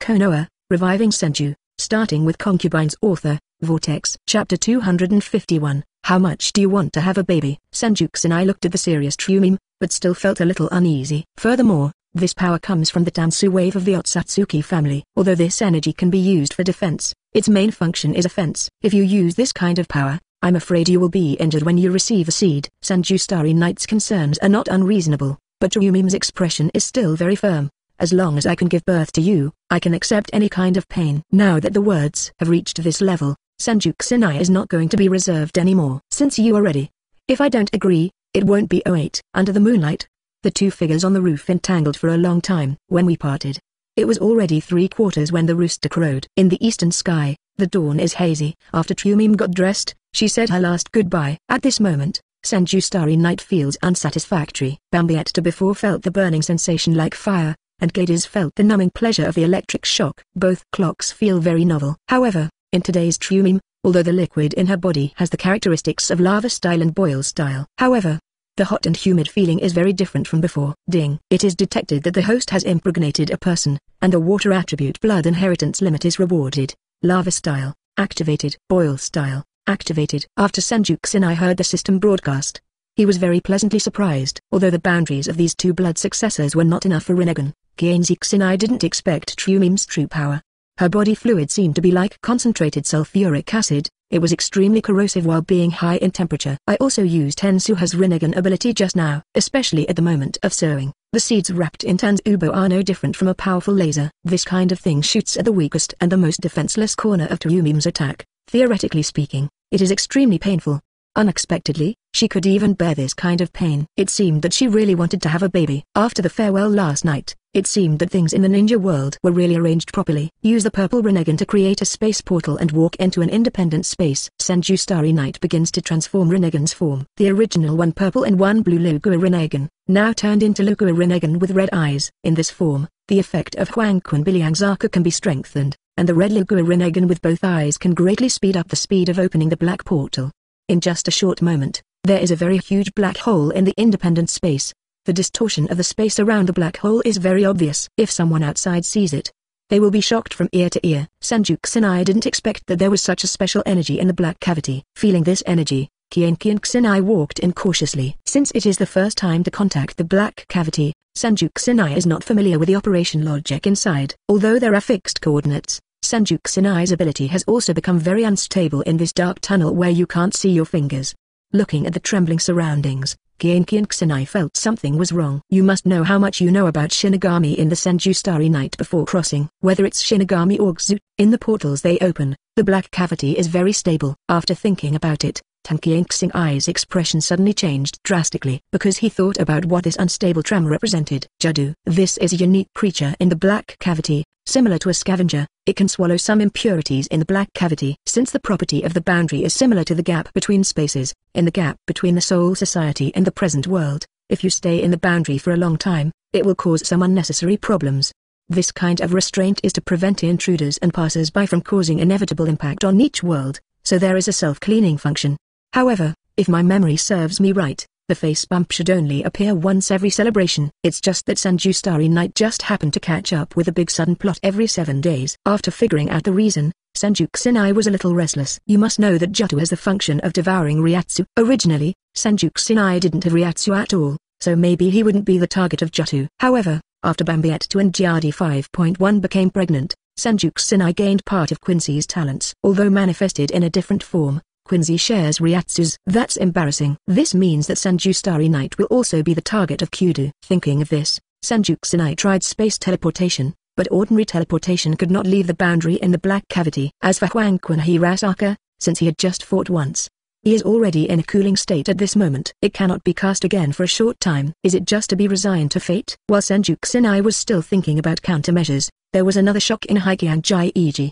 Konoha, Reviving Senju, starting with Concubines. Author, Vortex. Chapter 251, How much do you want to have a baby? Senju Kusanai looked at the serious Trumim, but still felt a little uneasy. Furthermore, this power comes from the Dansu wave of the Otsutsuki family. Although this energy can be used for defense, its main function is offense. If you use this kind of power, I'm afraid you will be injured when you receive a seed. Senju Starry Knight's concerns are not unreasonable, but Trumim's expression is still very firm. As long as I can give birth to you, I can accept any kind of pain. Now that the words have reached this level, Senju Kusanai is not going to be reserved anymore. Since you are ready. If I don't agree, it won't be. 08. Under the moonlight, the two figures on the roof entangled for a long time. When we parted, it was already 3/4 when the rooster crowed. In the eastern sky, the dawn is hazy. After Trumim got dressed, she said her last goodbye. At this moment, Senju Starry Night feels unsatisfactory. Bambietta before felt the burning sensation like fire, and Gades felt the numbing pleasure of the electric shock. Both clocks feel very novel. However, in today's Trumim, although the liquid in her body has the characteristics of lava style and boil style. However, the hot and humid feeling is very different from before. Ding. It is detected that the host has impregnated a person, and the water attribute blood inheritance limit is rewarded. Lava style, activated. Boil style, activated. After Senju Kusanai heard the system broadcast, he was very pleasantly surprised. Although the boundaries of these two blood successors were not enough for Rinnegan, Senju Kusanai didn't expect Trumim's true power. Her body fluid seemed to be like concentrated sulfuric acid. It was extremely corrosive while being high in temperature. I also used Tensuha's Rinnegan ability just now, especially at the moment of sowing. The seeds wrapped in Tansubo are no different from a powerful laser. This kind of thing shoots at the weakest and the most defenseless corner of Trumim's attack. Theoretically speaking, it is extremely painful. Unexpectedly, she could even bear this kind of pain. It seemed that she really wanted to have a baby. After the farewell last night, it seemed that things in the ninja world were really arranged properly. Use the purple Rinnegan to create a space portal and walk into an independent space. Senju Starry Night begins to transform Rinnegan's form. The original one purple and one blue Lugua Rinnegan, now turned into Lugua Rinnegan with red eyes. In this form, the effect of Huangquan Biliangzaka can be strengthened, and the red Lugua Rinnegan with both eyes can greatly speed up the speed of opening the black portal. In just a short moment, there is a very huge black hole in the independent space. The distortion of the space around the black hole is very obvious. If someone outside sees it, they will be shocked from ear to ear. Senju Kusanai didn't expect that there was such a special energy in the black cavity. Feeling this energy, Kienkian Kusanai walked in cautiously. Since it is the first time to contact the black cavity, Senju Kusanai is not familiar with the operation logic inside. Although there are fixed coordinates, Senju Kusanai's ability has also become very unstable in this dark tunnel where you can't see your fingers. Looking at the trembling surroundings, Kienkian Kusanai felt something was wrong. You must know how much you know about Shinigami in the Senju Starry Night before crossing. Whether it's Shinigami or Gzu, in the portals they open, the black cavity is very stable. After thinking about it, Kienkian Kusanai's expression suddenly changed drastically because he thought about what this unstable tremor represented. Jadu. This is a unique creature in the black cavity, similar to a scavenger. It can swallow some impurities in the black cavity. Since the property of the boundary is similar to the gap between spaces, in the gap between the soul society and the present world, if you stay in the boundary for a long time, it will cause some unnecessary problems. This kind of restraint is to prevent intruders and passers-by from causing inevitable impact on each world, so there is a self-cleaning function. However, if my memory serves me right, the face bump should only appear once every celebration. It's just that Senju Starry Night just happened to catch up with a big sudden plot every 7 days. After figuring out the reason, Senju Kusanai was a little restless. You must know that Jatu has the function of devouring Ryatsu. Originally, Senju Kusanai didn't have Ryatsu at all, so maybe he wouldn't be the target of Jatu. However, after Bambietta and Giardi 5.1 became pregnant, Senju Kusanai gained part of Quincy's talents. Although manifested in a different form, Quincy shares Ryatsu's. That's embarrassing. This means that Senju Starry Night will also be the target of Kido. Thinking of this, Senju Kusanai tried space teleportation, but ordinary teleportation could not leave the boundary in the black cavity. As for Huangquan Hirasaka, since he had just fought once, he is already in a cooling state at this moment. It cannot be cast again for a short time. Is it just to be resigned to fate? While Senju Kusanai was still thinking about countermeasures, there was another shock in Haikyang Jiji.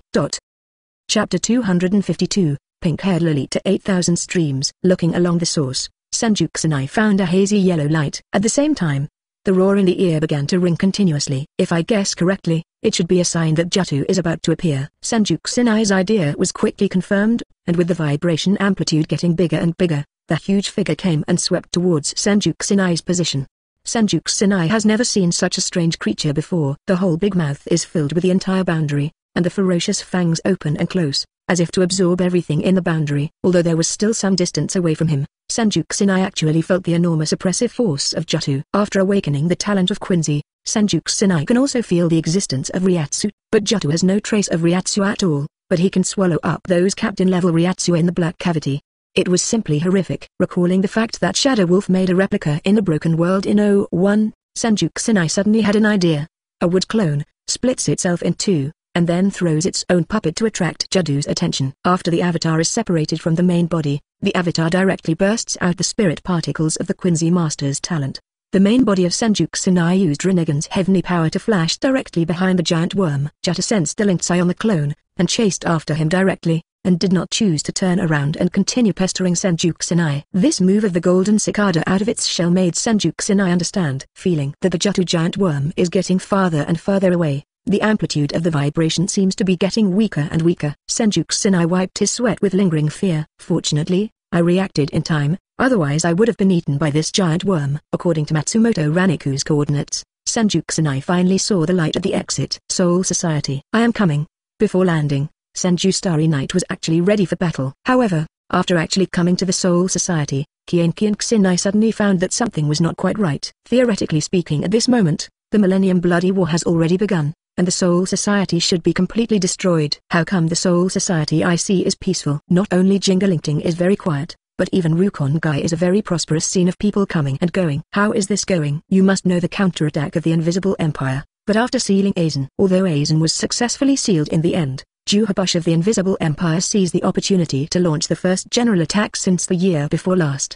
Chapter 252, Pink-haired Lolita 8000 streams. Looking along the source, Senju Kusanai found a hazy yellow light. At the same time, the roar in the ear began to ring continuously. If I guess correctly, it should be a sign that Jatu is about to appear. Senju Kusanai's idea was quickly confirmed, and with the vibration amplitude getting bigger and bigger, the huge figure came and swept towards Senju Kusanai's position. Senju Kusanai has never seen such a strange creature before. The whole big mouth is filled with the entire boundary, and the ferocious fangs open and close, as if to absorb everything in the boundary. Although there was still some distance away from him, Senju Kusanai actually felt the enormous oppressive force of Jutsu. After awakening the talent of Quincy, Senju Kusanai can also feel the existence of Ryatsu, but Jutsu has no trace of Ryatsu at all, but he can swallow up those captain-level Ryatsu in the black cavity. It was simply horrific. Recalling the fact that Shadow Wolf made a replica in the Broken World in 01, Senju Kusanai suddenly had an idea. A wood clone splits itself in two, and then throws its own puppet to attract Jutsu's attention. After the avatar is separated from the main body, the avatar directly bursts out the spirit particles of the Quincy Master's talent. The main body of Senju Kusanai used Rinnegan's heavenly power to flash directly behind the giant worm. Jutsu sensed the linked eye on the clone, and chased after him directly, and did not choose to turn around and continue pestering Senju Kusanai. This move of the golden cicada out of its shell made Senju Kusanai understand. Feeling that the Jutsu giant worm is getting farther and farther away, the amplitude of the vibration seems to be getting weaker and weaker. Senju Kusanai wiped his sweat with lingering fear. Fortunately, I reacted in time, otherwise I would have been eaten by this giant worm. According to Matsumoto Raniku's coordinates, Senju Kusanai finally saw the light at the exit. Soul Society. I am coming. Before landing, Senju Starry Night was actually ready for battle. However, after actually coming to the Soul Society, Kienki and Kusanai suddenly found that something was not quite right. Theoretically speaking, at this moment, the Millennium Bloody War has already begun, and the Soul Society should be completely destroyed. How come the Soul Society I see is peaceful? Not only Jingalingting is very quiet, but even Rukongai is a very prosperous scene of people coming and going. How is this going? You must know the counterattack of the Invisible Empire, but after sealing Aizen. Although Aizen was successfully sealed in the end, Juhabush of the Invisible Empire seized the opportunity to launch the first general attack since the year before last.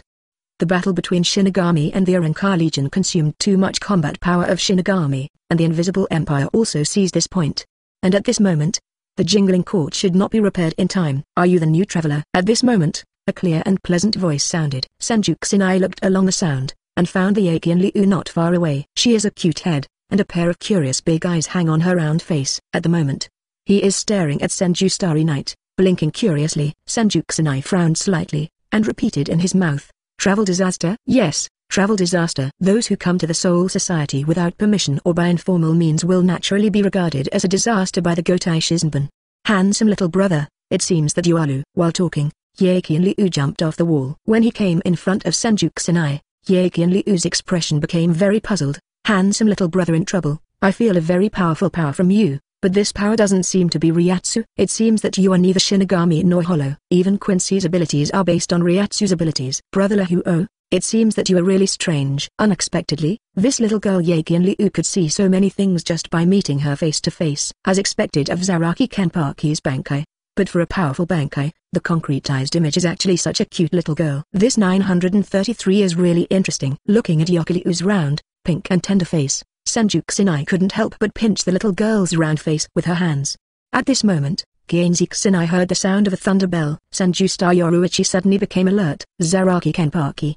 The battle between Shinigami and the Arrancar Legion consumed too much combat power of Shinigami, and the Invisible Empire also seized this point. And at this moment, the jingling court should not be repaired in time. Are you the new traveler? At this moment, a clear and pleasant voice sounded. Senju Kusanai looked along the sound, and found the Aikian Liu not far away. She has a cute head, and a pair of curious big eyes hang on her round face. At the moment, he is staring at Senju Starry Night, blinking curiously. Senju Kusanai frowned slightly, and repeated in his mouth, "Travel disaster?" "Yes, travel disaster." Those who come to the Soul Society without permission or by informal means will naturally be regarded as a disaster by the Gotai Shizenban. Handsome little brother, it seems that you are Lu. While talking, Aikian Liu jumped off the wall. When he came in front of Senju Kusanai, Aikian Liu's expression became very puzzled. "Handsome little brother in trouble, I feel a very powerful power from you. But this power doesn't seem to be Ryatsu. It seems that you are neither Shinigami nor Hollow. Even Quincy's abilities are based on Ryatsu's abilities. Brother Lahuo, it seems that you are really strange." Unexpectedly, this little girl Aikian Liu could see so many things just by meeting her face to face. As expected of Zaraki Kenpachi's Bankai. But for a powerful Bankai, the concretized image is actually such a cute little girl. This 933 is really interesting. Looking at Yakuliu's round, pink and tender face, Senju Kusanai couldn't help but pinch the little girl's round face with her hands. At this moment, Kienzi Kusanai heard the sound of a thunder bell. Senju Star Yoruichi suddenly became alert. Zaraki Kenpachi,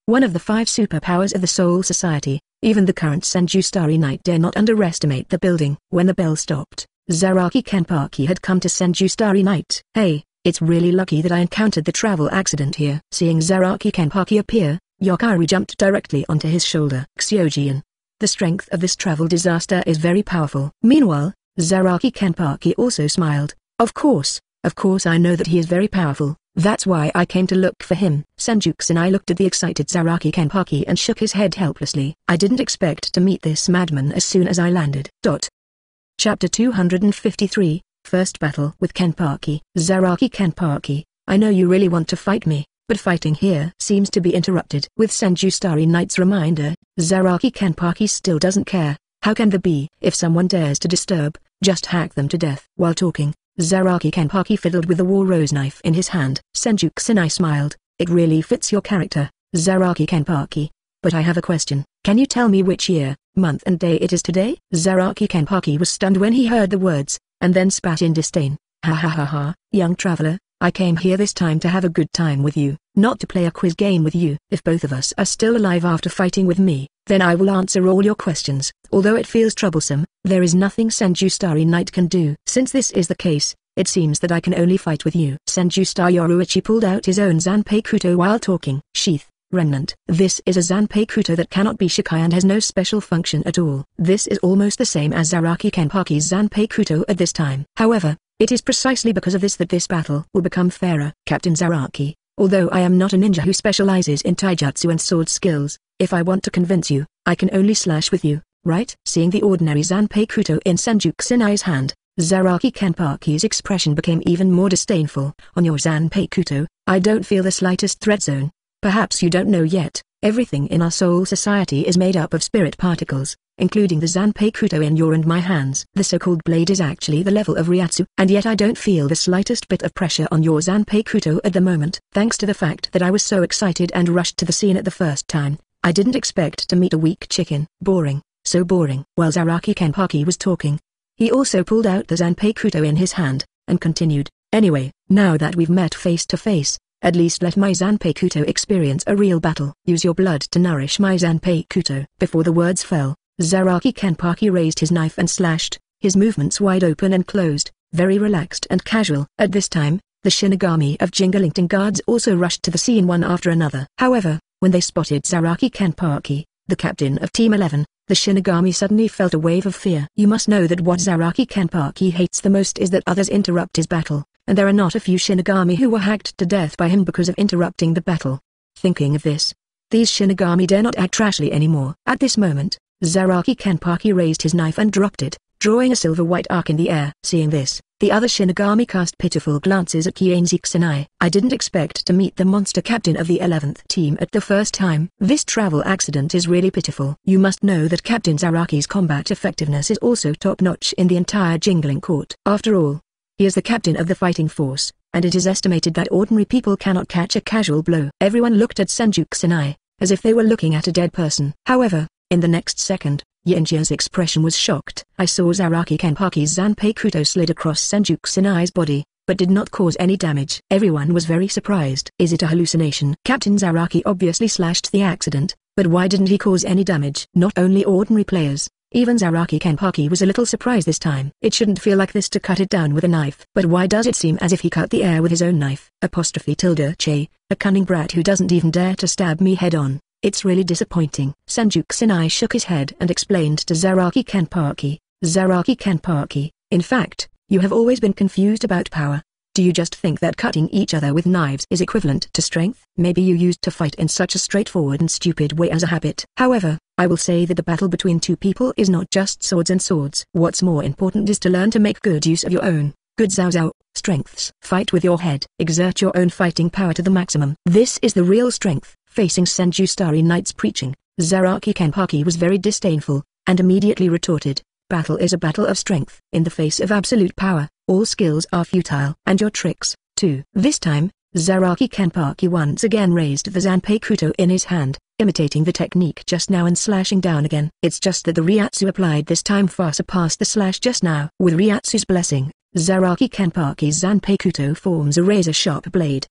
one of the 5 superpowers of the Soul Society. Even the current Senju Starry Night dare not underestimate the building. When the bell stopped, Zaraki Kenpachi had come to Senju Starry Night. "Hey, it's really lucky that I encountered the travel accident here." Seeing Zaraki Kenpachi appear, Yokari jumped directly onto his shoulder. "Xiujian, the strength of this travel disaster is very powerful." Meanwhile, Zaraki Kenpachi also smiled. Of course I know that he is very powerful, that's why I came to look for him." Senju Kusanai looked at the excited Zaraki Kenpachi and shook his head helplessly. "I didn't expect to meet this madman as soon as I landed." Chapter 253, First Battle with Kenpachi. Zaraki Kenpachi, I know you really want to fight me, but fighting here seems to be interrupted. With Senju Starry Night's reminder, Zaraki Kenpachi still doesn't care. How can there be? If someone dares to disturb, just hack them to death. While talking, Zaraki Kenpachi fiddled with the war rose knife in his hand. Senju Kusanai smiled. "It really fits your character, Zaraki Kenpachi. But I have a question. Can you tell me which year, month and day it is today?" Zaraki Kenpachi was stunned when he heard the words, and then spat in disdain. "Ha ha ha ha, young traveler. I came here this time to have a good time with you, not to play a quiz game with you. If both of us are still alive after fighting with me, then I will answer all your questions. Although it feels troublesome, there is nothing Senju Starry Night can do. Since this is the case, it seems that I can only fight with you." Senju Star Yoruichi pulled out his own Zanpei Kuto while talking. "Sheath, remnant. This is a Zanpakuto Kuto that cannot be Shikai and has no special function at all. This is almost the same as Zaraki Kenpachi's Zanpakuto Kuto at this time. However, it is precisely because of this that this battle will become fairer. Captain Zaraki, although I am not a ninja who specializes in taijutsu and sword skills, if I want to convince you, I can only slash with you, right? Seeing the ordinary Zanpakuto Kuto in Senju Kusanai's hand, Zaraki Kenpachi's expression became even more disdainful. On your Zanpakuto Kuto, I don't feel the slightest threat zone. Perhaps you don't know yet, everything in our soul society is made up of spirit particles, including the Zanpakuto Kuto in your and my hands. The so-called blade is actually the level of Ryatsu, and yet I don't feel the slightest bit of pressure on your Zanpakuto Kuto at the moment. Thanks to the fact that I was so excited and rushed to the scene at the first time, I didn't expect to meet a weak chicken. Boring, so boring. While Zaraki Kenpachi was talking, he also pulled out the Zanpakuto Kuto in his hand, and continued, anyway, now that we've met face to face, at least let my Zanpakuto Kuto experience a real battle. Use your blood to nourish my Zanpakuto Kuto. Before the words fell, Zaraki Kenpachi raised his knife and slashed, his movements wide open and closed, very relaxed and casual. At this time, the Shinigami of Jingalington guards also rushed to the scene one after another. However, when they spotted Zaraki Kenpachi, the captain of Team 11, the Shinigami suddenly felt a wave of fear. You must know that what Zaraki Kenpachi hates the most is that others interrupt his battle, and there are not a few Shinigami who were hacked to death by him because of interrupting the battle. Thinking of this, these Shinigami dare not act rashly anymore. At this moment, Zaraki Kenpachi raised his knife and dropped it, drawing a silver-white arc in the air. Seeing this, the other Shinigami cast pitiful glances at Kienzi Kusanai. I didn't expect to meet the monster captain of the 11th team at the first time. This travel accident is really pitiful. You must know that Captain Zaraki's combat effectiveness is also top-notch in the entire Jingling court. After all, he is the captain of the fighting force, and it is estimated that ordinary people cannot catch a casual blow. Everyone looked at Senju Kusanai, as if they were looking at a dead person. However, in the next second, Yinjia's expression was shocked. I saw Zaraki Kenpachi's Zanpakuto Kuto slid across Senju Kusanai's body, but did not cause any damage. Everyone was very surprised. Is it a hallucination? Captain Zaraki obviously slashed the accident, but why didn't he cause any damage? Not only ordinary players, even Zaraki Kenpachi was a little surprised this time. It shouldn't feel like this to cut it down with a knife. But why does it seem as if he cut the air with his own knife? Apostrophe tilde che, a cunning brat who doesn't even dare to stab me head on. It's really disappointing. Senju Kusanai shook his head and explained to Zaraki Kenpachi, Zaraki Kenpachi, in fact, you have always been confused about power. Do you just think that cutting each other with knives is equivalent to strength? Maybe you used to fight in such a straightforward and stupid way as a habit. However, I will say that the battle between two people is not just swords and swords. What's more important is to learn to make good use of your own, good Zao strengths. Fight with your head. Exert your own fighting power to the maximum. This is the real strength. Facing Senju Starry Knight's preaching, Zaraki Kenpachi was very disdainful, and immediately retorted, battle is a battle of strength. In the face of absolute power, all skills are futile. And your tricks, too. This time, Zaraki Kenpachi once again raised the Zanpakuto Kuto in his hand, imitating the technique just now and slashing down again. It's just that the Ryatsu applied this time far surpassed the slash just now. With Ryatsu's blessing, Zaraki Kenpachi's Zanpakuto Kuto forms a razor-sharp blade.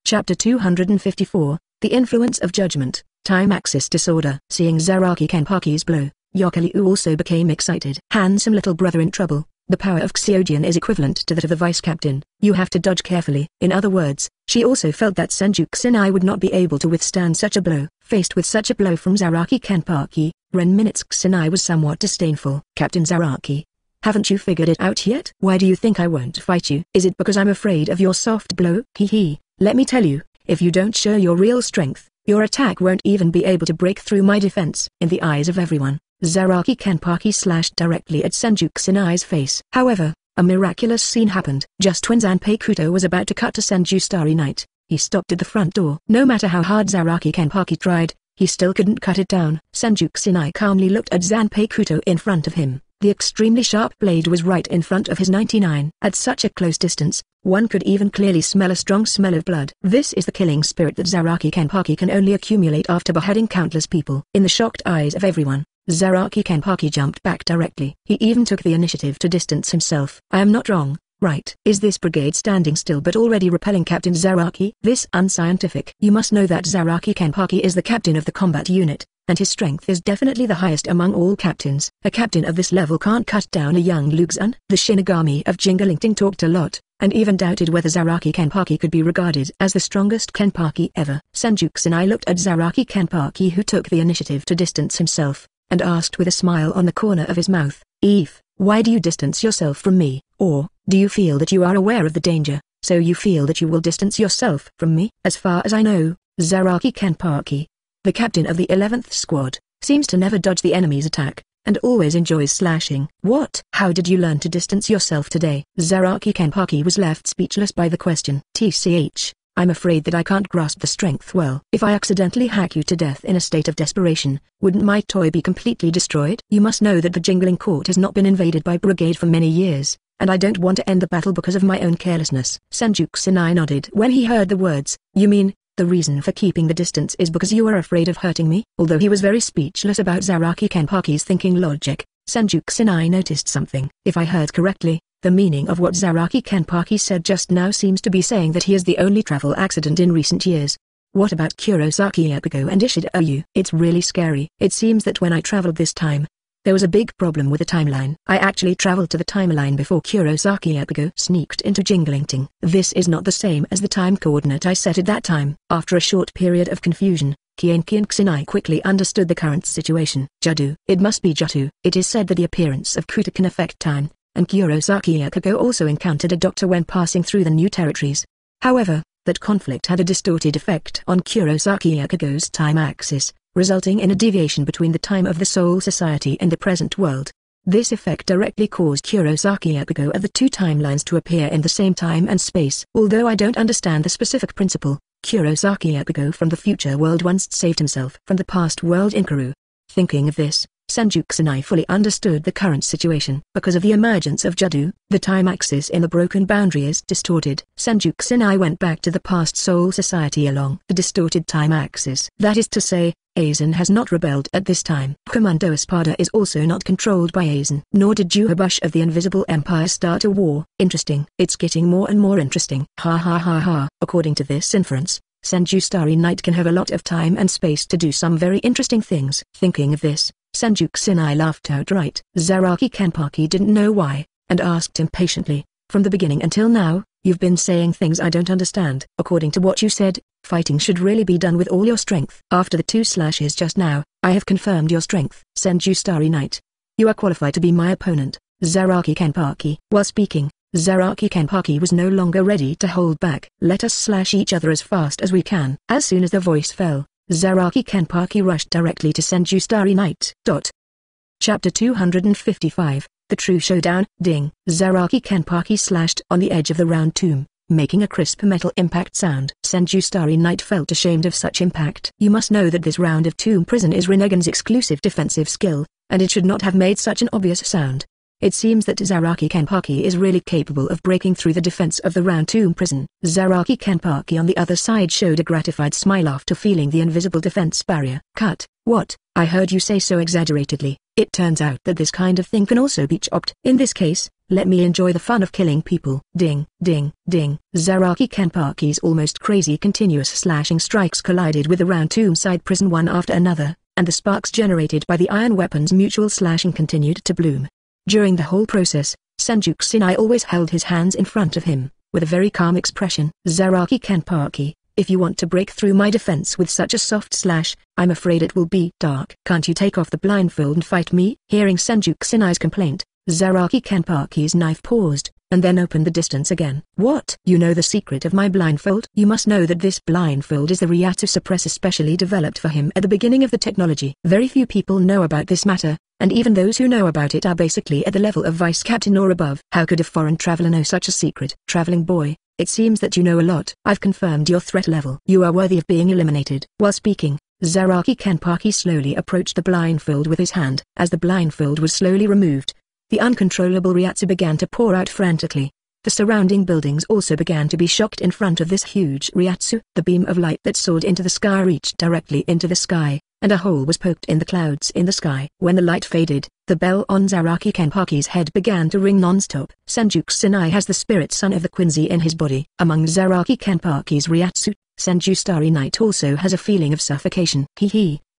Chapter 254, The Influence of Judgment, Time Axis Disorder. Seeing Zaraki Kenpachi's blow, Yokeliu also became excited. Handsome little brother in trouble. The power of Xiojin is equivalent to that of the vice-captain. You have to dodge carefully. In other words, she also felt that Senju Kusanai would not be able to withstand such a blow. Faced with such a blow from Zaraki Kenpachi, Kusanai was somewhat disdainful. Captain Zaraki, haven't you figured it out yet? Why do you think I won't fight you? Is it because I'm afraid of your soft blow? Hee. Let me tell you, if you don't show your real strength, your attack won't even be able to break through my defense. In the eyes of everyone, Zaraki Kenpachi slashed directly at Senju Kusanai's face. However, a miraculous scene happened. Just when Zanpakuto Kuto was about to cut to Senju Starry Night, he stopped at the front door. No matter how hard Zaraki Kenpachi tried, he still couldn't cut it down. Senju Kusanai calmly looked at Zanpakuto Kuto in front of him. The extremely sharp blade was right in front of his 99. At such a close distance, one could even clearly smell a strong smell of blood. This is the killing spirit that Zaraki Kenpachi can only accumulate after beheading countless people. In the shocked eyes of everyone, Zaraki Kenpachi jumped back directly. He even took the initiative to distance himself. I am not wrong, right? Is this brigade standing still but already repelling Captain Zaraki? This unscientific. You must know that Zaraki Kenpachi is the captain of the combat unit, and his strength is definitely the highest among all captains. A captain of this level can't cut down a young Lugzan. The Shinigami of Jingalingting talked a lot, and even doubted whether Zaraki Kenpachi could be regarded as the strongest Kenpachi ever. Senju Kusanai looked at Zaraki Kenpachi, who took the initiative to distance himself, and asked with a smile on the corner of his mouth, "Eve, why do you distance yourself from me? Or, do you feel that you are aware of the danger, so you feel that you will distance yourself from me?" As far as I know, Zaraki Kenpachi, the captain of the 11th squad, seems to never dodge the enemy's attack, and always enjoys slashing. What? How did you learn to distance yourself today? Zaraki Kenpachi was left speechless by the question. TCH, I'm afraid that I can't grasp the strength well. If I accidentally hack you to death in a state of desperation, wouldn't my toy be completely destroyed? You must know that the jingling court has not been invaded by brigade for many years, and I don't want to end the battle because of my own carelessness. Senju Kusanai nodded when he heard the words. You mean, the reason for keeping the distance is because you are afraid of hurting me? Although he was very speechless about Zaraki Kenpachi's thinking logic, Senju Kusanai noticed something. If I heard correctly, the meaning of what Zaraki Kenpachi said just now seems to be saying that he is the only travel accident in recent years. What about Kurosuchi Ichigo and Ichigo? It's really scary. It seems that when I traveled this time, there was a big problem with the timeline. I actually traveled to the timeline before Kurosuchi Ichigo sneaked into Jingling. This is not the same as the time coordinate I set at that time. After a short period of confusion, Kienki and Kusanai quickly understood the current situation. Judo. It must be Judo. It is said that the appearance of Kuta can affect time, and Kurosuchi Ichigo also encountered a doctor when passing through the new territories. However, that conflict had a distorted effect on Kurosuchi Ichigo's time axis, resulting in a deviation between the time of the Soul Society and the present world. This effect directly caused Kurosuchi Ichigo of the two timelines to appear in the same time and space. Although I don't understand the specific principle, Kurosuchi Ichigo from the future world once saved himself from the past world in Kuru. Thinking of this, Senju Kusanai fully understood the current situation. Because of the emergence of Judo, the time axis in the broken boundary is distorted. Senju Kusanai went back to the past Soul Society along the distorted time axis. That is to say, Aizen has not rebelled at this time. Commando Espada is also not controlled by Aizen. Nor did Juhabush of the Invisible Empire start a war. Interesting. It's getting more and more interesting. Ha ha ha ha. According to this inference, Senju Starry Night can have a lot of time and space to do some very interesting things. Thinking of this, Senju Kusanai laughed outright. Zaraki Kenpachi didn't know why, and asked impatiently, "From the beginning until now, you've been saying things I don't understand. According to what you said, fighting should really be done with all your strength. After the 2 slashes just now, I have confirmed your strength. Senju Starry Night, you are qualified to be my opponent." Zaraki Kenpachi. While speaking, Zaraki Kenpachi was no longer ready to hold back. "Let us slash each other as fast as we can." As soon as the voice fell, Zaraki Kenpachi rushed directly to Senju Starry Night. Chapter 255, The True Showdown. Ding. Zaraki Kenpachi slashed on the edge of the round tomb, making a crisp metal impact sound. Senju Starry Night felt ashamed of such impact. You must know that this round of tomb prison is Rinnegan's exclusive defensive skill, and it should not have made such an obvious sound. It seems that Zaraki Kenpachi is really capable of breaking through the defense of the round tomb prison. Zaraki Kenpachi on the other side showed a gratified smile after feeling the invisible defense barrier. Cut. What? I heard you say so exaggeratedly. It turns out that this kind of thing can also be chopped. In this case, let me enjoy the fun of killing people. Ding, ding, ding. Zaraki Kenpachi's almost crazy continuous slashing strikes collided with the round tomb side prison one after another, and the sparks generated by the iron weapon's mutual slashing continued to bloom. During the whole process, Senju Kusanai always held his hands in front of him, with a very calm expression. Zaraki Kenpachi, if you want to break through my defense with such a soft slash, I'm afraid it will be dark. Can't you take off the blindfold and fight me? Hearing Senju Kusanai's complaint, Zaraki Kenpachi's knife paused, and then opened the distance again. What? You know the secret of my blindfold? You must know that this blindfold is the Ryatsu suppressor specially developed for him at the beginning of the technology. Very few people know about this matter, and even those who know about it are basically at the level of vice captain or above. How could a foreign traveler know such a secret? Traveling boy, it seems that you know a lot. I've confirmed your threat level. You are worthy of being eliminated. While speaking, Zaraki Kenpachi slowly approached the blindfold with his hand. As the blindfold was slowly removed, the uncontrollable Ryatsu began to pour out frantically. The surrounding buildings also began to be shocked in front of this huge Ryatsu. The beam of light that soared into the sky reached directly into the sky, and a hole was poked in the clouds in the sky. When the light faded, the bell on Zaraki Kenpachi's head began to ring non-stop. Senju Kusanai has the spirit son of the Quincy in his body. Among Zaraki Kenpachi's Ryatsu, Senju Starry Night also has a feeling of suffocation.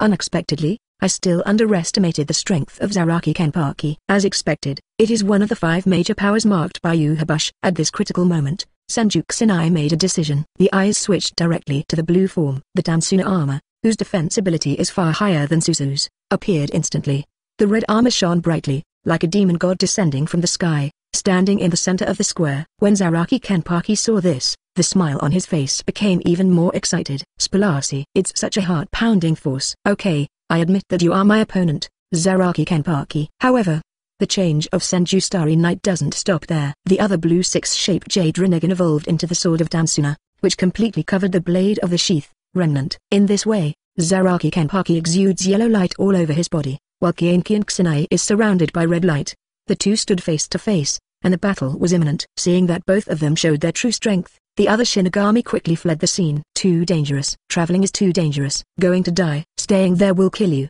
Unexpectedly, I still underestimated the strength of Zaraki Kenpachi. As expected, it is one of the 5 major powers marked by Yuhabush. At this critical moment, Senju Kusanai made a decision. The eyes switched directly to the blue form. The Tansuna armor, whose defense ability is far higher than Suzu's, appeared instantly. The red armor shone brightly, like a demon god descending from the sky, standing in the center of the square. When Zaraki Kenpachi saw this, the smile on his face became even more excited. Spalasi. It's such a heart-pounding force. Okay, I admit that you are my opponent, Zaraki Kenpachi. However, the change of Senju Starry Night doesn't stop there. The other blue 6-shaped jade Rinnegan evolved into the sword of Tansuna, which completely covered the blade of the sheath, remnant. In this way, Zaraki Kenpachi exudes yellow light all over his body, while Kienki and Kusanai is surrounded by red light. The two stood face to face, and the battle was imminent. Seeing that both of them showed their true strength, the other Shinigami quickly fled the scene. Too dangerous. Traveling is too dangerous. Going to die. Staying there will kill you.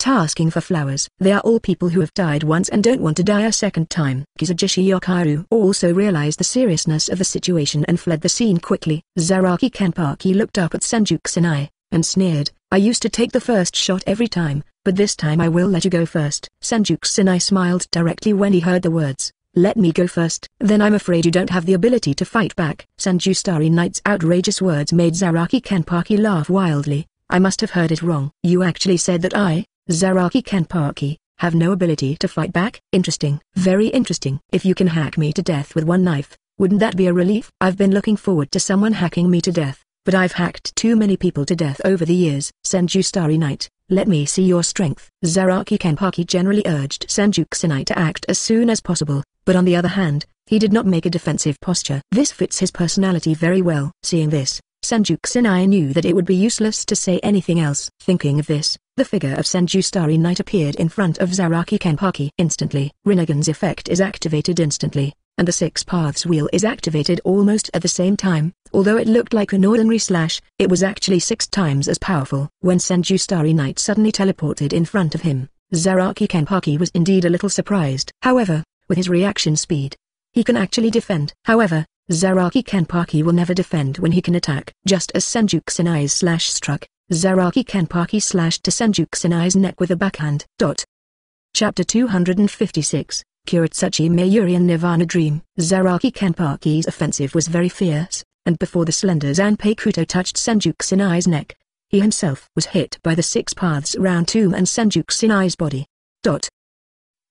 Asking for flowers. They are all people who have died once and don't want to die a second time. Kizujishi Yokaru also realized the seriousness of the situation and fled the scene quickly. Zaraki Kenpachi looked up at Senju Kusanai, and sneered, I used to take the first shot every time, but this time I will let you go first. Senju Kusanai smiled directly when he heard the words, let me go first. Then I'm afraid you don't have the ability to fight back. Senju Starry Night's outrageous words made Zaraki Kenpachi laugh wildly. I must have heard it wrong. You actually said that I, Zaraki Kenpachi, have no ability to fight back? Interesting. Very interesting. If you can hack me to death with one knife, wouldn't that be a relief? I've been looking forward to someone hacking me to death, but I've hacked too many people to death over the years. Senju Starry Night, let me see your strength. Zaraki Kenpachi generally urged Senju Kusanai to act as soon as possible, but on the other hand, he did not make a defensive posture. This fits his personality very well. Seeing this, Senju Kusanai knew that it would be useless to say anything else. Thinking of this, the figure of Senju Starry Night appeared in front of Zaraki Kenpachi. Instantly, Rinnegan's effect is activated instantly, and the 6 paths wheel is activated almost at the same time. Although it looked like an ordinary slash, it was actually 6 times as powerful. When Senju Starry Night suddenly teleported in front of him, Zaraki Kenpachi was indeed a little surprised. However, with his reaction speed, he can actually defend. However, Zaraki Kenpachi will never defend when he can attack. Just as Senju Kusanai's slash struck, Zaraki Kenpachi slashed to Senju Kusanai's neck with a backhand. Chapter 256, Kurotsuchi Mayuri and Nirvana Dream. Zaraki Kenpachi's offensive was very fierce, and before the slender Zanpei Kuto touched Senju Kusanai's neck, he himself was hit by the 6 paths round tomb and Senju Kusanai's body.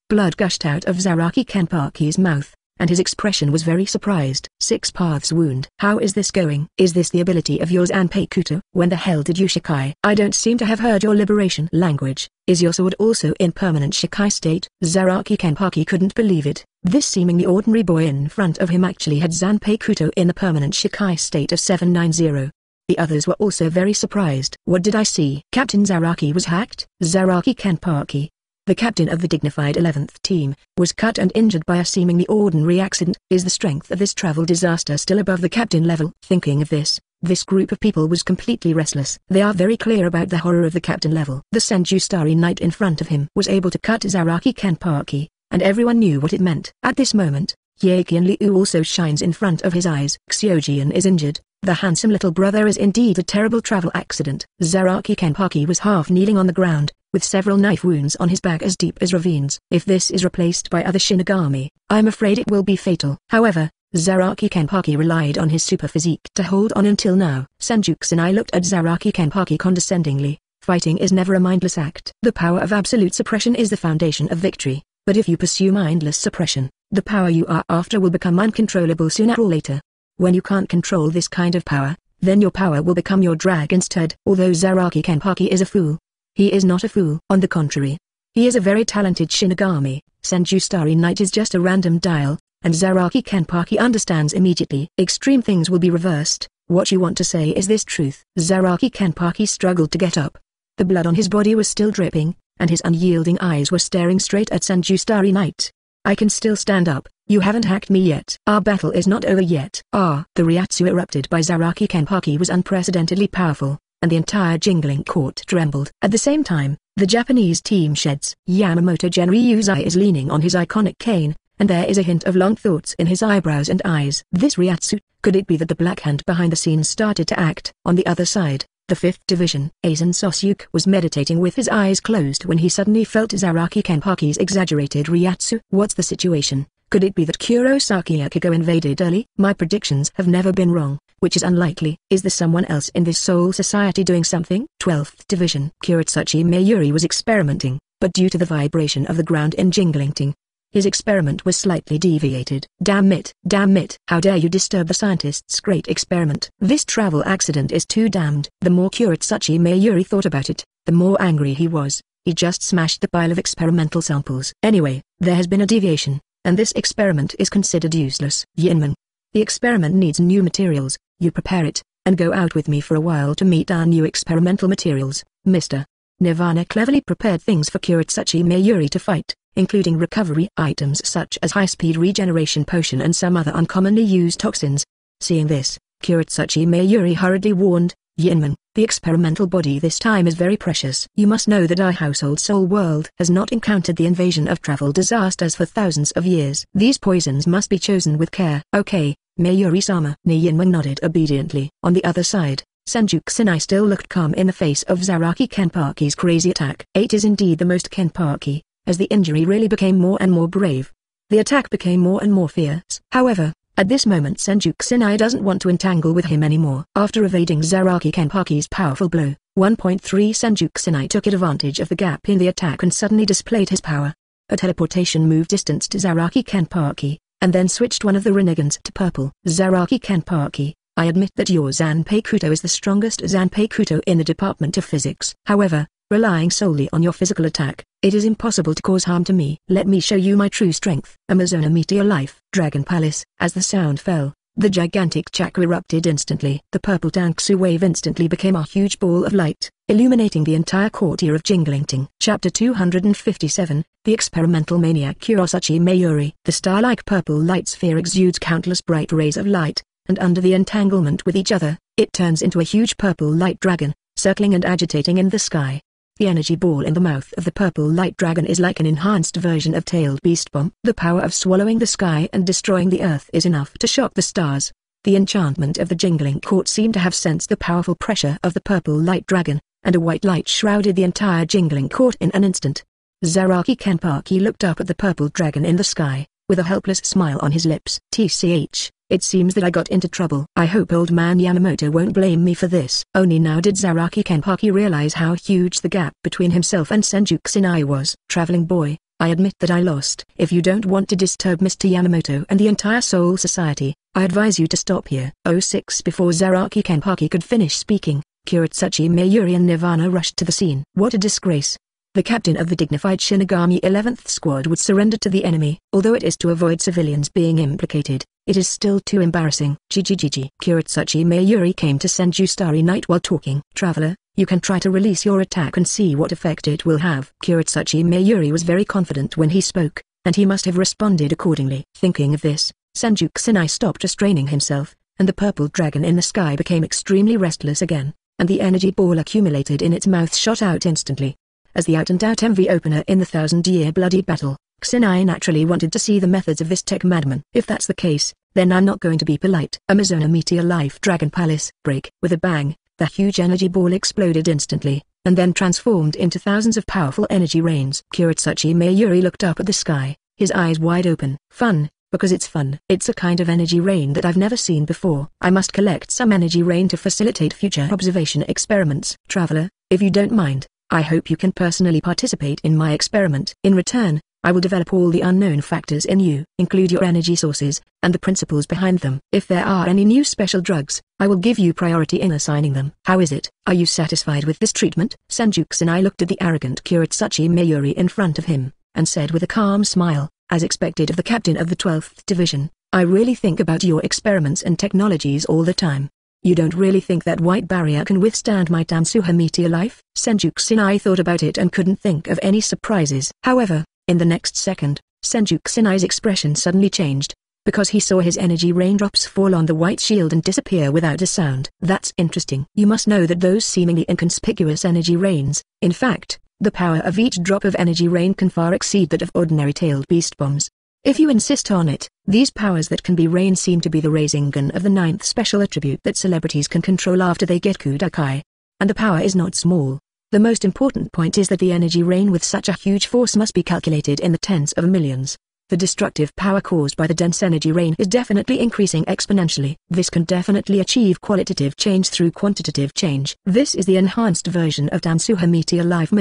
Blood gushed out of Zaraki Kenpachi's mouth, and his expression was very surprised. 6 paths wound. How is this going? Is this the ability of yours Zanpei Kuto? When the hell did you Shikai? I don't seem to have heard your liberation language. Is your sword also in permanent Shikai state? Zaraki Kenpachi couldn't believe it. This seemingly ordinary boy in front of him actually had Zanpei Kuto in the permanent Shikai state of 790. The others were also very surprised. What did I see? Captain Zaraki was hacked? Zaraki Kenpachi, the captain of the dignified 11th team, was cut and injured by a seemingly ordinary accident. Is the strength of this travel disaster still above the captain level? Thinking of this group of people was completely restless. They are very clear about the horror of the captain level. The Senju Starry Night in front of him was able to cut Zaraki Kenpachi, and everyone knew what it meant. At this moment, Yakian Liu also shines in front of his eyes. Xiujian is injured. The handsome little brother is indeed a terrible travel accident. Zaraki Kenpachi was half kneeling on the ground, with several knife wounds on his back as deep as ravines. If this is replaced by other Shinigami, I'm afraid it will be fatal. However, Zaraki Kenpachi relied on his super physique to hold on until now. Senju Kusanai looked at Zaraki Kenpachi condescendingly. Fighting is never a mindless act. The power of absolute suppression is the foundation of victory, but if you pursue mindless suppression, the power you are after will become uncontrollable sooner or later. When you can't control this kind of power, then your power will become your drag instead. Although Zaraki Kenpachi is a fool, he is not a fool. On the contrary, he is a very talented Shinigami. Senju Starry Night is just a random dial, and Zaraki Kenpachi understands immediately. Extreme things will be reversed. What you want to say is this truth. Zaraki Kenpachi struggled to get up. The blood on his body was still dripping, and his unyielding eyes were staring straight at Senju Starry Night. I can still stand up. You haven't hacked me yet. Our battle is not over yet. The Ryatsu erupted by Zaraki Kenpachi was unprecedentedly powerful, and the entire jingling court trembled. At the same time, the Japanese team sheds. Yamamoto Genryuzai is leaning on his iconic cane, and there is a hint of long thoughts in his eyebrows and eyes. This Ryatsu, could it be that the black hand behind the scenes started to act? On the other side, The 5th Division. Aizen Sosyuke was meditating with his eyes closed when he suddenly felt Zaraki Kenpachi's exaggerated Ryatsu. What's the situation? Could it be that Kurosaki Ichigo invaded early? My predictions have never been wrong, which is unlikely. Is there someone else in this Soul Society doing something? 12th Division. Kurotsuchi Mayuri was experimenting, but due to the vibration of the ground in Jingling, his experiment was slightly deviated. Damn it, how dare you disturb the scientist's great experiment. This travel accident is too damned. The more Kurotsuchi Mayuri thought about it, the more angry he was. He just smashed the pile of experimental samples. Anyway, there has been a deviation, and this experiment is considered useless. Yinman. The experiment needs new materials, you prepare it, and go out with me for a while to meet our new experimental materials, Mr. Nirvana cleverly prepared things for Kurotsuchi Mayuri to fight, including recovery items such as high-speed regeneration potion and some other uncommonly used toxins. Seeing this, Kurotsuchi Mayuri hurriedly warned, Yinman, the experimental body this time is very precious. You must know that our household soul world has not encountered the invasion of travel disasters for thousands of years. These poisons must be chosen with care. Okay, Mayuri-sama. Yinman nodded obediently. On the other side, Senju Kusanai still looked calm in the face of Zaraki Kenpachi's crazy attack. 8 is indeed the most Kenpachi. As the injury really became more and more brave, the attack became more and more fierce. However, at this moment Senju Kusanai doesn't want to entangle with him anymore. After evading Zaraki Kenpachi's powerful blow, 1.3 Senju Kusanai took advantage of the gap in the attack and suddenly displayed his power. A teleportation move distanced Zaraki Kenpachi, and then switched one of the Rinnegans to purple. Zaraki Kenpachi, I admit that your Zanpei Kuto is the strongest Zanpei Kuto in the Department of Physics. However, relying solely on your physical attack, it is impossible to cause harm to me. Let me show you my true strength. Amazona Meteor Life. Dragon Palace. As the sound fell, the gigantic chakra erupted instantly. The purple Tanksu wave instantly became a huge ball of light, illuminating the entire courtier of Jingling. Chapter 257, The Experimental Maniac Kurosuchi Mayuri. The star-like purple light sphere exudes countless bright rays of light, and under the entanglement with each other, it turns into a huge purple light dragon, circling and agitating in the sky. The energy ball in the mouth of the purple light dragon is like an enhanced version of Tailed Beast Bomb. The power of swallowing the sky and destroying the earth is enough to shock the stars. The enchantment of the Jingling court seemed to have sensed the powerful pressure of the purple light dragon, and a white light shrouded the entire Jingling court in an instant. Zaraki Kenpachi looked up at the purple dragon in the sky, with a helpless smile on his lips. TCH. It seems that I got into trouble. I hope old man Yamamoto won't blame me for this. Only now did Zaraki Kenpachi realize how huge the gap between himself and Senju Kusanai was. Traveling boy, I admit that I lost. If you don't want to disturb Mr. Yamamoto and the entire Soul Society, I advise you to stop here. 06 Before Zaraki Kenpachi could finish speaking, Kurotsuchi Mayuri and Nirvana rushed to the scene. What a disgrace. The captain of the dignified Shinigami 11th Squad would surrender to the enemy. Although it is to avoid civilians being implicated, it is still too embarrassing. GGGG. Kurotsuchi Mayuri came to Senju Starry Night while talking. Traveler, you can try to release your attack and see what effect it will have. Kurotsuchi Mayuri was very confident when he spoke, and he must have responded accordingly. Thinking of this, Senju Kusanai stopped restraining himself, and the purple dragon in the sky became extremely restless again, and the energy ball accumulated in its mouth shot out instantly. As the out-and-out MV opener in the 1000-year bloody battle, Kusanai naturally wanted to see the methods of this tech madman. If that's the case, then I'm not going to be polite. Amazona Meteor Life Dragon Palace. Break. With a bang, the huge energy ball exploded instantly, and then transformed into thousands of powerful energy rains. Kurotsuchi Mayuri looked up at the sky, his eyes wide open. Fun, because it's fun. It's a kind of energy rain that I've never seen before. I must collect some energy rain to facilitate future observation experiments. Traveler, if you don't mind, I hope you can personally participate in my experiment. In return, I will develop all the unknown factors in you, include your energy sources, and the principles behind them. If there are any new special drugs, I will give you priority in assigning them. How is it? Are you satisfied with this treatment? Senju Kusanai looked at the arrogant Kurotsuchi Mayuri in front of him, and said with a calm smile, as expected of the captain of the 12th Division, I really think about your experiments and technologies all the time. You don't really think that white barrier can withstand my Tansuha Meteor Life? Senju Kusanai thought about it and couldn't think of any surprises. However, in the next second, Senju Kusanai's expression suddenly changed, because he saw his energy raindrops fall on the white shield and disappear without a sound. That's interesting. You must know that those seemingly inconspicuous energy rains, in fact, the power of each drop of energy rain can far exceed that of ordinary tailed beast bombs. If you insist on it, these powers that can be rain seem to be the Rinnegan of the 9th special attribute that celebrities can control after they get Kudokai. and the power is not small. The most important point is that the energy rain with such a huge force must be calculated in the tens of millions. The destructive power caused by the dense energy rain is definitely increasing exponentially. This can definitely achieve qualitative change through quantitative change. This is the enhanced version of Tansuha Meteor Life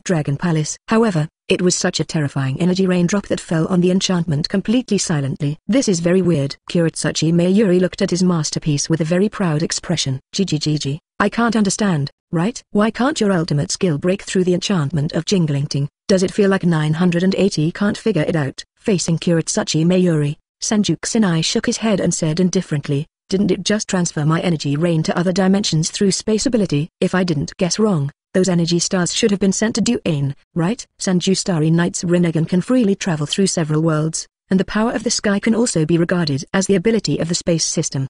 Dragon Palace. However, it was such a terrifying energy raindrop that fell on the enchantment completely silently. This is very weird. Kurotsuchi Mayuri looked at his masterpiece with a very proud expression. GGGG. I can't understand, right? Why can't your ultimate skill break through the enchantment of Jingling? Does it feel like 980 can't figure it out? Facing Kurotsuchi Mayuri, Senju Kusanai shook his head and said indifferently, didn't it just transfer my energy rain to other dimensions through space ability? If I didn't guess wrong, those energy stars should have been sent to Duane, right? Senju Starry Knight's Rinnegan can freely travel through several worlds, and the power of the sky can also be regarded as the ability of the space system.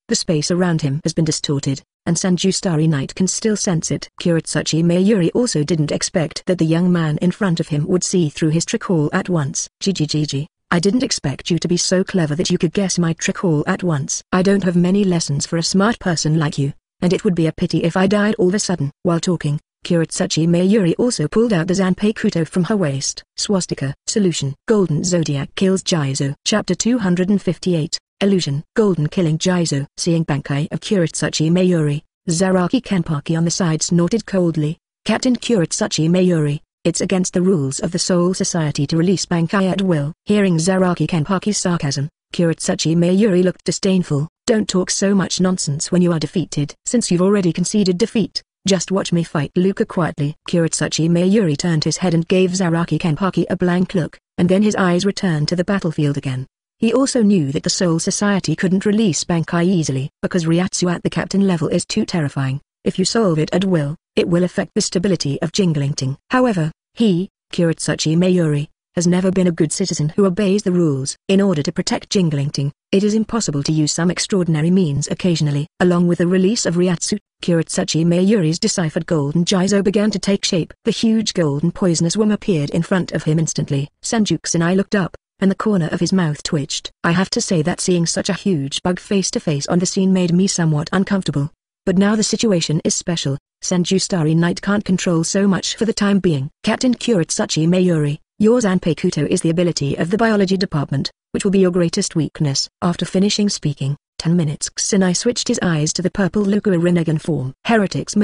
The space around him has been distorted, and Senju Starry Knight can still sense it. Kurotsuchi Mayuri also didn't expect that the young man in front of him would see through his trick all at once. GGGG. I didn't expect you to be so clever that you could guess my trick all at once. I don't have many lessons for a smart person like you, and it would be a pity if I died all of a sudden. While talking, Kurotsuchi Mayuri also pulled out the Zanpakuto from her waist. Swastika. Solution. Golden Zodiac kills Jizo. Chapter 258. Illusion. Golden killing Jizo. Seeing Bankai of Kurotsuchi Mayuri, Zaraki Kenpachi on the side snorted coldly. Captain Kurotsuchi Mayuri, it's against the rules of the Soul Society to release Bankai at will. Hearing Zaraki Kenpachi's sarcasm, Kurotsuchi Mayuri looked disdainful. Don't talk so much nonsense when you are defeated. Since you've already conceded defeat, just watch me fight Luca quietly. Kurotsuchi Mayuri turned his head and gave Zaraki Kenpachi a blank look, and then his eyes returned to the battlefield again. He also knew that the Soul Society couldn't release Bankai easily, because Ryatsu at the captain level is too terrifying. If you solve it at will, it will affect the stability of Jingling. However, he, Kurotsuchi Mayuri, has never been a good citizen who obeys the rules. In order to protect Jingling, it is impossible to use some extraordinary means occasionally. Along with the release of Ryatsu, Kurotsuchi Mayuri's deciphered golden Jizo began to take shape. The huge golden poisonous worm appeared in front of him instantly. Senju Kusanai looked up, and the corner of his mouth twitched. I have to say that seeing such a huge bug face to face on the scene made me somewhat uncomfortable. But now the situation is special. Senju Starry Knight can't control so much for the time being. Captain Kurotsuchi Mayuri, your Zanpakuto is the ability of the biology department, which will be your greatest weakness. After finishing speaking, 10 minutes Kusanai switched his eyes to the purple Lukua Rinnegan form. Heretic's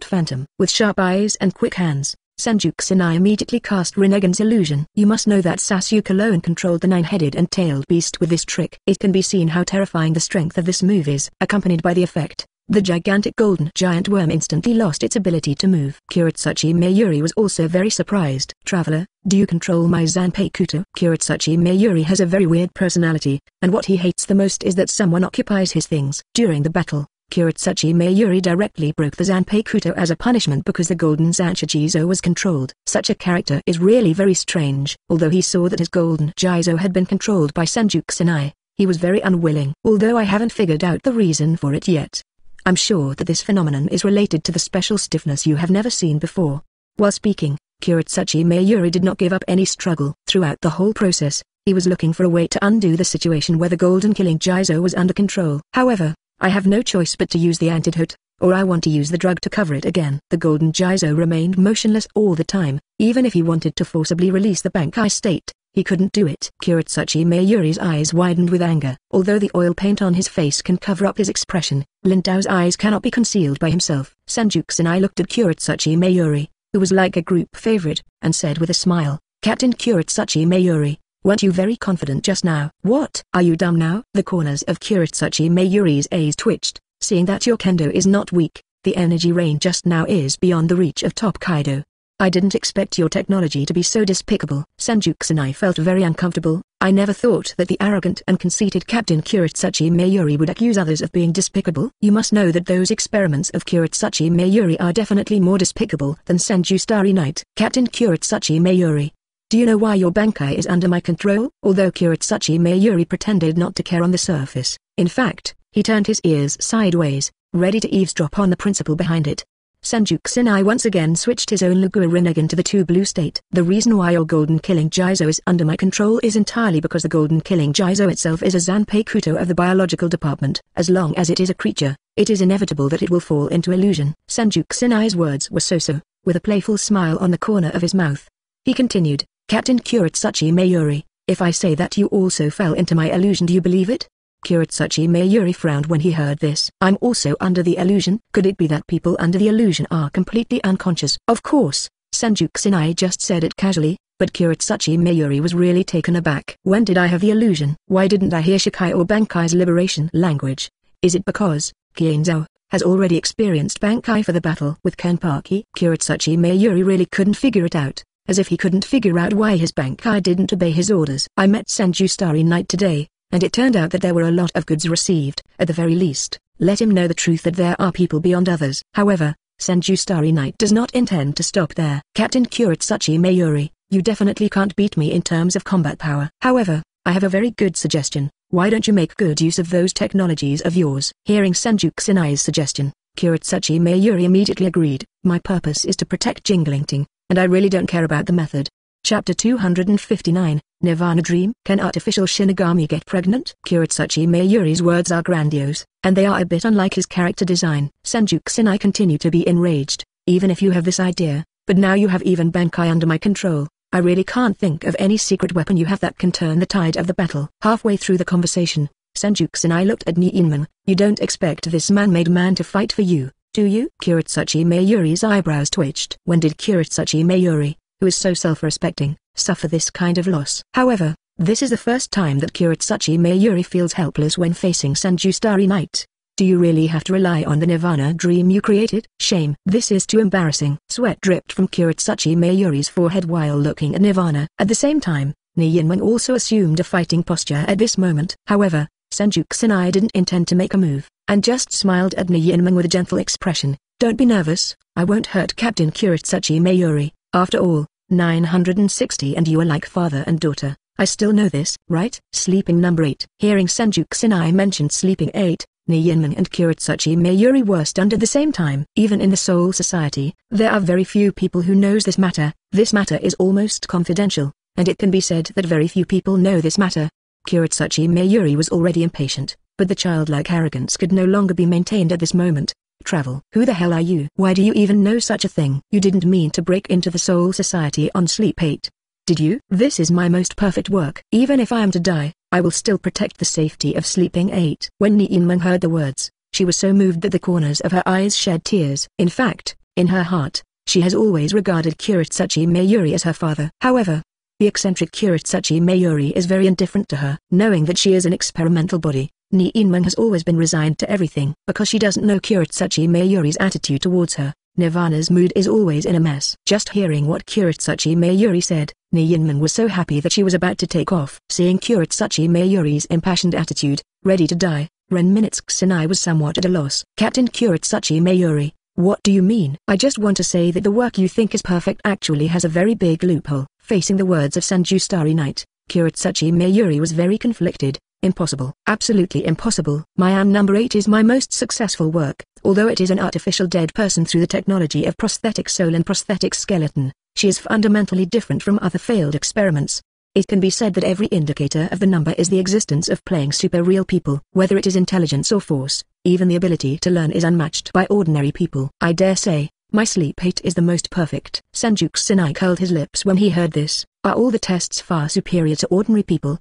Phantom. With sharp eyes and quick hands, Senju Kusanai immediately cast Rinnegan's illusion. You must know that Sasuke alone controlled the nine-headed and tailed beast with this trick. It can be seen how terrifying the strength of this move is. Accompanied by the effect, the gigantic golden giant worm instantly lost its ability to move. Kurotsuchi Mayuri was also very surprised. Traveler, do you control my Zanpakuto? Kurotsuchi Mayuri has a very weird personality, and what he hates the most is that someone occupies his things. During the battle, Kurotsuchi Mayuri directly broke the Zanpakuto as a punishment because the golden Zanchijizo was controlled. Such a character is really very strange. Although he saw that his golden Jizo had been controlled by Senju Kusanai, he was very unwilling. Although I haven't figured out the reason for it yet, I'm sure that this phenomenon is related to the special stiffness you have never seen before. While speaking, Kurotsuchi Mayuri did not give up any struggle. Throughout the whole process, he was looking for a way to undo the situation where the golden killing Jizo was under control. However, I have no choice but to use the antidote, or I want to use the drug to cover it again. The golden Jizo remained motionless all the time. Even if he wanted to forcibly release the Bankai state, he couldn't do it. Kurotsuchi Mayuri's eyes widened with anger. Although the oil paint on his face can cover up his expression, Lin Tao's eyes cannot be concealed by himself. Senju Kusanai looked at Kurotsuchi Mayuri, who was like a group favorite, and said with a smile, Captain Kurotsuchi Mayuri, weren't you very confident just now? What? Are you dumb now? The corners of Kurotsuchi Mayuri's eyes twitched, seeing that your kendo is not weak. The energy rain just now is beyond the reach of top Kido. I didn't expect your technology to be so despicable. Senju Kusanai felt very uncomfortable. I never thought that the arrogant and conceited Captain Kurotsuchi Mayuri would accuse others of being despicable. You must know that those experiments of Kurotsuchi Mayuri are definitely more despicable than Senju Starry Knight. Captain Kurotsuchi Mayuri, do you know why your Bankai is under my control? Although Kurotsuchi Mayuri pretended not to care on the surface, in fact, he turned his ears sideways, ready to eavesdrop on the principle behind it. Senju Kusanai once again switched his own Lagua Rinnegan to the 2 blue state. The reason why your golden killing Jizo is under my control is entirely because the golden killing Jizo itself is a Zanpei Kuto of the biological department. As long as it is a creature, it is inevitable that it will fall into illusion. Senju Kusanai's words were so-so, with a playful smile on the corner of his mouth. He continued, Captain Kurotsuchi Mayuri, if I say that you also fell into my illusion, do you believe it? Kurotsuchi Mayuri frowned when he heard this. I'm also under the illusion? Could it be that people under the illusion are completely unconscious? Of course, Senju Kusanai just said it casually, but Kurotsuchi Mayuri was really taken aback. When did I have the illusion? Why didn't I hear Shikai or Bankai's liberation language? Is it because Kienzao has already experienced Bankai for the battle with Kenpachi? Kurotsuchi Mayuri really couldn't figure it out, as if he couldn't figure out why his Bankai didn't obey his orders. I met Senju Starry Night today, and it turned out that there were a lot of goods received. At the very least, let him know the truth that there are people beyond others. However, Senju Starry Night does not intend to stop there. Captain Kurotsuchi Mayuri, you definitely can't beat me in terms of combat power. However, I have a very good suggestion. Why don't you make good use of those technologies of yours? Hearing Senju Kusanai's suggestion, Kurotsuchi Mayuri immediately agreed. My purpose is to protect Jingling, and I really don't care about the method. Chapter 259, Nirvana Dream. Can artificial Shinigami get pregnant? Kurotsuchi Mayuri's words are grandiose, and they are a bit unlike his character design. Senju Kusanai continued to be enraged. Even if you have this idea, but now you have even Bankai under my control, I really can't think of any secret weapon you have that can turn the tide of the battle. Halfway through the conversation, Senju Kusanai looked at Rinnegan. You don't expect this man-made man to fight for you, do you? Kurotsuchi Mayuri's eyebrows twitched. When did Kurotsuchi Mayuri, who is so self-respecting, suffer this kind of loss? However, this is the first time that Kurotsuchi Mayuri feels helpless when facing Senju Starry Night. Do you really have to rely on the Nirvana dream you created? Shame. This is too embarrassing. Sweat dripped from Kurotsuchi Mayuri's forehead while looking at Nirvana. At the same time, Rinnegan also assumed a fighting posture at this moment. However, Senju Kusanai didn't intend to make a move, and just smiled at Rinnegan with a gentle expression. Don't be nervous, I won't hurt Captain Kurotsuchi Mayuri. After all, 960 and you are like father and daughter. I still know this, right? Sleeping number 8. Hearing Senju Kusanai mentioned sleeping 8, Rinnegan and Kurotsuchi Mayuri were stunned at the same time. Even in the Soul Society, there are very few people who knows this matter. This matter is almost confidential, and it can be said that very few people know this matter. Kurotsuchi Mayuri was already impatient, but the childlike arrogance could no longer be maintained at this moment. Travel. Who the hell are you? Why do you even know such a thing? You didn't mean to break into the Soul Society on sleep 8. Did you? This is my most perfect work. Even if I am to die, I will still protect the safety of sleeping 8. When Rinnegan heard the words, she was so moved that the corners of her eyes shed tears. In fact, in her heart, she has always regarded Kurotsuchi Mayuri as her father. However, the eccentric Kurotsuchi Mayuri is very indifferent to her. Knowing that she is an experimental body, Rinnegan has always been resigned to everything. Because she doesn't know Kurotsuchi Mayuri's attitude towards her, Nirvana's mood is always in a mess. Just hearing what Kurotsuchi Mayuri said, Rinnegan was so happy that she was about to take off. Seeing Kurotsuchi Mayuri's impassioned attitude, ready to die, Kusanai was somewhat at a loss. Captain Kurotsuchi Mayuri, what do you mean? I just want to say that the work you think is perfect actually has a very big loophole. Facing the words of Senju Starry Night, Kurotsuchi Mayuri was very conflicted. Impossible. Absolutely impossible. My number 8 is my most successful work. Although it is an artificial dead person through the technology of prosthetic soul and prosthetic skeleton, she is fundamentally different from other failed experiments. It can be said that every indicator of the number is the existence of playing super real people. Whether it is intelligence or force, even the ability to learn is unmatched by ordinary people. I dare say, my sleep 8 is the most perfect. Senju Kusanai curled his lips when he heard this. Are all the tests far superior to ordinary people?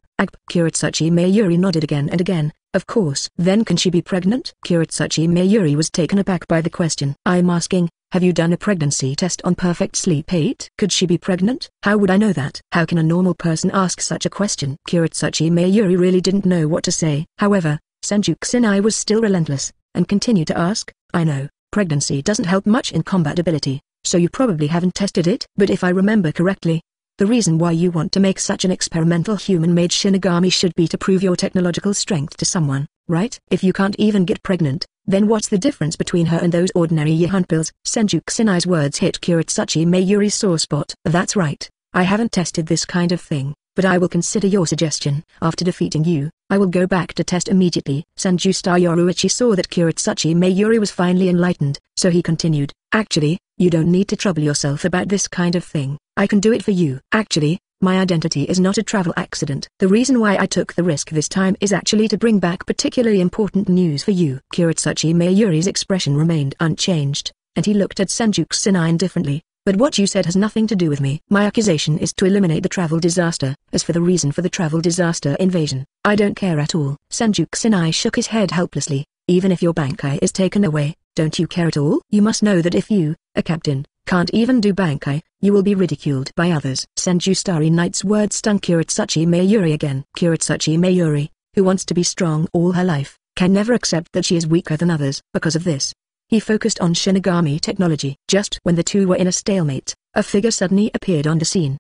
Kurotsuchi Mayuri nodded again and again. Of course. Then can she be pregnant? Kurotsuchi Mayuri was taken aback by the question. I'm asking, have you done a pregnancy test on perfect sleep 8? Could she be pregnant? How would I know that? How can a normal person ask such a question? Kurotsuchi Mayuri really didn't know what to say. However, Senju Kusanai was still relentless, and continued to ask, I know, pregnancy doesn't help much in combat ability, so you probably haven't tested it. But if I remember correctly, the reason why you want to make such an experimental human-made Shinigami should be to prove your technological strength to someone, right? If you can't even get pregnant, then what's the difference between her and those ordinary Yahuntbills? Senju Kusanai's words hit Kurotsuchi Mayuri's sore spot. That's right, I haven't tested this kind of thing, but I will consider your suggestion. After defeating you, I will go back to test immediately. Senju Yoruichi saw that Kurotsuchi Mayuri was finally enlightened, so he continued, Actually, you don't need to trouble yourself about this kind of thing. I can do it for you. Actually, my identity is not a travel accident. The reason why I took the risk this time is actually to bring back particularly important news for you. Kurotsuchi Mayuri's expression remained unchanged, and he looked at Senju Kusanai indifferently. But what you said has nothing to do with me. My accusation is to eliminate the travel disaster. As for the reason for the travel disaster invasion, I don't care at all. Senju Kusanai shook his head helplessly. Even if your bankai is taken away, don't you care at all? You must know that if you, a captain, can't even do bankai, you will be ridiculed by others. Senju Starry Knight's words stung Kurotsuchi Mayuri again. Kurotsuchi Mayuri, who wants to be strong all her life, can never accept that she is weaker than others. Because of this, he focused on Shinigami technology. Just when the two were in a stalemate, a figure suddenly appeared on the scene.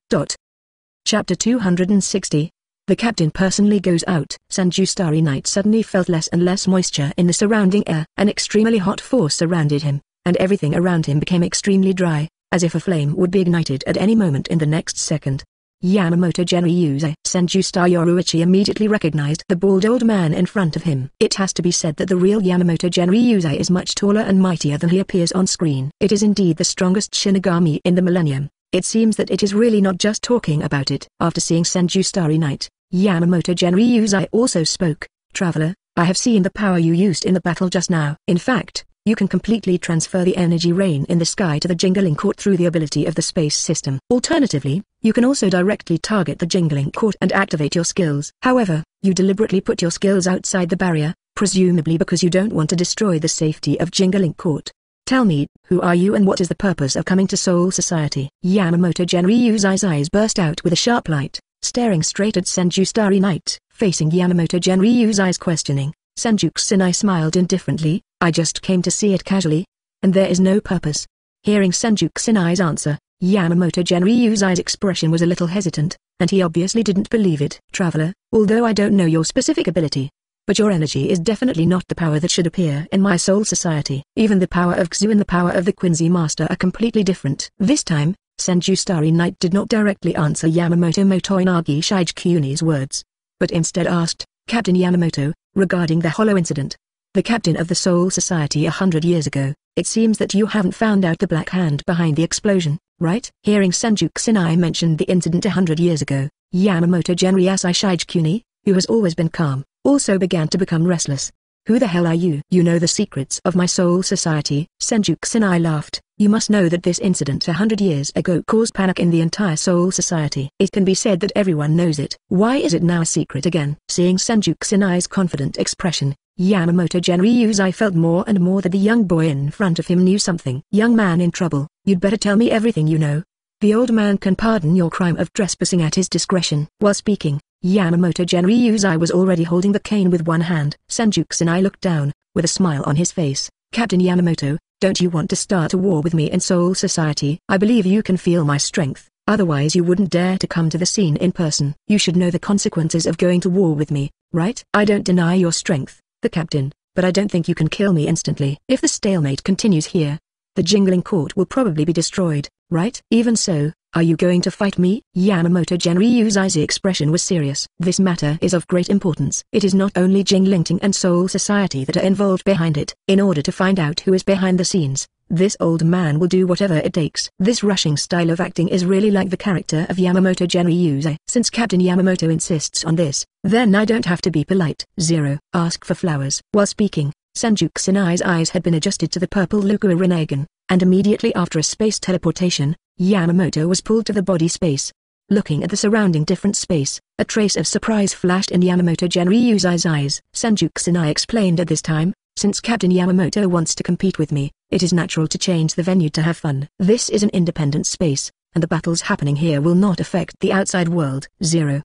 Chapter 260. The captain personally goes out. Senju Starry Night suddenly felt less and less moisture in the surrounding air. An extremely hot force surrounded him, and everything around him became extremely dry, as if a flame would be ignited at any moment in the next second. Yamamoto Genryuze. Senju Yoruichi immediately recognized the bald old man in front of him. It has to be said that the real Yamamoto Genryuze is much taller and mightier than he appears on screen. It is indeed the strongest Shinigami in the millennium. It seems that it is really not just talking about it. After seeing Senju Starry Night, Yamamoto Genryuze also spoke. Traveler, I have seen the power you used in the battle just now. In fact, you can completely transfer the energy rain in the sky to the jingling court through the ability of the space system. Alternatively, you can also directly target the jingling court and activate your skills. However, you deliberately put your skills outside the barrier, presumably because you don't want to destroy the safety of jingling court. Tell me, who are you and what is the purpose of coming to Soul Society? Yamamoto Genryuze's eyes burst out with a sharp light, staring straight at Senju Starry Night. Facing Yamamoto Genryuze's questioning, Senju Kusanai smiled indifferently. I just came to see it casually, and there is no purpose. Hearing Senju Kusanai's answer, Yamamoto Genryuze's expression was a little hesitant, and he obviously didn't believe it. Traveler, although I don't know your specific ability, but your energy is definitely not the power that should appear in my Soul Society. Even the power of Xu and the power of the Quincy Master are completely different. This time, Senju Starry Night did not directly answer Yamamoto Motoinagi Shichikuni's words, but instead asked, Captain Yamamoto, regarding the hollow incident, the captain of the Soul Society 100 years ago, it seems that you haven't found out the black hand behind the explosion, right? Hearing Senju Kusanai mention the incident 100 years ago, Yamamoto Genryuze Shichikuni, who has always been calm, also began to become restless. Who the hell are you? You know the secrets of my Soul Society. Senju Kusanai laughed. You must know that this incident 100 years ago caused panic in the entire Soul Society. It can be said that everyone knows it. Why is it now a secret again? Seeing Senju Kusanai's confident expression, Yamamoto Genryuze felt more and more that the young boy in front of him knew something. Young man in trouble, you'd better tell me everything you know. The old man can pardon your crime of trespassing at his discretion. While speaking, Yamamoto Genryuze was already holding the cane with one hand. Senju Kusanai looked down, with a smile on his face. Captain Yamamoto, don't you want to start a war with me in Soul Society? I believe you can feel my strength, otherwise you wouldn't dare to come to the scene in person. You should know the consequences of going to war with me, right? I don't deny your strength, the captain, but I don't think you can kill me instantly. If the stalemate continues here, the jingling court will probably be destroyed, right? Even so, are you going to fight me? Yamamoto Genryuze's expression was serious. This matter is of great importance. It is not only Jingling and Soul Society that are involved behind it. In order to find out who is behind the scenes, this old man will do whatever it takes. This rushing style of acting is really like the character of Yamamoto Genryuze. Since Captain Yamamoto insists on this, then I don't have to be polite. Ask for flowers. While speaking, Senju Kusanai's eyes had been adjusted to the purple Lukua Rinnegan, and immediately after a space teleportation, Yamamoto was pulled to the body space. Looking at the surrounding different space, a trace of surprise flashed in Yamamoto Genryuze's eyes. Senju Kusanai explained at this time, since Captain Yamamoto wants to compete with me, it is natural to change the venue to have fun. This is an independent space, and the battles happening here will not affect the outside world.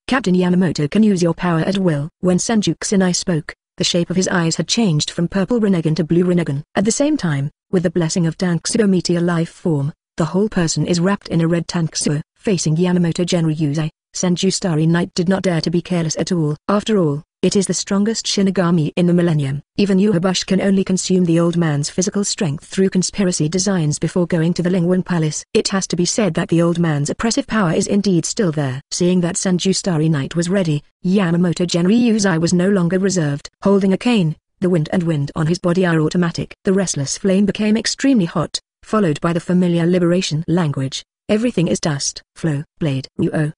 Captain Yamamoto can use your power at will. When Senju Kusanai spoke, the shape of his eyes had changed from purple Rinnegan to blue Rinnegan. At the same time, with the blessing of Tanksuo Meteor life form, the whole person is wrapped in a red Tanksuo. Facing Yamamoto Genryuze, Senju Starry Night did not dare to be careless at all. After all, it is the strongest Shinigami in the millennium. Even Yuhabush can only consume the old man's physical strength through conspiracy designs before going to the Lingwen Palace. It has to be said that the old man's oppressive power is indeed still there. Seeing that Senju Starry Night was ready, Yamamoto Genryuze was no longer reserved. Holding a cane, the wind on his body are automatic. The restless flame became extremely hot, followed by the familiar liberation language. Everything is dust. Flow, blade,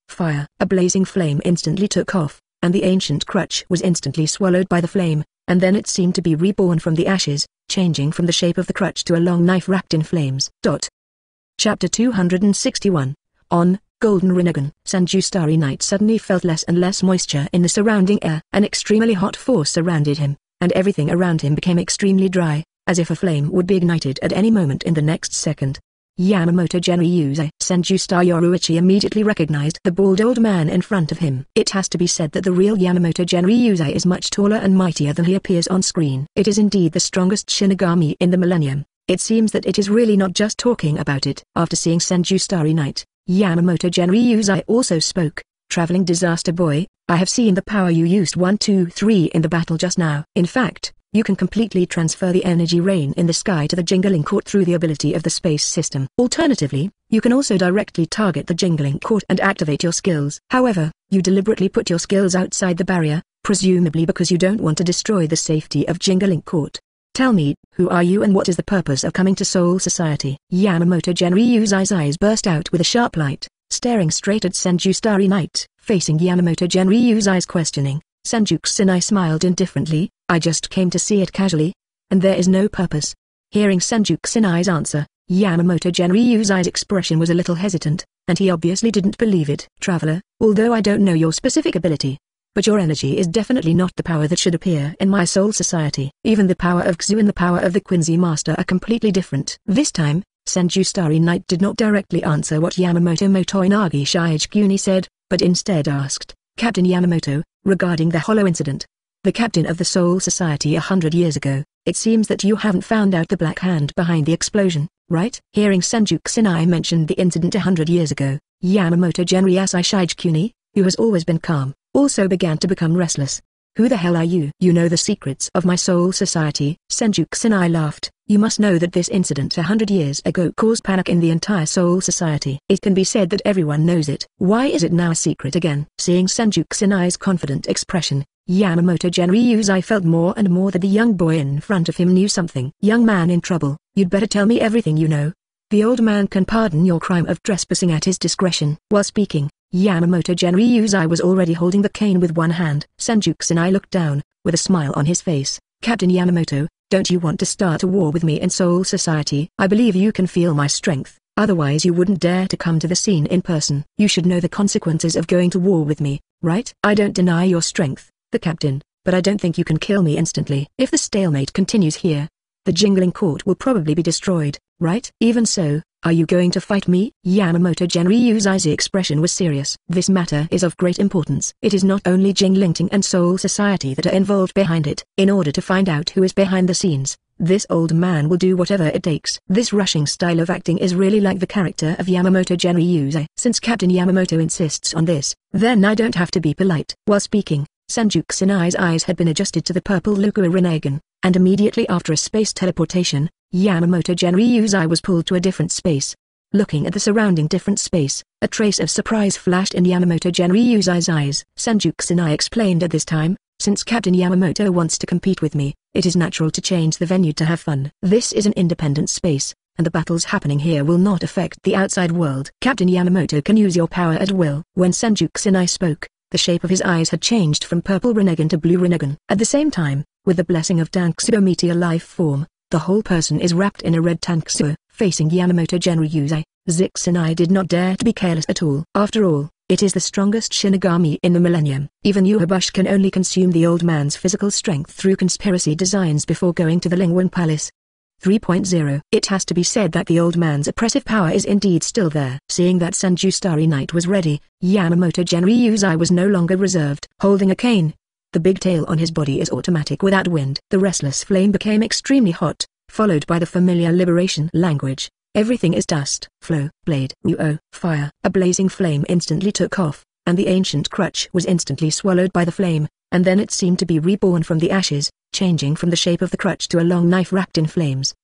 fire. A blazing flame instantly took off, and the ancient crutch was instantly swallowed by the flame, and then it seemed to be reborn from the ashes, changing from the shape of the crutch to a long knife wrapped in flames. Chapter 261. On Golden Rinnegan. Senju Starry Night suddenly felt less and less moisture in the surrounding air. An extremely hot force surrounded him, and everything around him became extremely dry, as if a flame would be ignited at any moment in the next second. Yamamoto Genryusei. Senju Star Yoruichi immediately recognized the bald old man in front of him. It has to be said that the real Yamamoto Genryusei is much taller and mightier than he appears on screen. It is indeed the strongest Shinigami in the millennium. It seems that it is really not just talking about it. After seeing Senju Starry Night, Yamamoto Genryusei also spoke. Traveling Disaster Boy, I have seen the power you used 1 2 3 in the battle just now. In fact, you can completely transfer the energy rain in the sky to the jingling court through the ability of the space system. Alternatively, you can also directly target the jingling court and activate your skills. However, you deliberately put your skills outside the barrier, presumably because you don't want to destroy the safety of jingling court. Tell me, who are you and what is the purpose of coming to Soul Society? Yamamoto Genryusei's eyes burst out with a sharp light, staring straight at Senju Starry Night. Facing Yamamoto Genryusei's questioning, Senju Kusanai smiled indifferently. I just came to see it casually, and there is no purpose. Hearing Senju Kusanai's answer, Yamamoto Genryusei's expression was a little hesitant, and he obviously didn't believe it. Traveler, although I don't know your specific ability, but your energy is definitely not the power that should appear in my Soul Society. Even the power of Kzu and the power of the Quincy Master are completely different. This time, Senju Starry Night did not directly answer what Yamamoto Motoinagi Shichiguni said, but instead asked, Captain Yamamoto, regarding the hollow incident. The captain of the Soul Society 100 years ago, it seems that you haven't found out the black hand behind the explosion, right? Hearing Senju Kusanai mention the incident 100 years ago, Yamamoto Genryusei Shichiguni, who has always been calm, also began to become restless. Who the hell are you? You know the secrets of my Soul Society. Senju Kusanai laughed. You must know that this incident 100 years ago caused panic in the entire Soul Society. It can be said that everyone knows it. Why is it now a secret again? Seeing Senju Kusanai's confident expression, Yamamoto Genryusei felt more and more that the young boy in front of him knew something. Young man in trouble, you'd better tell me everything you know. The old man can pardon your crime of trespassing at his discretion. While speaking, Yamamoto Genryusei was already holding the cane with one hand. Senju Kusanai looked down, with a smile on his face. Captain Yamamoto, don't you want to start a war with me in Soul Society? I believe you can feel my strength, otherwise you wouldn't dare to come to the scene in person. You should know the consequences of going to war with me, right? I don't deny your strength, the captain, but I don't think you can kill me instantly. If the stalemate continues here, the jingling court will probably be destroyed, right? Even so, are you going to fight me? Yamamoto Genryusei's expression was serious. This matter is of great importance. It is not only Jingling and Soul Society that are involved behind it. In order to find out who is behind the scenes, this old man will do whatever it takes. This rushing style of acting is really like the character of Yamamoto Genryusei. Since Captain Yamamoto insists on this, then I don't have to be polite. While speaking, Senju Kusanai's eyes had been adjusted to the purple Lukua Rinnegan, and immediately after a space teleportation, Yamamoto Genryusei was pulled to a different space. Looking at the surrounding different space, a trace of surprise flashed in Yamamoto Genryusei's eyes. Senju Kusanai explained at this time, since Captain Yamamoto wants to compete with me, it is natural to change the venue to have fun. This is an independent space, and the battles happening here will not affect the outside world. Captain Yamamoto can use your power at will. When Senju Kusanai spoke, the shape of his eyes had changed from purple Rinnegan to blue Rinnegan. At the same time, with the blessing of Tanksuo Meteor life form, the whole person is wrapped in a red Tanksuo. Facing Yamamoto Genryusei, Kusanai did not dare to be careless at all. After all, it is the strongest Shinigami in the millennium. Even Yuhabush can only consume the old man's physical strength through conspiracy designs before going to the Lingwen Palace. 3.0. It has to be said that the old man's oppressive power is indeed still there. Seeing that Senju Starry Night was ready, Yamamoto Genryusei was no longer reserved. Holding a cane, the big tail on his body is automatic without wind. The restless flame became extremely hot, followed by the familiar liberation language. Everything is dust. Flow, blade, fire. A blazing flame instantly took off, and the ancient crutch was instantly swallowed by the flame, and then it seemed to be reborn from the ashes, changing from the shape of the crutch to a long knife wrapped in flames.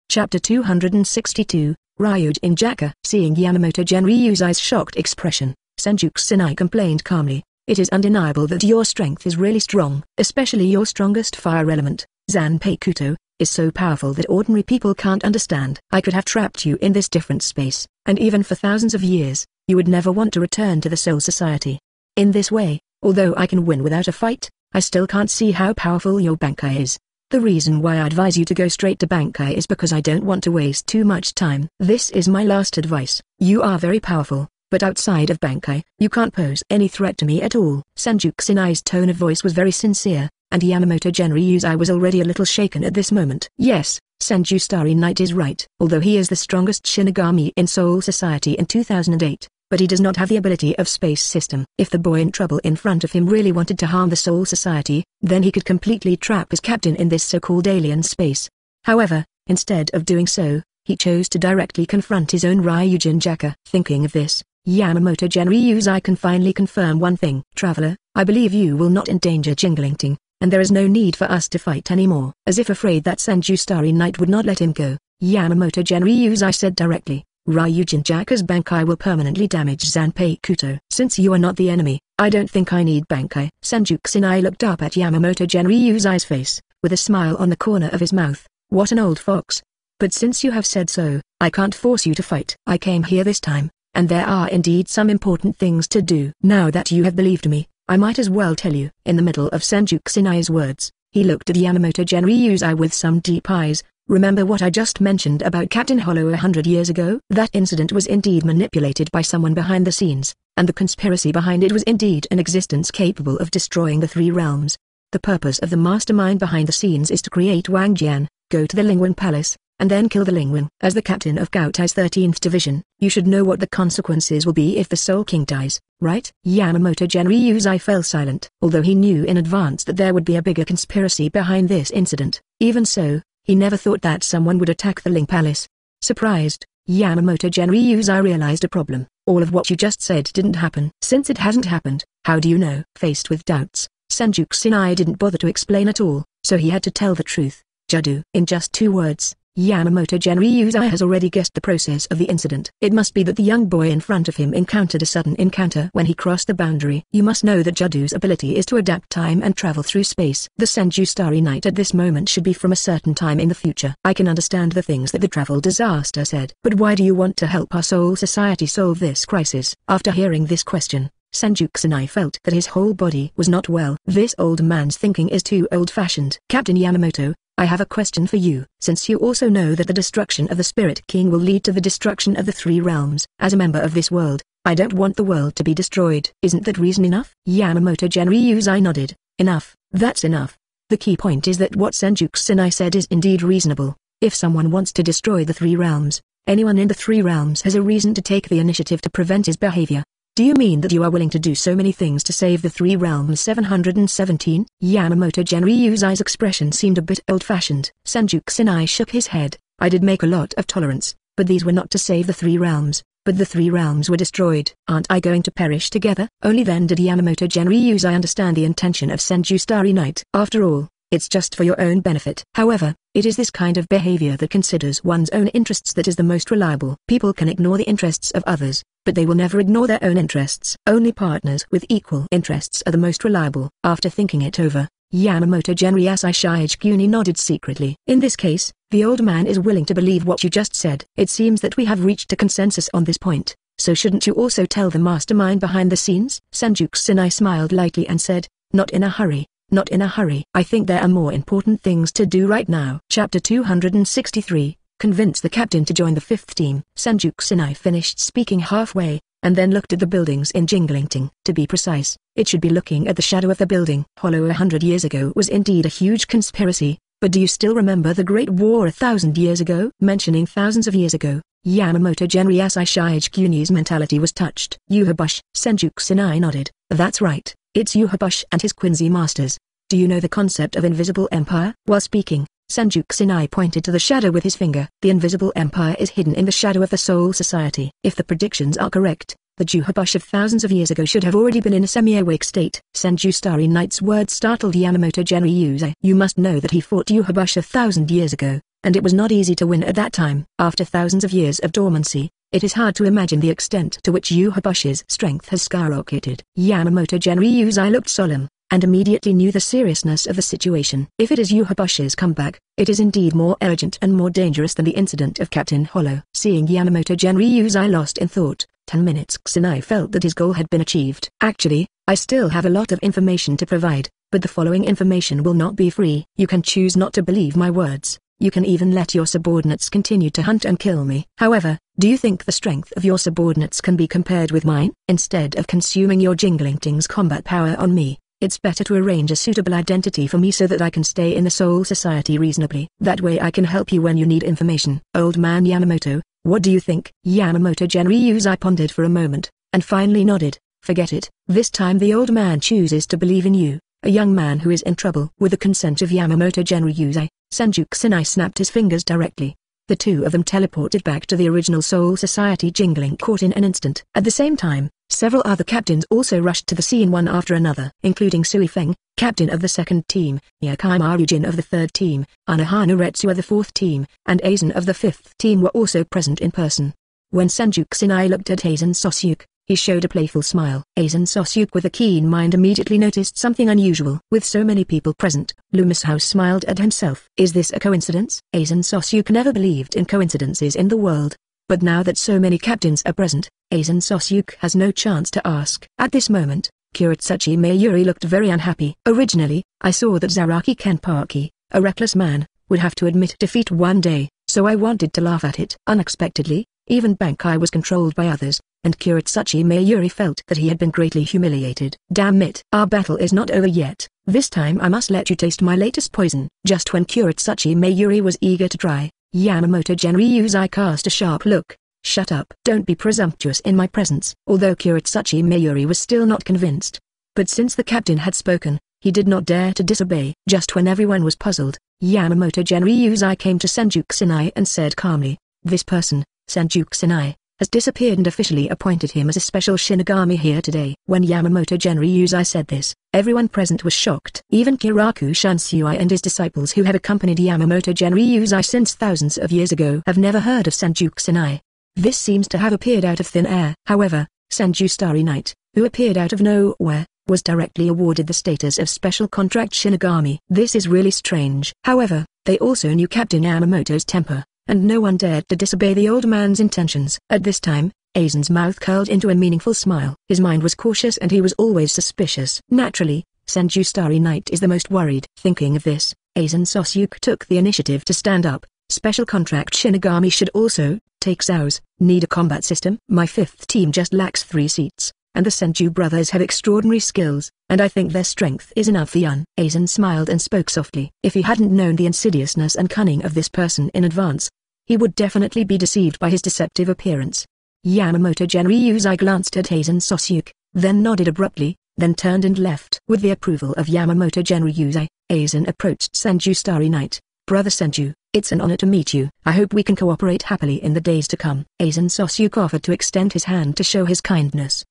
Chapter 262, RyuJin Jakka. Seeing Yamamoto Genryusei's shocked expression, Senju Kusanai complained calmly, it is undeniable that your strength is really strong, especially your strongest fire element, Zanpakuto. is so powerful that ordinary people can't understand. I could have trapped you in this different space, and even for thousands of years, you would never want to return to the Soul Society. In this way, although I can win without a fight, I still can't see how powerful your Bankai is. The reason why I advise you to go straight to Bankai is because I don't want to waste too much time. This is my last advice. You are very powerful, but outside of Bankai, you can't pose any threat to me at all. Senju Kusanai's tone of voice was very sincere, and Yamamoto Genryu's was already a little shaken at this moment. Yes, Senju Starry Night is right. Although he is the strongest Shinigami in Soul Society in 2008, but he does not have the ability of space system. If the boy in trouble in front of him really wanted to harm the Soul Society, then he could completely trap his captain in this so-called alien space. However, instead of doing so, he chose to directly confront his own RyuJin Jakka. Thinking of this, Yamamoto Genryu's can finally confirm one thing. Traveler, I believe you will not endanger Jinglingting, and there is no need for us to fight anymore. As if afraid that Senju Starry Night would not let him go, Yamamoto Genryu's said directly, Ryujin Jakka's Bankai will permanently damage Zanpei Kuto. Since you are not the enemy, I don't think I need Bankai. Senju Kusanai looked up at Yamamoto Genryu's face, with a smile on the corner of his mouth. What an old fox. But since you have said so, I can't force you to fight. I came here this time, and there are indeed some important things to do. Now that you have believed me, I might as well tell you. In the middle of Senju Kusanai's words, he looked at Yamamoto Genryu's with some deep eyes. Remember what I just mentioned about Captain Hollow 100 years ago? That incident was indeed manipulated by someone behind the scenes, and the conspiracy behind it was indeed an existence capable of destroying the three realms. The purpose of the mastermind behind the scenes is to create Wang Jian, go to the Lingwen Palace, and then kill the Lingwen. As the captain of Gaotai's 13th Division, you should know what the consequences will be if the Soul King dies, right? Yamamoto Genryu's fell silent. Although he knew in advance that there would be a bigger conspiracy behind this incident, even so, he never thought that someone would attack the Ling Palace. Surprised, Yamamoto Genryu's realized a problem. All of what you just said didn't happen. Since it hasn't happened, how do you know? Faced with doubts, Senju Kusanai didn't bother to explain at all, so he had to tell the truth. Jadu. In just 2 words, Yamamoto Genryu's has already guessed the process of the incident. It must be that the young boy in front of him encountered a sudden encounter when he crossed the boundary. You must know that Jadu's ability is to adapt time and travel through space. The Senju Starry Night at this moment should be from a certain time in the future. I can understand the things that the travel disaster said. But why do you want to help our Soul Society solve this crisis? After hearing this question, Senju Kusanai felt that his whole body was not well. This old man's thinking is too old-fashioned. Captain Yamamoto, I have a question for you. Since you also know that the destruction of the Spirit King will lead to the destruction of the three realms, as a member of this world, I don't want the world to be destroyed. Isn't that reason enough? Yamamoto Genryu's nodded. Enough. That's enough. The key point is that what Senju Kusanai said is indeed reasonable. If someone wants to destroy the three realms, anyone in the three realms has a reason to take the initiative to prevent his behavior. Do you mean that you are willing to do so many things to save the three realms? 717? Yamamoto Genryu's expression seemed a bit old-fashioned. Senju Kusanai shook his head. I did make a lot of tolerance, but these were not to save the three realms, but the three realms were destroyed. Aren't I going to perish together? Only then did Yamamoto Genryu's understand the intention of Senju Starry Night. After all, it's just for your own benefit. However, it is this kind of behavior that considers one's own interests that is the most reliable. People can ignore the interests of others, but they will never ignore their own interests. Only partners with equal interests are the most reliable. After thinking it over, Yamamoto Genryu's Shichiguni nodded secretly. In this case, the old man is willing to believe what you just said. It seems that we have reached a consensus on this point, so shouldn't you also tell the mastermind behind the scenes? Senju Kusanai smiled lightly and said, not in a hurry. Not in a hurry. I think there are more important things to do right now. Chapter 263, Convince the captain to join the 5th team. Senju Kusanai finished speaking halfway, and then looked at the buildings in Jinglingting. To be precise, it should be looking at the shadow of the building. Hollow 100 years ago was indeed a huge conspiracy, but do you still remember the Great War 1,000 years ago? Mentioning thousands of years ago, Yamamoto Genryu's Shichiguni's mentality was touched. Yuhabush. Senju Kusanai nodded. That's right. It's Yuhabush and his Quincy masters. Do you know the concept of invisible empire? While speaking, Senju Kusanai pointed to the shadow with his finger. The invisible empire is hidden in the shadow of the Soul Society. If the predictions are correct, the Yuhabush of thousands of years ago should have already been in a semi-awake state. Senju Starry Night's words startled Yamamoto Genryu's. You must know that he fought Yuhabush 1,000 years ago, and it was not easy to win at that time. After thousands of years of dormancy, it is hard to imagine the extent to which Yuhabush's strength has skyrocketed. Yamamoto Genryu's looked solemn, and immediately knew the seriousness of the situation. If it is Yhwach's comeback, it is indeed more urgent and more dangerous than the incident of Captain Hollow. Seeing Yamamoto Genryu's eye lost in thought, 10 minutes Kusanai felt that his goal had been achieved. Actually, I still have a lot of information to provide, but the following information will not be free. You can choose not to believe my words. You can even let your subordinates continue to hunt and kill me. However, do you think the strength of your subordinates can be compared with mine? Instead of consuming your Jinglingting's combat power on me, it's better to arrange a suitable identity for me so that I can stay in the Soul Society reasonably. That way I can help you when you need information. Old man Yamamoto, what do you think? Yamamoto Genryu's eye pondered for a moment, and finally nodded. Forget it. This time the old man chooses to believe in you, a young man who is in trouble. With the consent of Yamamoto Genryu's eye, Senju Kusanai snapped his fingers directly. The two of them teleported back to the original Soul Society Jingling court in an instant. At the same time, several other captains also rushed to the scene one after another, including Sui Feng, captain of the second team, Yakima RyuJin of the third team, Anohana Retsu of the fourth team, and Aizen of the fifth team were also present in person. When Senju Kusanai looked at Aizen Sosuke, he showed a playful smile. Aizen Sosuke with a keen mind immediately noticed something unusual. With so many people present, Loomis House smiled at himself. Is this a coincidence? Aizen Sosuke never believed in coincidences in the world. But now that so many captains are present, Aizen Sosuke has no chance to ask. At this moment, Kurotsuchi Mayuri looked very unhappy. Originally, I saw that Zaraki Kenpachi, a reckless man, would have to admit defeat one day, so I wanted to laugh at it. Unexpectedly, even Bankai was controlled by others, and Kurotsuchi Mayuri felt that he had been greatly humiliated. Damn it! Our battle is not over yet. This time I must let you taste my latest poison. Just when Kurotsuchi Mayuri was eager to try, Yamamoto Genryu's eye cast a sharp look. Shut up. Don't be presumptuous in my presence. Although Kurotsuchi Mayuri was still not convinced. But since the captain had spoken, he did not dare to disobey. Just when everyone was puzzled, Yamamoto Genryu's eye came to Senju Kusanai and said calmly, this person, Senju Kusanai, has disappeared and officially appointed him as a special Shinigami here today. When Yamamoto Genryu's eye said this, everyone present was shocked. Even Kiraku Shunsui and his disciples who have accompanied Yamamoto Genryu's eye since thousands of years ago have never heard of Senju Kusanai. This seems to have appeared out of thin air. However, Senju Starry Night, who appeared out of nowhere, was directly awarded the status of Special Contract Shinigami. This is really strange. However, they also knew Captain Yamamoto's temper, and no one dared to disobey the old man's intentions. At this time, Aizen's mouth curled into a meaningful smile. His mind was cautious and he was always suspicious. Naturally, Senju Starry Night is the most worried. Thinking of this, Aizen Sosuke took the initiative to stand up. Special Contract Shinigami should also take Sao's. Need a combat system? My fifth team just lacks 3 seats, and the Senju brothers have extraordinary skills, and I think their strength is enough for Yun. Aizen smiled and spoke softly. If he hadn't known the insidiousness and cunning of this person in advance, he would definitely be deceived by his deceptive appearance. Yamamoto Genryu's eye glanced at Aizen Sosuke, then nodded abruptly, then turned and left. With the approval of Yamamoto Genryu's eye, Aizen approached Senju Starry Night. Brother Senju, it's an honor to meet you. I hope we can cooperate happily in the days to come. Aizen Sosuke offered to extend his hand to show his kindness.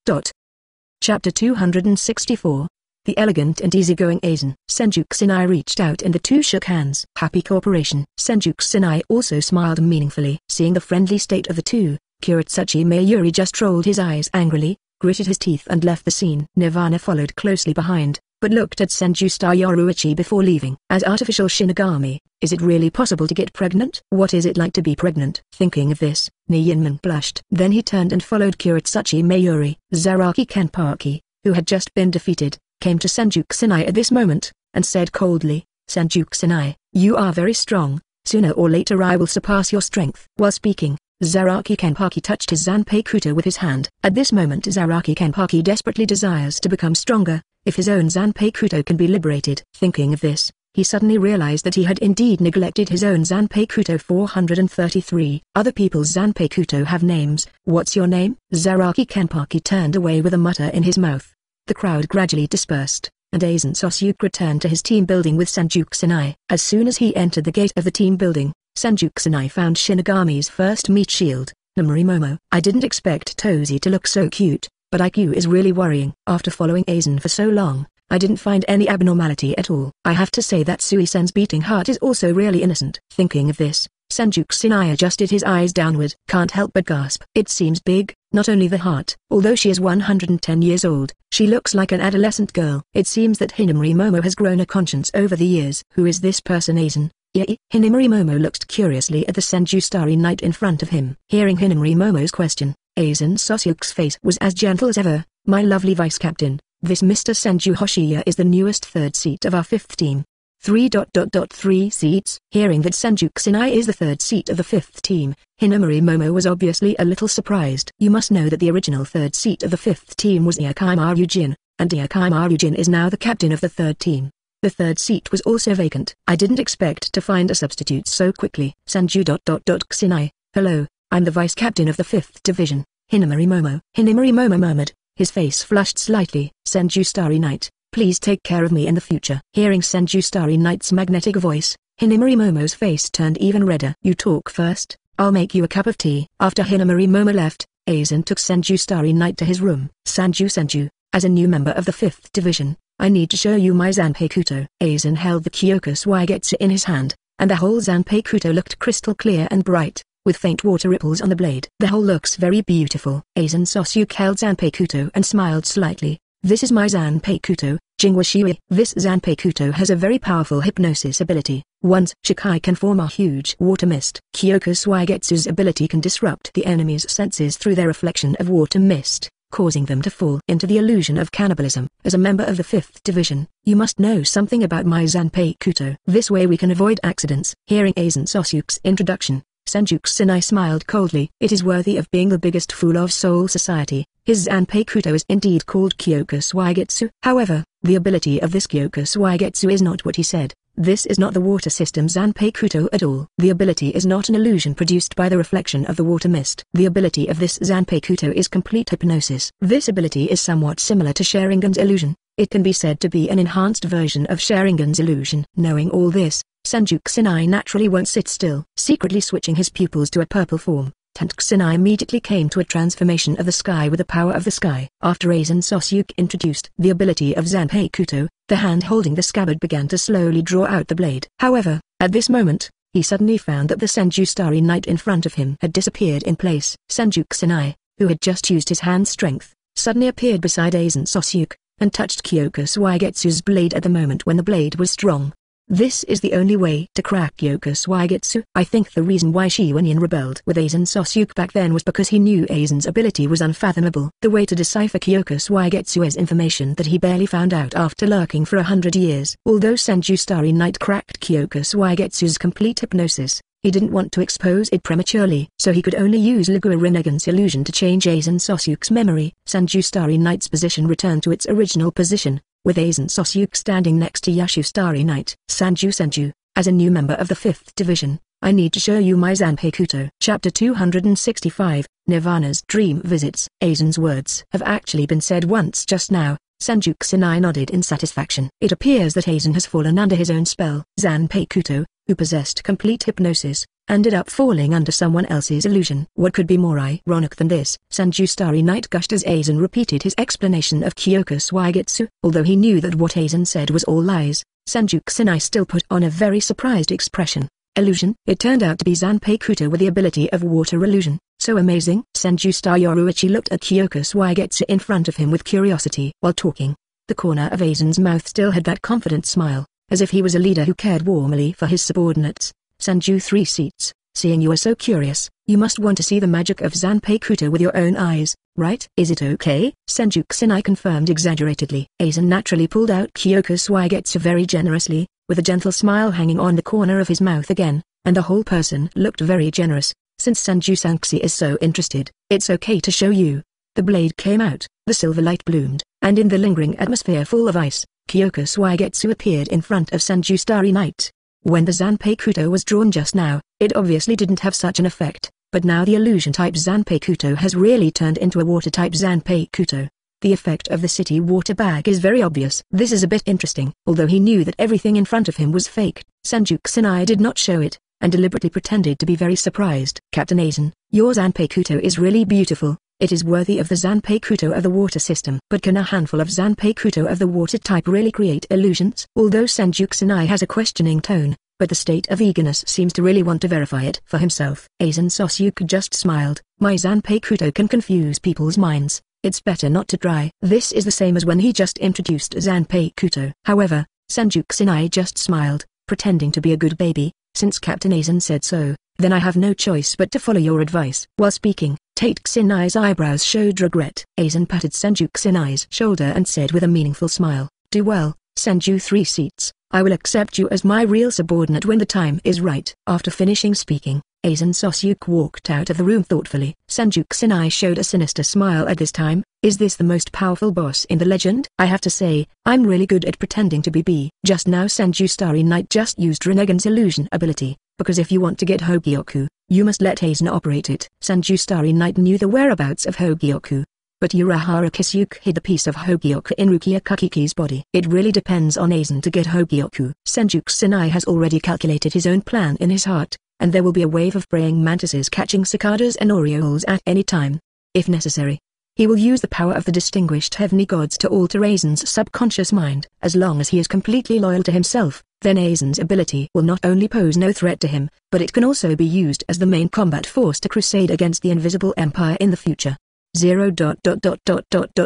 Chapter 264. The elegant and easygoing Aizen. Senju Kusanai reached out and the two shook hands. Happy cooperation. Senju Kusanai also smiled meaningfully. Seeing the friendly state of the two, Kurotsuchi Mayuri just rolled his eyes angrily, gritted his teeth and left the scene. Nirvana followed closely behind, but looked at Senju Star Yoruichi before leaving. As artificial Shinigami, is it really possible to get pregnant? What is it like to be pregnant? Thinking of this, Niyinman blushed. Then he turned and followed Kurotsuchi Mayuri. Zaraki Kenpachi, who had just been defeated, came to Senju Kusanai at this moment, and said coldly, Senju Kusanai, you are very strong, sooner or later I will surpass your strength. While speaking, Zaraki Kenpachi touched his Zanpei Kuto with his hand. At this moment Zaraki Kenpachi desperately desires to become stronger, if his own Zanpei Kuto can be liberated. Thinking of this, he suddenly realized that he had indeed neglected his own Zanpei Kuto 433. Other people's Zanpei Kuto have names. What's your name? Zaraki Kenpachi turned away with a mutter in his mouth. The crowd gradually dispersed, and Aizen Sosuke returned to his team building with Senju Kusanai. As soon as he entered the gate of the team building, Senju Kusanai found Shinigami's first meat shield, Namori Momo. I didn't expect Tozi to look so cute, but IQ is really worrying. After following Aizen for so long, I didn't find any abnormality at all. I have to say that Sui-sen's beating heart is also really innocent. Thinking of this, Senju Kusanai adjusted his eyes downward. Can't help but gasp. It seems big, not only the heart. Although she is 110 years old, she looks like an adolescent girl. It seems that Hinamori Momo has grown a conscience over the years. Who is this person, Aizen? Hinamori Momo looked curiously at the Senju Starry Knight in front of him. Hearing Hinamori Momo's question, Aizen Sosuke's face was as gentle as ever. My lovely vice captain, this Mr. Senju Hoshiya is the newest third seat of our fifth team. 3 seats. Hearing that Senju Kusanai is the third seat of the fifth team, Hinamori Momo was obviously a little surprised. You must know that the original third seat of the fifth team was RyuJin, and RyuJin is now the captain of the third team. The third seat was also vacant. I didn't expect to find a substitute so quickly. Senju Kusanai, hello, I'm the vice captain of the 5th division, Hinamori Momo. Hinamori Momo murmured, his face flushed slightly. Senju Starry Knight, please take care of me in the future. Hearing Senju Starry Knight's magnetic voice, Hinamori Momo's face turned even redder. You talk first, I'll make you a cup of tea. After Hinamori Momo left, Aizen took Senju Starry Knight to his room. Senju, as a new member of the 5th division, I need to show you my Zanpei Kuto. Aizen held the Kyoku Suigetsu in his hand, and the whole Zanpei Kuto looked crystal clear and bright, with faint water ripples on the blade. The whole looks very beautiful. Aizen Sosuke held Zanpei Kuto and smiled slightly. This is my Zanpei Kuto, Jingwa Shui. This Zanpei Kuto has a very powerful hypnosis ability. Once Shikai can form a huge water mist. Kyoku Suigetsu's ability can disrupt the enemy's senses through their reflection of water mist, causing them to fall into the illusion of cannibalism. As a member of the 5th division, you must know something about my Zanpei Kuto. This way we can avoid accidents. Hearing Aizen Sosuke's introduction, Senju Kusanai smiled coldly. It is worthy of being the biggest fool of Soul Society. His Zanpei Kuto is indeed called Kyoku Suigetsu. However, the ability of this Kyoku Suigetsu is not what he said. This is not the water system Zanpei Kuto at all. The ability is not an illusion produced by the reflection of the water mist. The ability of this Zanpei Kuto is complete hypnosis. This ability is somewhat similar to Sharingan's illusion. It can be said to be an enhanced version of Sharingan's illusion. Knowing all this, Senju Kusanai naturally won't sit still. Secretly switching his pupils to a purple form, Kusanai immediately came to a transformation of the sky with the power of the sky. After Aizen Sosuke introduced the ability of Zanpei Kuto, the hand holding the scabbard began to slowly draw out the blade. However, at this moment, he suddenly found that the Senju Starry Knight in front of him had disappeared in place. Senju Kusanai, who had just used his hand strength, suddenly appeared beside Aizen Sosuke, and touched Kyoku Suigetsu's blade at the moment when the blade was strong. This is the only way to crack Kyoku Suigetsu. I think the reason why Shiwanyan rebelled with Aizen Sosuke back then was because he knew Aizen's ability was unfathomable. The way to decipher Kyoku Suigetsu is information that he barely found out after lurking for 100 years. Although Senju Starry Knight cracked Kyoku Suigetsu's complete hypnosis, he didn't want to expose it prematurely, so he could only use Ligua Rinnegan's illusion to change Aizen Sosuke's memory. Senju Starry Knight's position returned to its original position, with Aizen Sosuke standing next to Yashu Starry Knight. Senju, as a new member of the 5th division, I need to show you my Zanpei Kuto. Chapter 265, Nirvana's Dream Visits. Aizen's words have actually been said once just now. Senju Kusanai nodded in satisfaction. It appears that Aizen has fallen under his own spell. Zanpei Kuto, who possessed complete hypnosis, ended up falling under someone else's illusion. What could be more ironic than this? Senju Starry Knight gushed as Aizen repeated his explanation of Kyoku Suigetsu. Although he knew that what Aizen said was all lies, Senju Kusanai still put on a very surprised expression. Illusion? It turned out to be Zanpei Kuto with the ability of water illusion. So amazing. Senju Yoruichi looked at Kyoku Suigetsu in front of him with curiosity. While talking, the corner of Aizen's mouth still had that confident smile, as if he was a leader who cared warmly for his subordinates. Senju 3 seats, seeing you are so curious, you must want to see the magic of Zanpei Kuto with your own eyes, right? Is it okay? Senju Kusanai confirmed exaggeratedly. Aizen naturally pulled out Kyoku Suigetsu very generously, with a gentle smile hanging on the corner of his mouth again, and the whole person looked very generous. Since Senju Sanxi is so interested, it's okay to show you. The blade came out, the silver light bloomed, and in the lingering atmosphere full of ice, Kyoku Suigetsu appeared in front of Senju Starry Knight. When the Zanpei Kuto was drawn just now, it obviously didn't have such an effect, but now the illusion-type Zanpei Kuto has really turned into a water-type Zanpei Kuto. The effect of the city water bag is very obvious. This is a bit interesting. Although he knew that everything in front of him was fake, Senju Kusanai did not show it, and deliberately pretended to be very surprised. Captain Aizen, your Zanpei Kuto is really beautiful. It is worthy of the Zanpei Kuto of the water system. But can a handful of Zanpei Kuto of the water type really create illusions? Although Senju Kusanai has a questioning tone, but the state of eagerness seems to really want to verify it for himself. Aizen Sosyuku just smiled. My Zanpei Kuto can confuse people's minds. It's better not to try. This is the same as when he just introduced Zanpei Kuto. However, Senju Kusanai just smiled, pretending to be a good baby. Since Captain Aizen said so, then I have no choice but to follow your advice. While speaking, Tate Kusanai's eyebrows showed regret. Aizen patted Senju Kusanai's shoulder and said with a meaningful smile, do well, Senju 3 seats. I will accept you as my real subordinate when the time is right. After finishing speaking, Aizen Sosyuku walked out of the room thoughtfully. Senju Kusanai showed a sinister smile at this time. Is this the most powerful boss in the legend? I have to say, I'm really good at pretending to be B. Just now Senju Starry Night just used Rinnegan's illusion ability, because if you want to get Hogyoku, you must let Aizen operate it. Senju Starry Night knew the whereabouts of Hogyoku, but Urahara Kisuke hid a piece of Hogyoku in Rukia Kakiki's body. It really depends on Aizen to get Hogyoku. Senju Kusanai has already calculated his own plan in his heart, and there will be a wave of praying mantises catching cicadas and orioles at any time. If necessary, he will use the power of the distinguished heavenly gods to alter Aizen's subconscious mind. As long as he is completely loyal to himself, then Aizen's ability will not only pose no threat to him, but it can also be used as the main combat force to crusade against the invisible empire in the future.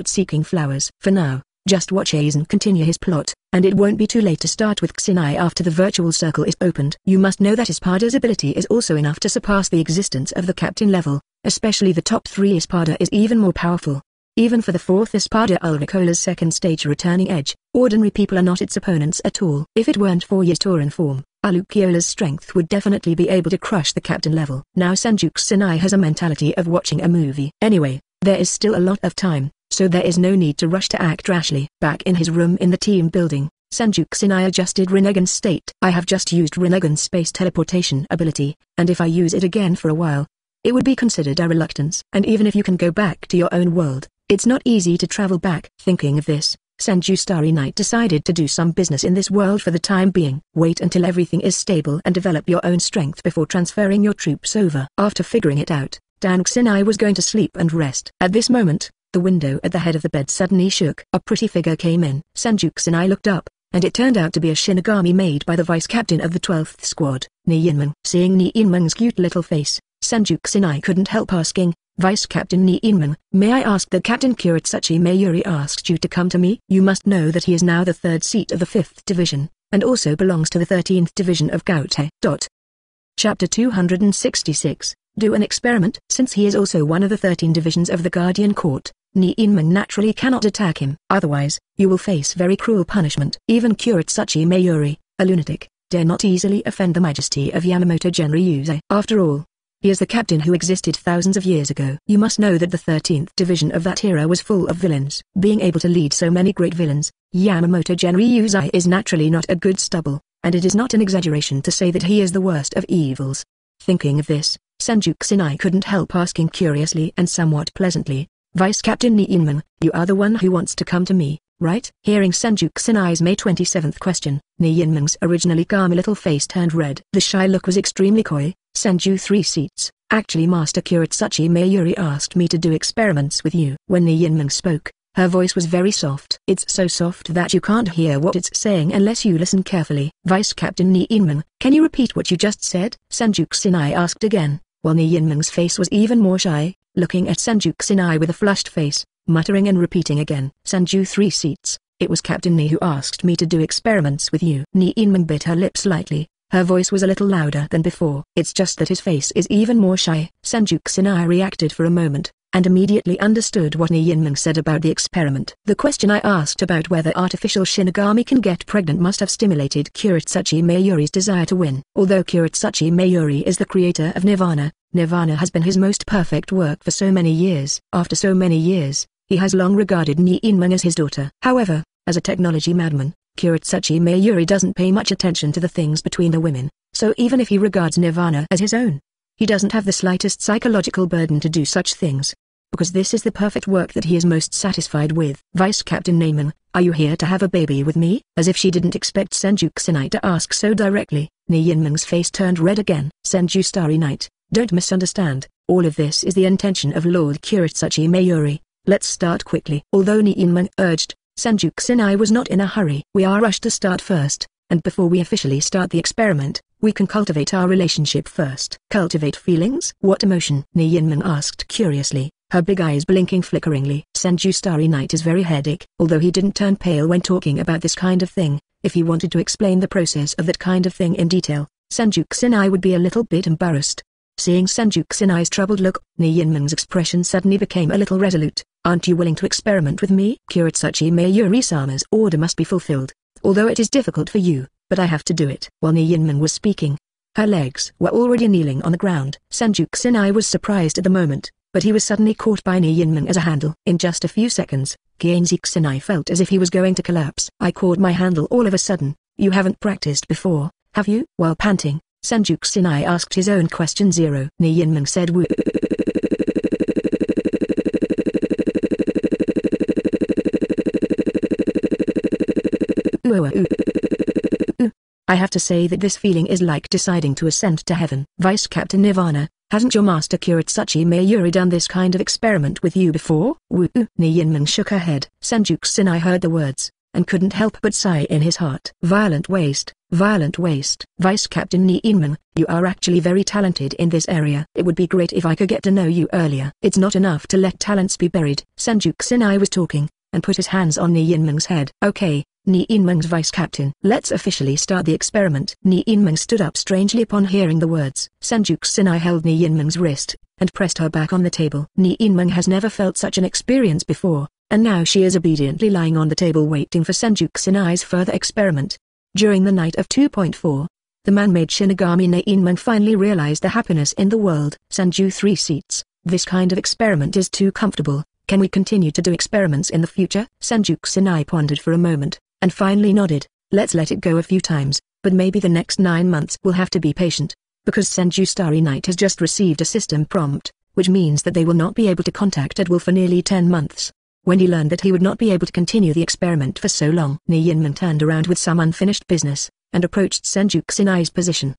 Seeking flowers. For now, just watch Aizen continue his plot, and it won't be too late to start with Kusanai after the virtual circle is opened. You must know that Espada's ability is also enough to surpass the existence of the captain level, especially the top 3. Espada is even more powerful. Even for the 4th Espada Ulricola's second stage returning edge, ordinary people are not its opponents at all. If it weren't for Yatoran form, Aluciola's strength would definitely be able to crush the captain level. Now Senju Kusanai has a mentality of watching a movie. Anyway, there is still a lot of time, so there is no need to rush to act rashly. Back in his room in the team building, Senju Kusanai adjusted Rinnegan's state. I have just used Rinnegan's space teleportation ability, and if I use it again for a while, it would be considered a reluctance. And even if you can go back to your own world, it's not easy to travel back. Thinking of this, Senju Starry Night decided to do some business in this world for the time being. Wait until everything is stable and develop your own strength before transferring your troops over. After figuring it out, Dan Kusanai was going to sleep and rest. At this moment, the window at the head of the bed suddenly shook. A pretty figure came in. Senju Kusanai looked up, and it turned out to be a Shinigami made by the vice-captain of the 12th Squad, Ni-Inman. Seeing Ni-Inman's cute little face, Senju Kusanai couldn't help asking, Vice-Captain Ni-Inman, may I ask that Captain Kurotsuchi Mayuri asked you to come to me? You must know that he is now the 3rd seat of the 5th Division, and also belongs to the 13th Division of Gaute. Chapter 266. Do an experiment. Since he is also one of the 13 divisions of the Guardian Court, Ni-Inman naturally cannot attack him. Otherwise, you will face very cruel punishment. Even Kurotsuchi Mayuri, a lunatic, dare not easily offend the majesty of Yamamoto Gen Ryusei. After all, he is the captain who existed thousands of years ago. You must know that the 13th division of that era was full of villains. Being able to lead so many great villains, Yamamoto Gen Ryusei is naturally not a good stubble, and it is not an exaggeration to say that he is the worst of evils. Thinking of this, Senju Kusanai couldn't help asking curiously and somewhat pleasantly, Vice-Captain Ni-Inman, you are the one who wants to come to me, right? Hearing Senju Kusanai's May 27th question, Ni-Inman's originally calm little face turned red. The shy look was extremely coy. Senju 3 seats. Actually Master Kurotsuchi Mayuri asked me to do experiments with you. When Ni-Inman spoke, her voice was very soft. It's so soft that you can't hear what it's saying unless you listen carefully. Vice-Captain Ni-Inman, can you repeat what you just said? Senju Kusanai asked again, while Ni-Inman's face was even more shy, looking at Senju Kusanai with a flushed face, muttering and repeating again. Senju 3 seats. It was Captain Ni who asked me to do experiments with you. Ni-Inman bit her lips slightly. Her voice was a little louder than before. It's just that his face is even more shy. Senju Kusanai reacted for a moment, and immediately understood what Ni-Inman said about the experiment. The question I asked about whether artificial Shinigami can get pregnant must have stimulated Kurotsuchi Mayuri's desire to win. Although Kurotsuchi Mayuri is the creator of Nirvana, Nirvana has been his most perfect work for so many years. After so many years, he has long regarded Ni-Inman as his daughter. However, as a technology madman, Kurotsuchi Mayuri doesn't pay much attention to the things between the women, so even if he regards Nirvana as his own, he doesn't have the slightest psychological burden to do such things, because this is the perfect work that he is most satisfied with. Vice-Captain Neyman, are you here to have a baby with me? As if she didn't expect Senju Kusanai to ask so directly, Ni-Inman's face turned red again. Senju Starry Night, don't misunderstand, all of this is the intention of Lord Kurotsuchi Mayuri. Let's start quickly. Although Ni-Inman urged, Senju Kusanai was not in a hurry. We are rushed to start first, and before we officially start the experiment, We can cultivate our relationship first. Cultivate feelings? What emotion? Ni asked curiously, her big eyes blinking flickeringly. Senju Starry Night is very headache. Although he didn't turn pale when talking about this kind of thing, if he wanted to explain the process of that kind of thing in detail, Senju Kusanai would be a little bit embarrassed. Seeing Senju Kusanai's troubled look, Ni expression suddenly became a little resolute. Aren't you willing to experiment with me? Kurotsuchi Mayuri-sama's order must be fulfilled. Although it is difficult for you, but I have to do it. While Ni was speaking, her legs were already kneeling on the ground. Senju Kusanai was surprised at the moment, but he was suddenly caught by Ni as a handle. In just a few seconds, Kienzi Kusanai felt as if he was going to collapse. I caught my handle all of a sudden. You haven't practiced before, have you? While panting, Senju Kusanai asked his own question. Zero. Ni said woo. I have to say that this feeling is like deciding to ascend to heaven. Vice Captain Nirvana, hasn't your master Kurotsuchi Mayuri done this kind of experiment with you before? Woo. Ni shook her head. Senju Kusanai heard the words, and couldn't help but sigh in his heart. Violent waste, violent waste. Vice Captain Ni, you are actually very talented in this area. It would be great if I could get to know you earlier. It's not enough to let talents be buried. Senju Kusanai was talking, and put his hands on Ni head. Okay. Ni Vice Captain. Let's officially start the experiment. Ni stood up strangely upon hearing the words. Senju Kusanai held Ni wrist, and pressed her back on the table. Ni has never felt such an experience before, and now she is obediently lying on the table waiting for Senju Kusanai's further experiment. During the night of 2.4, the man-made Shinigami Ni finally realized the happiness in the world. Senju 3 seats. This kind of experiment is too comfortable. Can we continue to do experiments in the future? Senju Kusanai pondered for a moment, and finally nodded. Let's let it go a few times, but maybe the next 9 months we'll have to be patient, because Senju Starry Night has just received a system prompt, which means that they will not be able to contact at will for nearly 10 months. When he learned that he would not be able to continue the experiment for so long, Ni turned around with some unfinished business, and approached Senju Kusanai's position.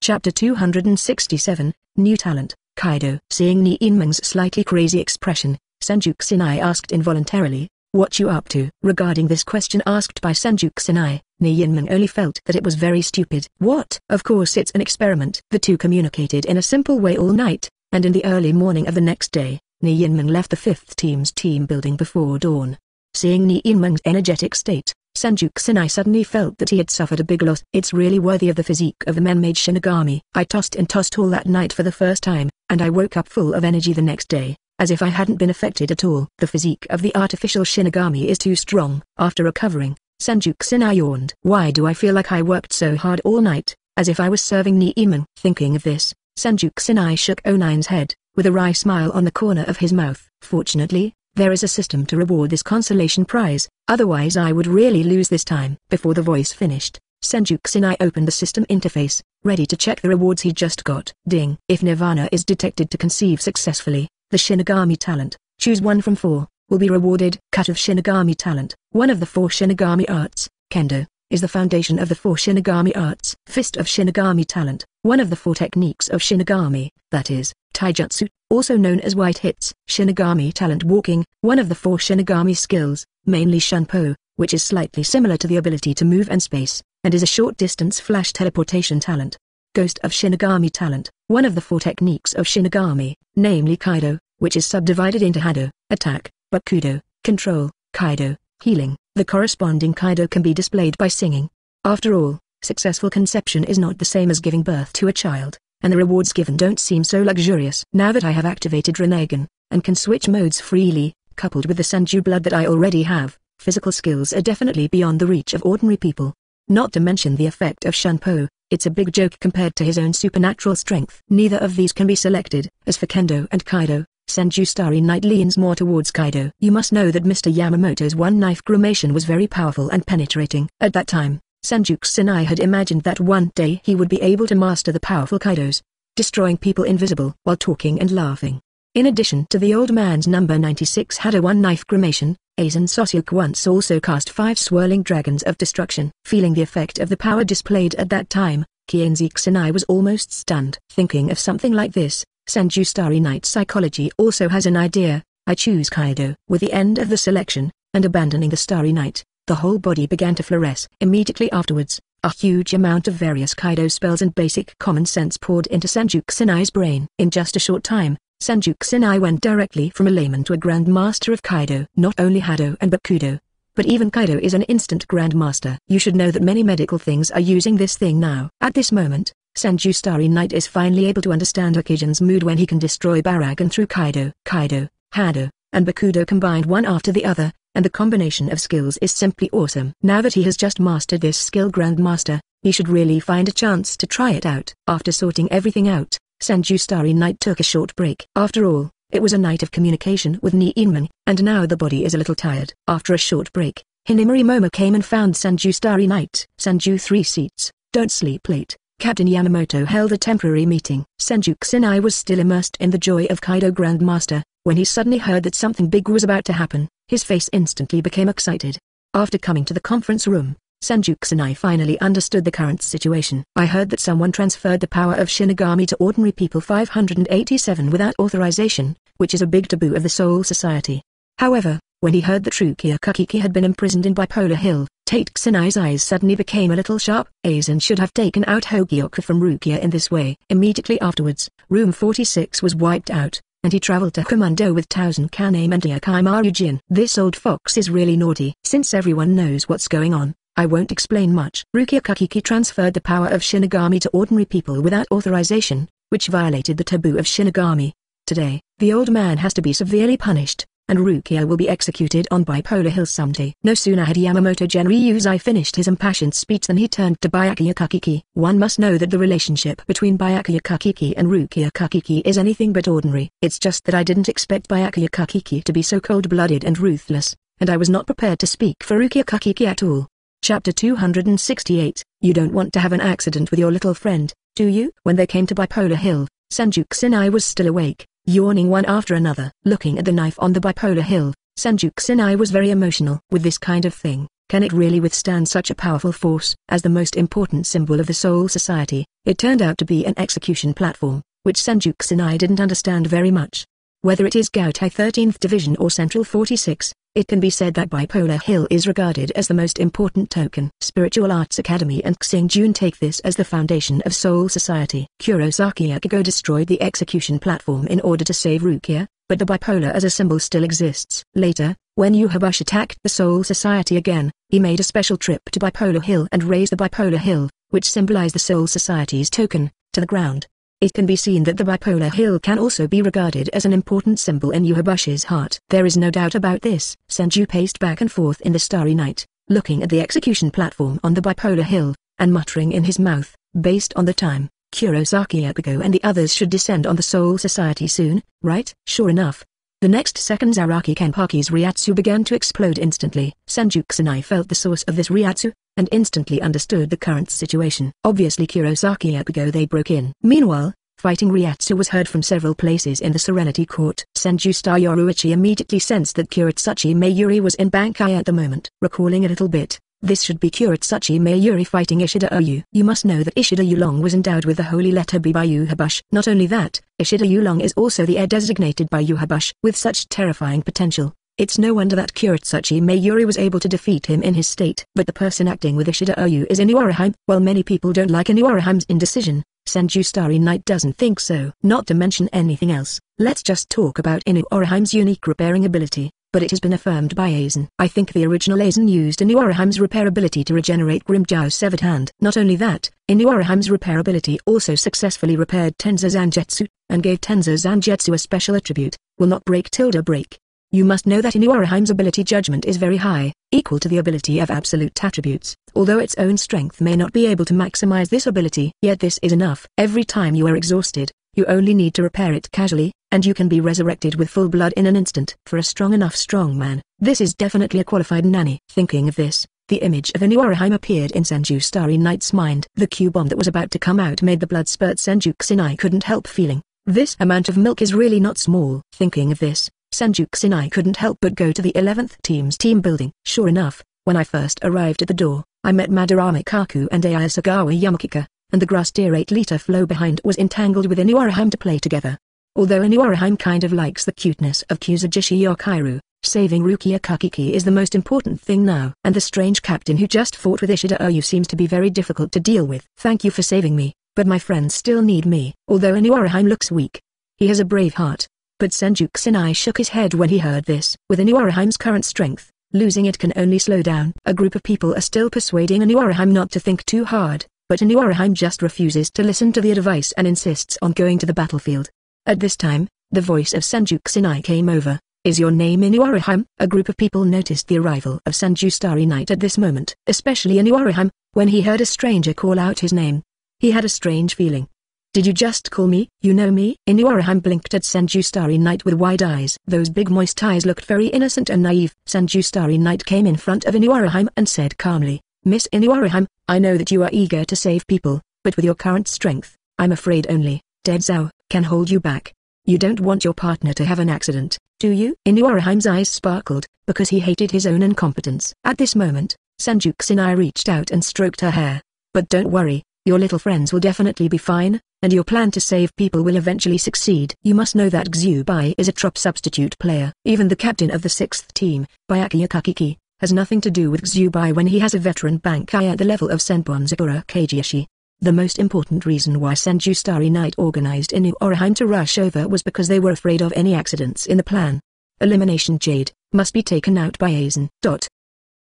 Chapter 267, New Talent, Kido. Seeing Ni slightly crazy expression, Senju Kusanai asked involuntarily, "What you up to?" Regarding this question asked by Senju Kusanai, Ni only felt that it was very stupid. What? Of course it's an experiment. The two communicated in a simple way all night, and in the early morning of the next day, Ni left the 5th team's team building before dawn. Seeing Ni energetic state, Senju Kusanai suddenly felt that he had suffered a big loss. It's really worthy of the physique of the man-made Shinigami. I tossed and tossed all that night for the first time, and I woke up full of energy the next day, as if I hadn't been affected at all. The physique of the artificial Shinigami is too strong. After recovering, Senju Kusanai yawned. Why do I feel like I worked so hard all night, as if I was serving Ni. Thinking of this, Senju Kusanai shook Onine's head, with a wry smile on the corner of his mouth. Fortunately, there is a system to reward this consolation prize, otherwise I would really lose this time. Before the voice finished, Senju Kusanai opened the system interface, ready to check the rewards he just got. Ding. If Nirvana is detected to conceive successfully, the Shinigami talent, choose 1 from 4, will be rewarded. Cut of Shinigami talent. One of the 4 Shinigami arts, Kendo, is the foundation of the 4 Shinigami arts. Fist of Shinigami talent. One of the 4 techniques of Shinigami, that is, Taijutsu, also known as white hits. Shinigami talent walking. One of the 4 Shinigami skills, mainly Shunpo, which is slightly similar to the ability to move and space, and is a short-distance flash teleportation talent. Ghost of Shinigami talent. One of the 4 techniques of Shinigami, namely Kido, which is subdivided into Hado, attack, Byakuya, control, Kido, healing. The corresponding Kido can be displayed by singing. After all, successful conception is not the same as giving birth to a child, and the rewards given don't seem so luxurious. Now that I have activated Rinnegan, and can switch modes freely, coupled with the Senju blood that I already have, physical skills are definitely beyond the reach of ordinary people. Not to mention the effect of Shunpo, it's a big joke compared to his own supernatural strength. Neither of these can be selected. As for Kendo and Kido, Senju Starry Night leans more towards Kido. You must know that Mr. Yamamoto's one-knife grimation was very powerful and penetrating. At that time, Senju Kusanai had imagined that one day he would be able to master the powerful Kidos, destroying people invisible while talking and laughing. In addition to the old man's number 96 had a one-knife grimation, Aizen Sosuk once also cast 5 swirling dragons of destruction. Feeling the effect of the power displayed at that time, Kienzi Kusanai was almost stunned. Thinking of something like this, Senju Starry Night Psychology also has an idea. I choose Kido. With the end of the selection, and abandoning the Starry Night, the whole body began to fluoresce. Immediately afterwards, A huge amount of various Kaido spells and basic common sense poured into Senju Kusanai's brain. In just a short time, Senju Kusanai went directly from a layman to a grandmaster of Kaido. Not only Hado and Bakudo, but even Kaido is an instant grandmaster. You should know that many medical things are using this thing now. At this moment, Senju Starry Night is finally able to understand Akijin's mood when he can destroy Baragan through Kaido. Kaido, Hado, and Bakudo combined one after the other, and the combination of skills is simply awesome. Now that he has just mastered this skill Grandmaster, he should really find a chance to try it out. After sorting everything out, Senju Starry Night took a short break. After all, it was a night of communication with Rinnegan, and now the body is a little tired. After a short break, Hinamori Momo came and found Senju Starry Night. Senju 3 seats, don't sleep late. Captain Yamamoto held a temporary meeting. Senju Kusanai was still immersed in the joy of Kaido Grandmaster, when he suddenly heard that something big was about to happen. His face instantly became excited. After coming to the conference room, Senju Kusanai finally understood the current situation. I heard that someone transferred the power of Shinigami to ordinary people 587 without authorization, which is a big taboo of the Soul Society. However, when he heard that Rukia Kakiki had been imprisoned in Bipolar Hill, Tate Kusanai's eyes suddenly became a little sharp. Aizen should have taken out Hogioka from Rukia in this way. Immediately afterwards, Room 46 was wiped out, and he traveled to Commando with Thousand Kaname and RyuJin. This old fox is really naughty. Since everyone knows what's going on, I won't explain much. Rukia Kakiki transferred the power of Shinigami to ordinary people without authorization, which violated the taboo of Shinigami. Today, the old man has to be severely punished, and Rukia will be executed on Bipolar Hill someday. No sooner had Yamamoto Genryuzai finished his impassioned speech than he turned to Byakuya Kakiki. One must know that the relationship between Byakuya Kakiki and Rukia Kakiki is anything but ordinary. It's just that I didn't expect Byakuya Kakiki to be so cold-blooded and ruthless, and I was not prepared to speak for Rukia Kakiki at all. Chapter 268, You don't want to have an accident with your little friend, do you? When they came to Bipolar Hill, Senju Kusanai was still awake, yawning one after another. Looking at the knife on the Bipolar Hill, Senju Kusanai was very emotional. With this kind of thing, can it really withstand such a powerful force? As the most important symbol of the Soul Society, it turned out to be an execution platform, which Senju Kusanai didn't understand very much. Whether it is Gautai 13th Division or Central 46, it can be said that Bipolar Hill is regarded as the most important token. Spiritual Arts Academy and Xingjun take this as the foundation of Soul Society. Kurosaki Ichigo destroyed the execution platform in order to save Rukia, but the Bipolar as a symbol still exists. Later, when Yuhabush attacked the Soul Society again, he made a special trip to Bipolar Hill and razed the Bipolar Hill, which symbolized the Soul Society's token, to the ground. It can be seen that the Bipolar Hill can also be regarded as an important symbol in Yuhabush's heart. There is no doubt about this. Senju paced back and forth in the starry night, looking at the execution platform on the Bipolar Hill, and muttering in his mouth, based on the time, Kurosaki Ichigo and the others should descend on the Soul Society soon, right? Sure enough. The next second Zaraki Kenpachi's Ryatsu began to explode instantly. Senju Kusanai felt the source of this Ryatsu, and instantly understood the current situation. Obviously Kurosaki Ichigo they broke in. Meanwhile, fighting Ryatsu was heard from several places in the Serenity Court. Senju Star Yoruichi immediately sensed that Kurotsuchi Mayuri was in Bankai at the moment. Recalling a little bit, this should be Kurotsuchi Mayuri fighting Ishida Oyu. You must know that Ishida Oolong was endowed with the holy letter B by Yuhabush. Not only that, Ishida Oolong is also the heir designated by Yuhabush. With such terrifying potential, it's no wonder that Kurotsuchi Mayuri was able to defeat him in his state. But the person acting with Ishida Oyu is Inoue Orihime. While many people don't like Inoue Orihime's indecision, Senju Starry Night doesn't think so. Not to mention anything else, let's just talk about Inoue Orihime's unique repairing ability, but it has been affirmed by Aizen. I think the original Aizen used Inoue Orihime's repair ability to regenerate Grimmjow's severed hand. Not only that, Inoue Orihime's repair ability also successfully repaired Tenza Zangetsu, and gave Tenza Zangetsu a special attribute, will not break tilde break. You must know that Inoue Orihime's ability judgment is very high, equal to the ability of absolute attributes. Although its own strength may not be able to maximize this ability, yet this is enough. Every time you are exhausted, you only need to repair it casually, and you can be resurrected with full blood in an instant. For a strong man, this is definitely a qualified nanny. Thinking of this, the image of Inoue Orihime appeared in Senju Starry Night's mind. The Q-bomb that was about to come out made the blood spurt. Senju Kusanai couldn't help feeling, this amount of milk is really not small. Thinking of this, Senju Kusanai couldn't help but go to the 11th team's team building. Sure enough, when I first arrived at the door, I met Madarame Kaku and Ayasagawa Yamakika, and the grass deer 8-liter flow behind was entangled with Inoue Orihime to play together. Although Inoue Orihime kind of likes the cuteness of Kuzujishi Yokairu, Saving Rukia Kakiki is the most important thing now. And the strange captain who just fought with Ishida Oyu seems to be very difficult to deal with. Thank you for saving me, but my friends still need me. Although Orihime looks weak, he has a brave heart. But Senju Kusanai shook his head when he heard this. With Orihime's current strength, losing it can only slow down. A group of people are still persuading Orihime not to think too hard, but Orihime just refuses to listen to the advice and insists on going to the battlefield. At this time, the voice of Senju Kusanai came over. Is your name Orihime? A group of people noticed the arrival of Senju Starry Night at this moment, especially Orihime. When he heard a stranger call out his name, he had a strange feeling. Did you just call me? You know me? Orihime blinked at Senju Starry Night with wide eyes. Those big moist eyes looked very innocent and naive. Senju Starry Night came in front of Orihime and said calmly, Miss Orihime, I know that you are eager to save people, but with your current strength, I'm afraid only Dead Zhao can hold you back. You don't want your partner to have an accident, do you? Orihime's eyes sparkled, because he hated his own incompetence. At this moment, Senju Kusanai reached out and stroked her hair. But don't worry, your little friends will definitely be fine, and your plan to save people will eventually succeed. You must know that Xubai is a top substitute player. Even the captain of the 6th team, Byakuya Kakiki, has nothing to do with Xubai when he has a veteran Bankai at the level of Senpon Sakura Kajiyoshi. The most important reason why Senju Starry Night organized Orihime to rush over was because they were afraid of any accidents in the plan. Elimination Jade must be taken out by Aizen.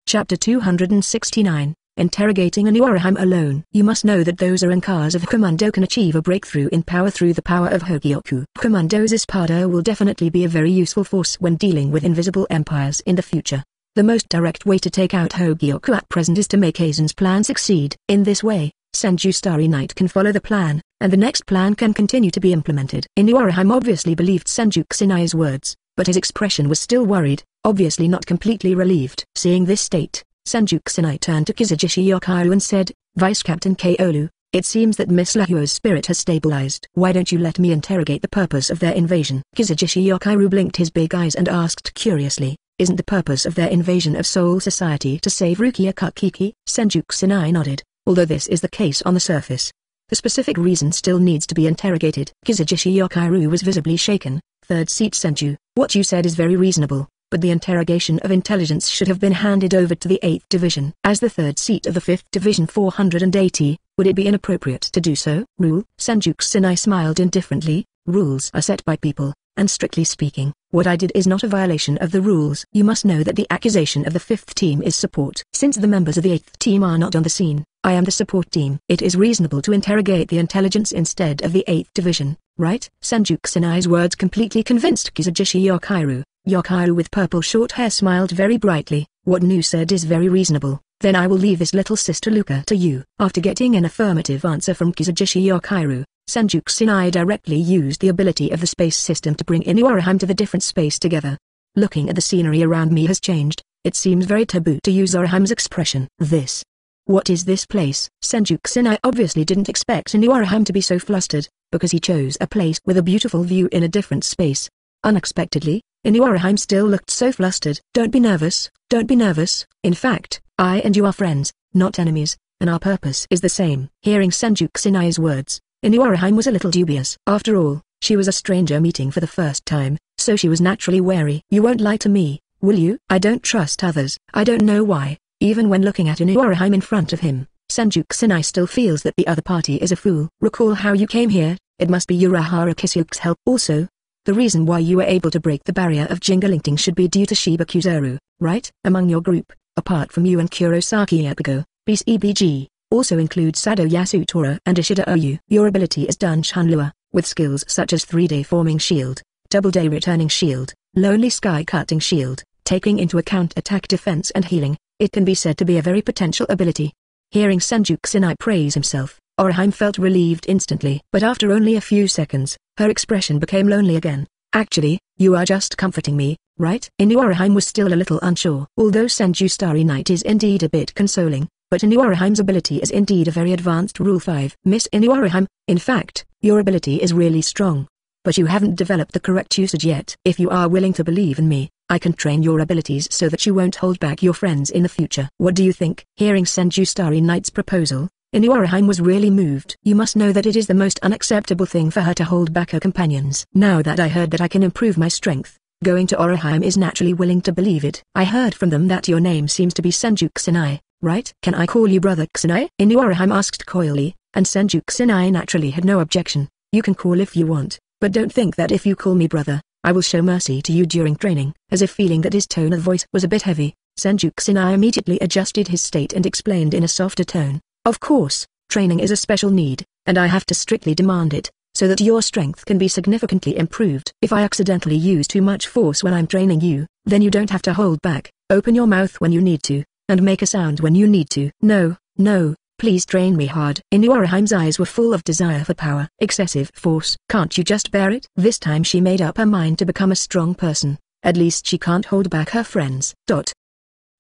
Chapter 269, Interrogating Orihime Alone. You must know that those Arankas of Commando can achieve a breakthrough in power through the power of Hogyoku. Commando's Espada will definitely be a very useful force when dealing with invisible empires in the future. The most direct way to take out Hogyoku at present is to make Aizen's plan succeed. In this way, Senju Starry Night can follow the plan, and the next plan can continue to be implemented. Orihime obviously believed Senju Kusanai's words, but his expression was still worried, obviously not completely relieved. Seeing this state, Senju Kusanai turned to Kizujishi Yokaru and said, Vice Captain Kaolu, it seems that Miss Lahuo's spirit has stabilized. Why don't you let me interrogate the purpose of their invasion? Kizujishi Yokaru blinked his big eyes and asked curiously, isn't the purpose of their invasion of Soul Society to save Rukia Kakiki? Senju Kusanai nodded. Although this is the case on the surface, the specific reason still needs to be interrogated. Kizujishi Yokaru was visibly shaken. Third seat Senju, what you said is very reasonable, but the interrogation of intelligence should have been handed over to the 8th Division. As the third seat of the 5th Division 480, would it be inappropriate to do so? Rule? Senju Kusanai smiled indifferently. Rules are set by people, and strictly speaking, what I did is not a violation of the rules. You must know that the accusation of the 5th team is support. Since the members of the 8th team are not on the scene, I am the support team. It is reasonable to interrogate the intelligence instead of the 8th Division, right? Senju Kusanai's words completely convinced Kizujishi Yokaru. Yokaru with purple short hair smiled very brightly. What Nu said is very reasonable. Then I will leave this little sister Luca to you. After getting an affirmative answer from Kizujishi Yokaru, Senju Kusanai directly used the ability of the space system to bring Orihime to the different space together. Looking at the scenery around me has changed. It seems very taboo to use Orihime's expression. What is this place? Senju Kusanai obviously didn't expect Orihime to be so flustered, because he chose a place with a beautiful view in a different space. Unexpectedly, Orihime still looked so flustered. Don't be nervous, don't be nervous. In fact, I and you are friends, not enemies, and our purpose is the same. Hearing Senju Kusanai's words, Orihime was a little dubious. After all, she was a stranger meeting for the first time, so she was naturally wary. You won't lie to me, will you? I don't trust others. I don't know why. Even when looking at Orihime in front of him, Senju Kusanai still feels that the other party is a fool. Recall how you came here, it must be Urahara Kisuke's help. Also, the reason why you were able to break the barrier of Jingalinting should be due to Shiba Kuzuru, right? Among your group, apart from you and Kurosaki Ichigo, BCBG, also include Sado Yasutora and Ishida Oyu. Your ability is Dun Shanlua, with skills such as 3-day forming shield, double-day returning shield, lonely sky cutting shield, taking into account attack defense and healing. It can be said to be a very potential ability. Hearing Senju Kusanai praise himself, Orihime felt relieved instantly. But after only a few seconds, her expression became lonely again. Actually, you are just comforting me, right? Orihime was still a little unsure. Although Senju Starry Night is indeed a bit consoling, but Orihime's ability is indeed a very advanced Rule 5. Miss Orihime, in fact, your ability is really strong. But you haven't developed the correct usage yet. If you are willing to believe in me, I can train your abilities so that you won't hold back your friends in the future. What do you think? Hearing Senju Starry Night's proposal, Orihime was really moved. You must know that it is the most unacceptable thing for her to hold back her companions. Now that I heard that I can improve my strength, going to Orihime is naturally willing to believe it. I heard from them that your name seems to be Senju Kusanai, right? Can I call you Brother Kusanai? Inoue Orihime asked coyly, and Senju Kusanai naturally had no objection. You can call if you want, but don't think that if you call me brother, I will show mercy to you during training. As if feeling that his tone of voice was a bit heavy, Senju Kusanai immediately adjusted his state and explained in a softer tone. Of course, training is a special need, and I have to strictly demand it, so that your strength can be significantly improved. If I accidentally use too much force when I'm training you, then you don't have to hold back. Open your mouth when you need to, and make a sound when you need to. No, please train me hard. Inoue Orihime's eyes were full of desire for power. Excessive force. Can't you just bear it? This time she made up her mind to become a strong person. At least she can't hold back her friends.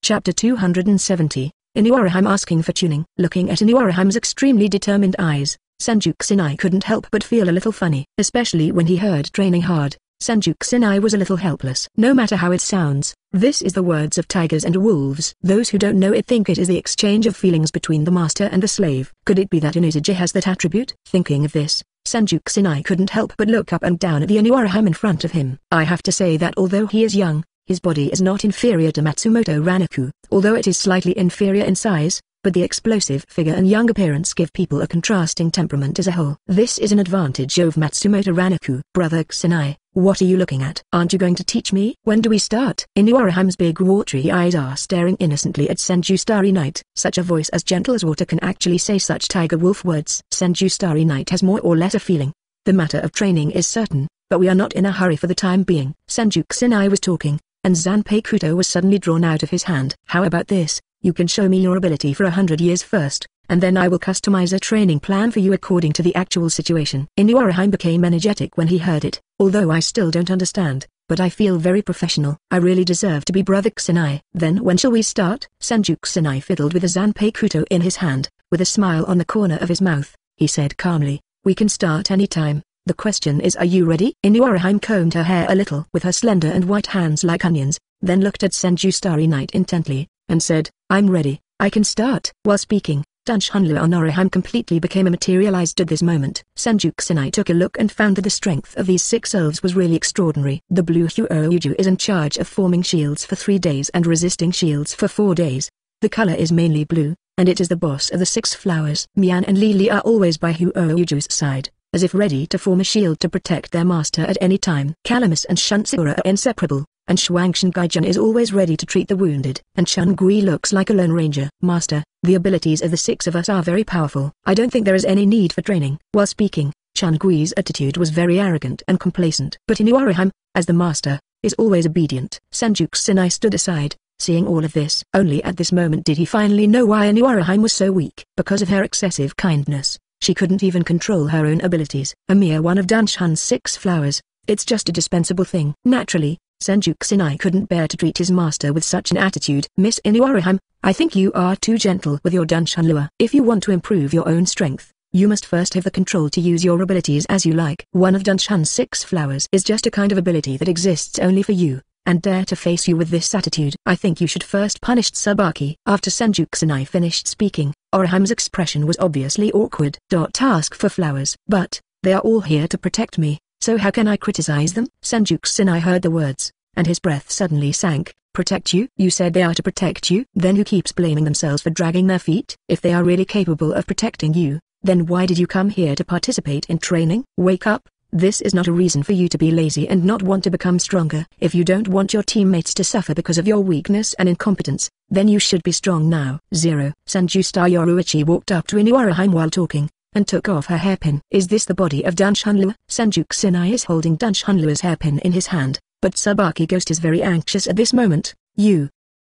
Chapter 270. Inoue Orihime asking for tuning. Looking at Inoue Orihime's extremely determined eyes, Senju Kusanai couldn't help but feel a little funny. Especially when he heard training hard, Senju Kusanai was a little helpless. No matter how it sounds, this is the words of tigers and wolves. Those who don't know it think it is the exchange of feelings between the master and the slave. Could it be that Inoue has that attribute? Thinking of this, Senju Kusanai couldn't help but look up and down at the Inoue Orihime in front of him. I have to say that although he is young, his body is not inferior to Matsumoto Ranaku, although it is slightly inferior in size, but the explosive figure and young appearance give people a contrasting temperament as a whole. This is an advantage of Matsumoto Ranaku. Brother Kusanai, what are you looking at? Aren't you going to teach me? When do we start? Inoue Orihime's big watery eyes are staring innocently at Senju Starry Night. Such a voice as gentle as water can actually say such tiger wolf words. Senju Starry Night has more or less a feeling. The matter of training is certain, but we are not in a hurry for the time being. Senju Kusanai was talking, and Zanpei Kuto was suddenly drawn out of his hand. How about this? You can show me your ability for 100 years first, and then I will customize a training plan for you according to the actual situation. Inoue Orihime became energetic when he heard it. Although I still don't understand, but I feel very professional. I really deserve to be Brother Kusanai. Then when shall we start? Senju Kusanai fiddled with a Zanpei Kuto in his hand, with a smile on the corner of his mouth. He said calmly, we can start any time. The question is, are you ready? Inoue Orihime combed her hair a little with her slender and white hands like onions, then looked at Senju Starry Night intently, and said, I'm ready, I can start. While speaking, Dunshanlua on Orihime completely became materialized at this moment. Senju Kusanai took a look and found that the strength of these 6 elves was really extraordinary. The blue Hyuuju is in charge of forming shields for 3 days and resisting shields for 4 days. The color is mainly blue, and it is the boss of the 6 flowers. Mian and Lili are always by Hyuuju's side, as if ready to form a shield to protect their master at any time. Calamus and Shunsura are inseparable, and Shuangshan Gaijin is always ready to treat the wounded. And Chun Gui looks like a lone ranger. Master, the abilities of the 6 of us are very powerful. I don't think there is any need for training. While speaking, Chun Gui's attitude was very arrogant and complacent. But Inoue Orihime, as the master, is always obedient. Senju Kusanai stood aside, seeing all of this. Only at this moment did he finally know why Inoue Orihime was so weak. Because of her excessive kindness, she couldn't even control her own abilities. A mere one of Danshan's 6 flowers, it's just a dispensable thing. Naturally, Senju Kusanai couldn't bear to treat his master with such an attitude. Miss Inoue Orihime, I think you are too gentle with your Dunshanlua. If you want to improve your own strength, you must first have the control to use your abilities as you like. One of Danshan's 6 flowers is just a kind of ability that exists only for you, and dare to face you with this attitude. I think you should first punish Tsubaki. After Senju Kusanai finished speaking, Orihime's expression was obviously awkward. Ask for flowers. But, they are all here to protect me. So how can I criticize them? Senju Kusanai heard the words, and his breath suddenly sank. Protect you? You said they are to protect you? Then who keeps blaming themselves for dragging their feet? If they are really capable of protecting you, then why did you come here to participate in training? Wake up, this is not a reason for you to be lazy and not want to become stronger. If you don't want your teammates to suffer because of your weakness and incompetence, then you should be strong now. Senju Star Yoruichi walked up to Inoue Orihime while talking, and took off her hairpin. Is this the body of Dunshanlua? Senju Kusanai is holding Dunshanlua's hairpin in his hand, but Tsubaki Ghost is very anxious at this moment.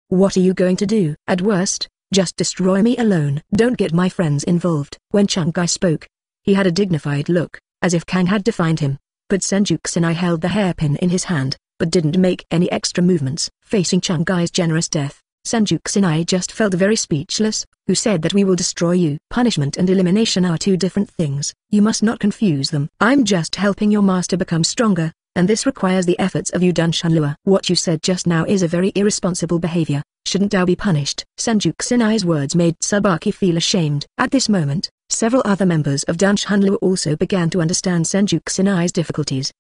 What are you going to do? At worst, just destroy me alone. Don't get my friends involved. When Chungai spoke, he had a dignified look, as if Kang had defined him, but Senju Kusanai held the hairpin in his hand, but didn't make any extra movements. Facing Chungai's generous death, Senju Kusanai just felt very speechless. Who said that we will destroy you? Punishment and elimination are 2 different things. You must not confuse them. I'm just helping your master become stronger, and this requires the efforts of you Dunshanlua. What you said just now is a very irresponsible behavior. Shouldn't thou be punished? Senju Kusanai's words made Tsubaki feel ashamed. At this moment, several other members of Dunshanlua also began to understand Senju Kusanai's difficulties.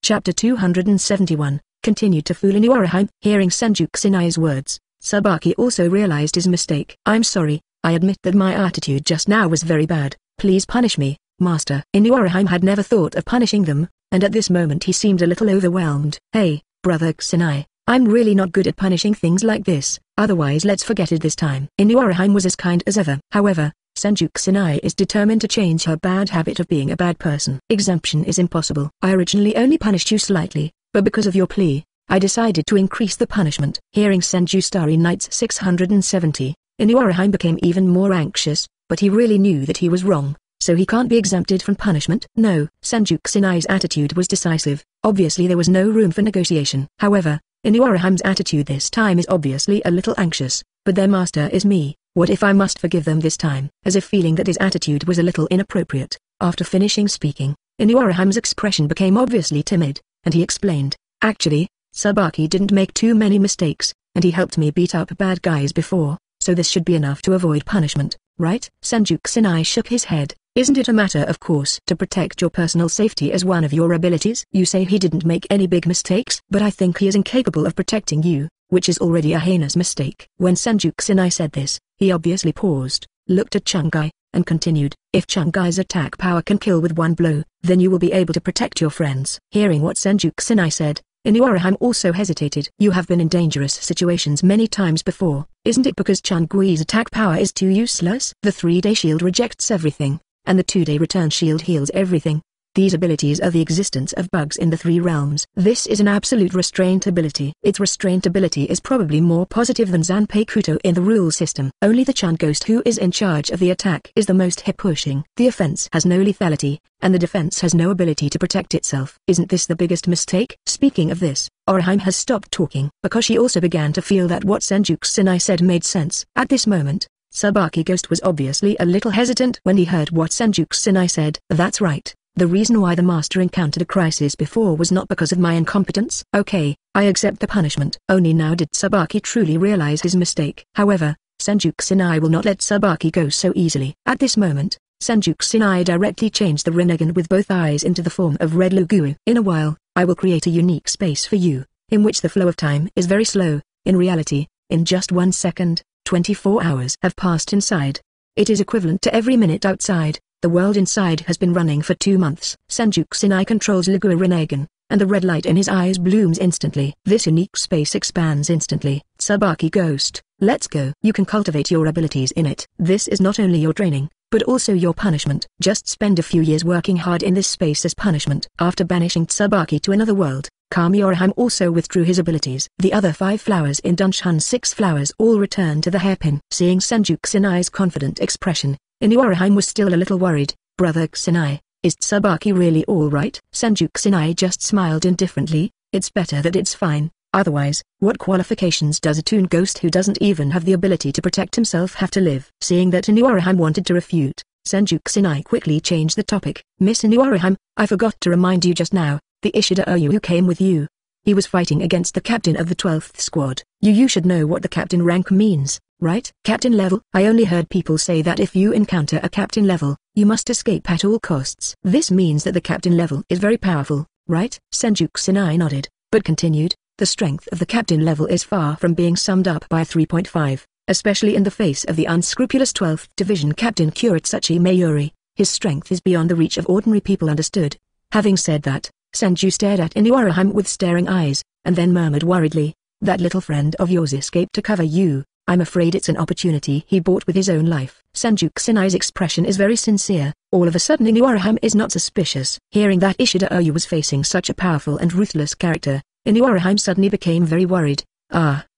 Chapter 271. continued to fool Orihime. Hearing Senju Kusanai's words, Tsubaki also realized his mistake. I'm sorry, I admit that my attitude just now was very bad. Please punish me, master. Orihime had never thought of punishing them, and at this moment he seemed a little overwhelmed. Hey, brother Kusanai, I'm really not good at punishing things like this, otherwise let's forget it this time. Orihime was as kind as ever. However, Senju Kusanai is determined to change her bad habit of being a bad person. Exemption is impossible. I originally only punished you slightly, but because of your plea, I decided to increase the punishment. Hearing Senju Starry Nights 670, Orihime became even more anxious, but he really knew that he was wrong, so he can't be exempted from punishment. No, Senju Kusanai's attitude was decisive. Obviously there was no room for negotiation. However, Orihime's attitude this time is obviously a little anxious, but their master is me. What if I must forgive them this time? As if feeling that his attitude was a little inappropriate, after finishing speaking, Orihime's expression became obviously timid, and he explained, actually, Tsubaki didn't make too many mistakes, and he helped me beat up bad guys before, so this should be enough to avoid punishment, right? Senju Kusanai shook his head. Isn't it a matter of course to protect your personal safety as one of your abilities? You say he didn't make any big mistakes, but I think he is incapable of protecting you, which is already a heinous mistake. When Senju Kusanai said this, he obviously paused, looked at Chungai, and continued, if Chungai's attack power can kill with one blow, then you will be able to protect your friends. Hearing what Senju Kusanai said, Orihime also hesitated. You have been in dangerous situations many times before, isn't it because Chungui's attack power is too useless? The 3-day shield rejects everything, and the 2-day return shield heals everything. These abilities are the existence of bugs in the 3 realms. This is an absolute restraint ability. Its restraint ability is probably more positive than Zanpei Kuto in the rule system. Only the Chun Ghost who is in charge of the attack is the most hip-pushing. The offense has no lethality, and the defense has no ability to protect itself. Isn't this the biggest mistake? Speaking of this, Orihime has stopped talking, because she also began to feel that what Senju Kusanai said made sense. At this moment, Tsubaki Ghost was obviously a little hesitant when he heard what Senju Kusanai said. That's right. The reason why the master encountered a crisis before was not because of my incompetence. Okay, I accept the punishment. Only now did Tsubaki truly realize his mistake. However, Senju Kusanai will not let Tsubaki go so easily. At this moment, Senju Kusanai directly changed the Rinnegan with both eyes into the form of Red Lugu. In a while, I will create a unique space for you, in which the flow of time is very slow. In reality, in just 1 second, 24 hours have passed inside. It is equivalent to every minute outside. The world inside has been running for 2 months. Senju Kusanai controls Lugu Rinnegan, and the red light in his eyes blooms instantly. This unique space expands instantly. Tsubaki Ghost, let's go. You can cultivate your abilities in it. This is not only your training, but also your punishment. Just spend a few years working hard in this space as punishment. After banishing Tsubaki to another world, Orihime also withdrew his abilities. The other 5 flowers in Dunshan's 6 flowers all returned to the hairpin. Seeing Senju Kusanai's confident expression, Orihime was still a little worried. Brother Kusanai, is Tsubaki really alright? Senju Kusanai just smiled indifferently. It's better that it's fine, otherwise, what qualifications does a Toon Ghost who doesn't even have the ability to protect himself have to live? Seeing that Orihime wanted to refute, Senju Kusanai quickly changed the topic. Miss Orihime, I forgot to remind you just now, the Ishida Oyu who came with you. He was fighting against the captain of the 12th squad. You should know what the captain rank means, right? Captain level? I only heard people say that if you encounter a captain level, you must escape at all costs. This means that the captain level is very powerful, right? Senju Kusanai nodded, but continued, the strength of the captain level is far from being summed up by 3.5, especially in the face of the unscrupulous 12th Division Captain Kurotsuchi Mayuri. His strength is beyond the reach of ordinary people. Understood. Having said that, Senju stared at Orihime with staring eyes, and then murmured worriedly, that little friend of yours escaped to cover you. I'm afraid it's an opportunity he bought with his own life. Senju Kusanai's expression is very sincere. All of a sudden Orihime is not suspicious. Hearing that Ishida Oyu was facing such a powerful and ruthless character, Orihime suddenly became very worried.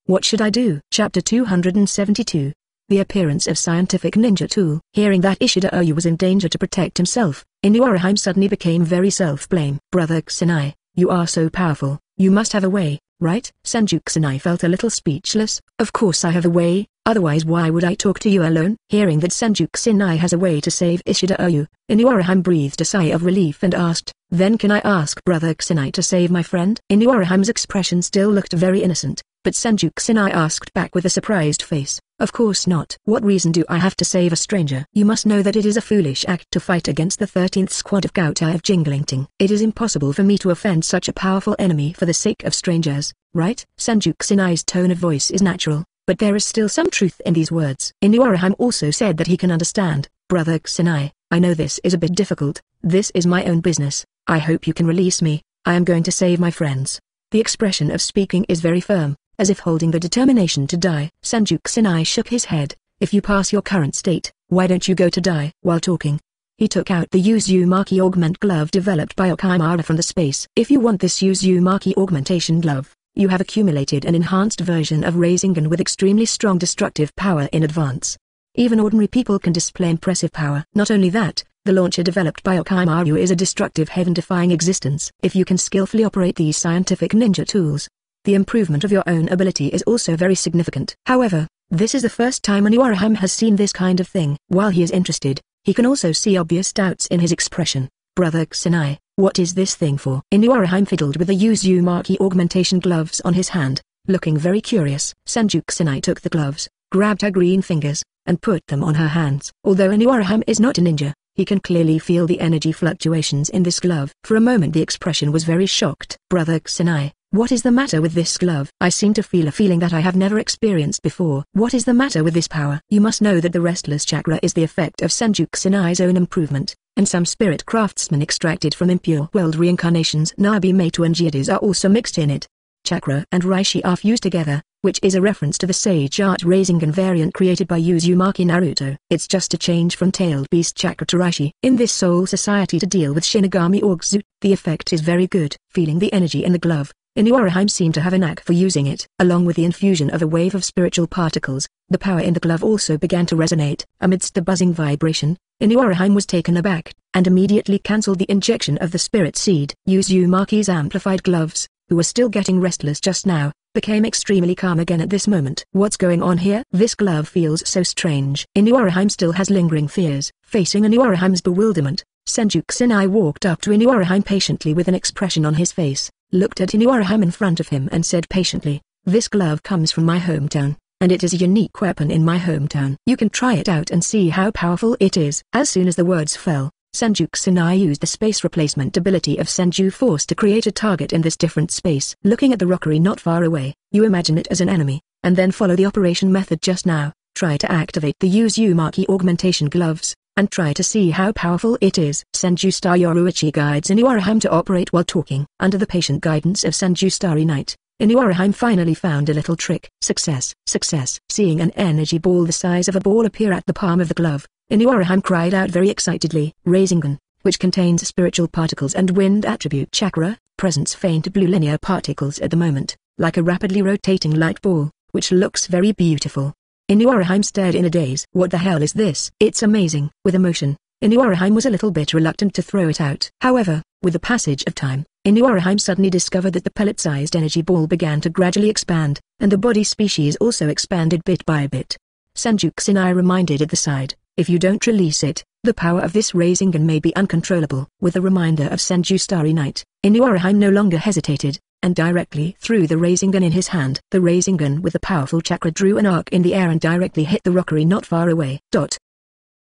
What should I do? Chapter 272. The appearance of scientific ninja tool. Hearing that Ishida Oyu was in danger to protect himself, Orihime suddenly became very self-blame. Brother Kusanai, you are so powerful, you must have a way, right? Senju Kusanai felt a little speechless. Of course I have a way, otherwise why would I talk to you alone? Hearing that Senju Kusanai has a way to save Ishida Oyu, Orihime breathed a sigh of relief and asked, then can I ask Brother Kusanai to save my friend? Orihime's expression still looked very innocent. But Senju Kusanai asked back with a surprised face. Of course not. What reason do I have to save a stranger? You must know that it is a foolish act to fight against the 13th squad of Gautai of Jingling. It is impossible for me to offend such a powerful enemy for the sake of strangers, right? Senju Kusanai's tone of voice is natural, but there is still some truth in these words. Orihime also said that he can understand. Brother Kusanai, I know this is a bit difficult. This is my own business. I hope you can release me. I am going to save my friends. The expression of speaking is very firm, as if holding the determination to die. Senju Kusanai shook his head. If you pass your current state, why don't you go to die? While talking, he took out the Uzumaki Augment Glove developed by Okimara from the space. If you want this Uzumaki Augmentation Glove, you have accumulated an enhanced version of Rinnegan with extremely strong destructive power in advance. Even ordinary people can display impressive power. Not only that, the launcher developed by Okimara is a destructive heaven-defying existence. If you can skillfully operate these scientific ninja tools, the improvement of your own ability is also very significant. However, this is the first time Orihime has seen this kind of thing. While he is interested, he can also see obvious doubts in his expression. Brother Kusanai, what is this thing for? Orihime fiddled with the Uzumaki Augmentation Gloves on his hand, looking very curious. Senju Kusanai took the gloves, grabbed her green fingers, and put them on her hands. Although Orihime is not a ninja, he can clearly feel the energy fluctuations in this glove. For a moment the expression was very shocked. Brother Kusanai, what is the matter with this glove? I seem to feel a feeling that I have never experienced before. What is the matter with this power? You must know that the restless chakra is the effect of Senju Kusanai's own improvement, and some spirit craftsmen extracted from impure world reincarnations Nabi Meito and Jidis are also mixed in it. Chakra and Reishi are fused together, which is a reference to the Sage Art Rinnegan variant created by Uzumaki Naruto. It's just a change from Tailed Beast Chakra to Reishi. In this Soul Society to deal with Shinigami Orgzu, the effect is very good. Feeling the energy in the glove, Orihime seemed to have a knack for using it. Along with the infusion of a wave of spiritual particles, the power in the glove also began to resonate. Amidst the buzzing vibration, Orihime was taken aback, and immediately cancelled the injection of the spirit seed. Uzumaki's amplified gloves, who were still getting restless just now, became extremely calm again at this moment. What's going on here? This glove feels so strange. Orihime still has lingering fears. Facing Orihime's bewilderment, Senju Kusanai walked up to Orihime patiently with an expression on his face, looked at Orihime in front of him and said patiently, this glove comes from my hometown, and it is a unique weapon in my hometown. You can try it out and see how powerful it is. As soon as the words fell, Senju Kusanai used the space replacement ability of Senju Force to create a target in this different space. Looking at the rockery not far away, you imagine it as an enemy, and then follow the operation method just now. Try to activate the Uzumaki Augmentation Gloves, and try to see how powerful it is. Senju Star Yoruichi guides Orihime to operate while talking. Under the patient guidance of Senju Starry Night, Orihime finally found a little trick. Success! Success! Seeing an energy ball the size of a ball appear at the palm of the glove, Orihime cried out very excitedly. Rinnegan, which contains spiritual particles and wind attribute chakra, presents faint blue linear particles at the moment, like a rapidly rotating light ball, which looks very beautiful. Orihime stared in a daze. What the hell is this? It's amazing. With emotion, Orihime was a little bit reluctant to throw it out. However, with the passage of time, Orihime suddenly discovered that the pellet-sized energy ball began to gradually expand, and the body species also expanded bit by bit. Senju Kusanai reminded at the side, if you don't release it, the power of this Rinnegan may be uncontrollable. With a reminder of Senju Starry Night, Orihime no longer hesitated, and directly threw the Rinnegan in his hand. The Rinnegan with the powerful chakra drew an arc in the air and directly hit the rockery not far away.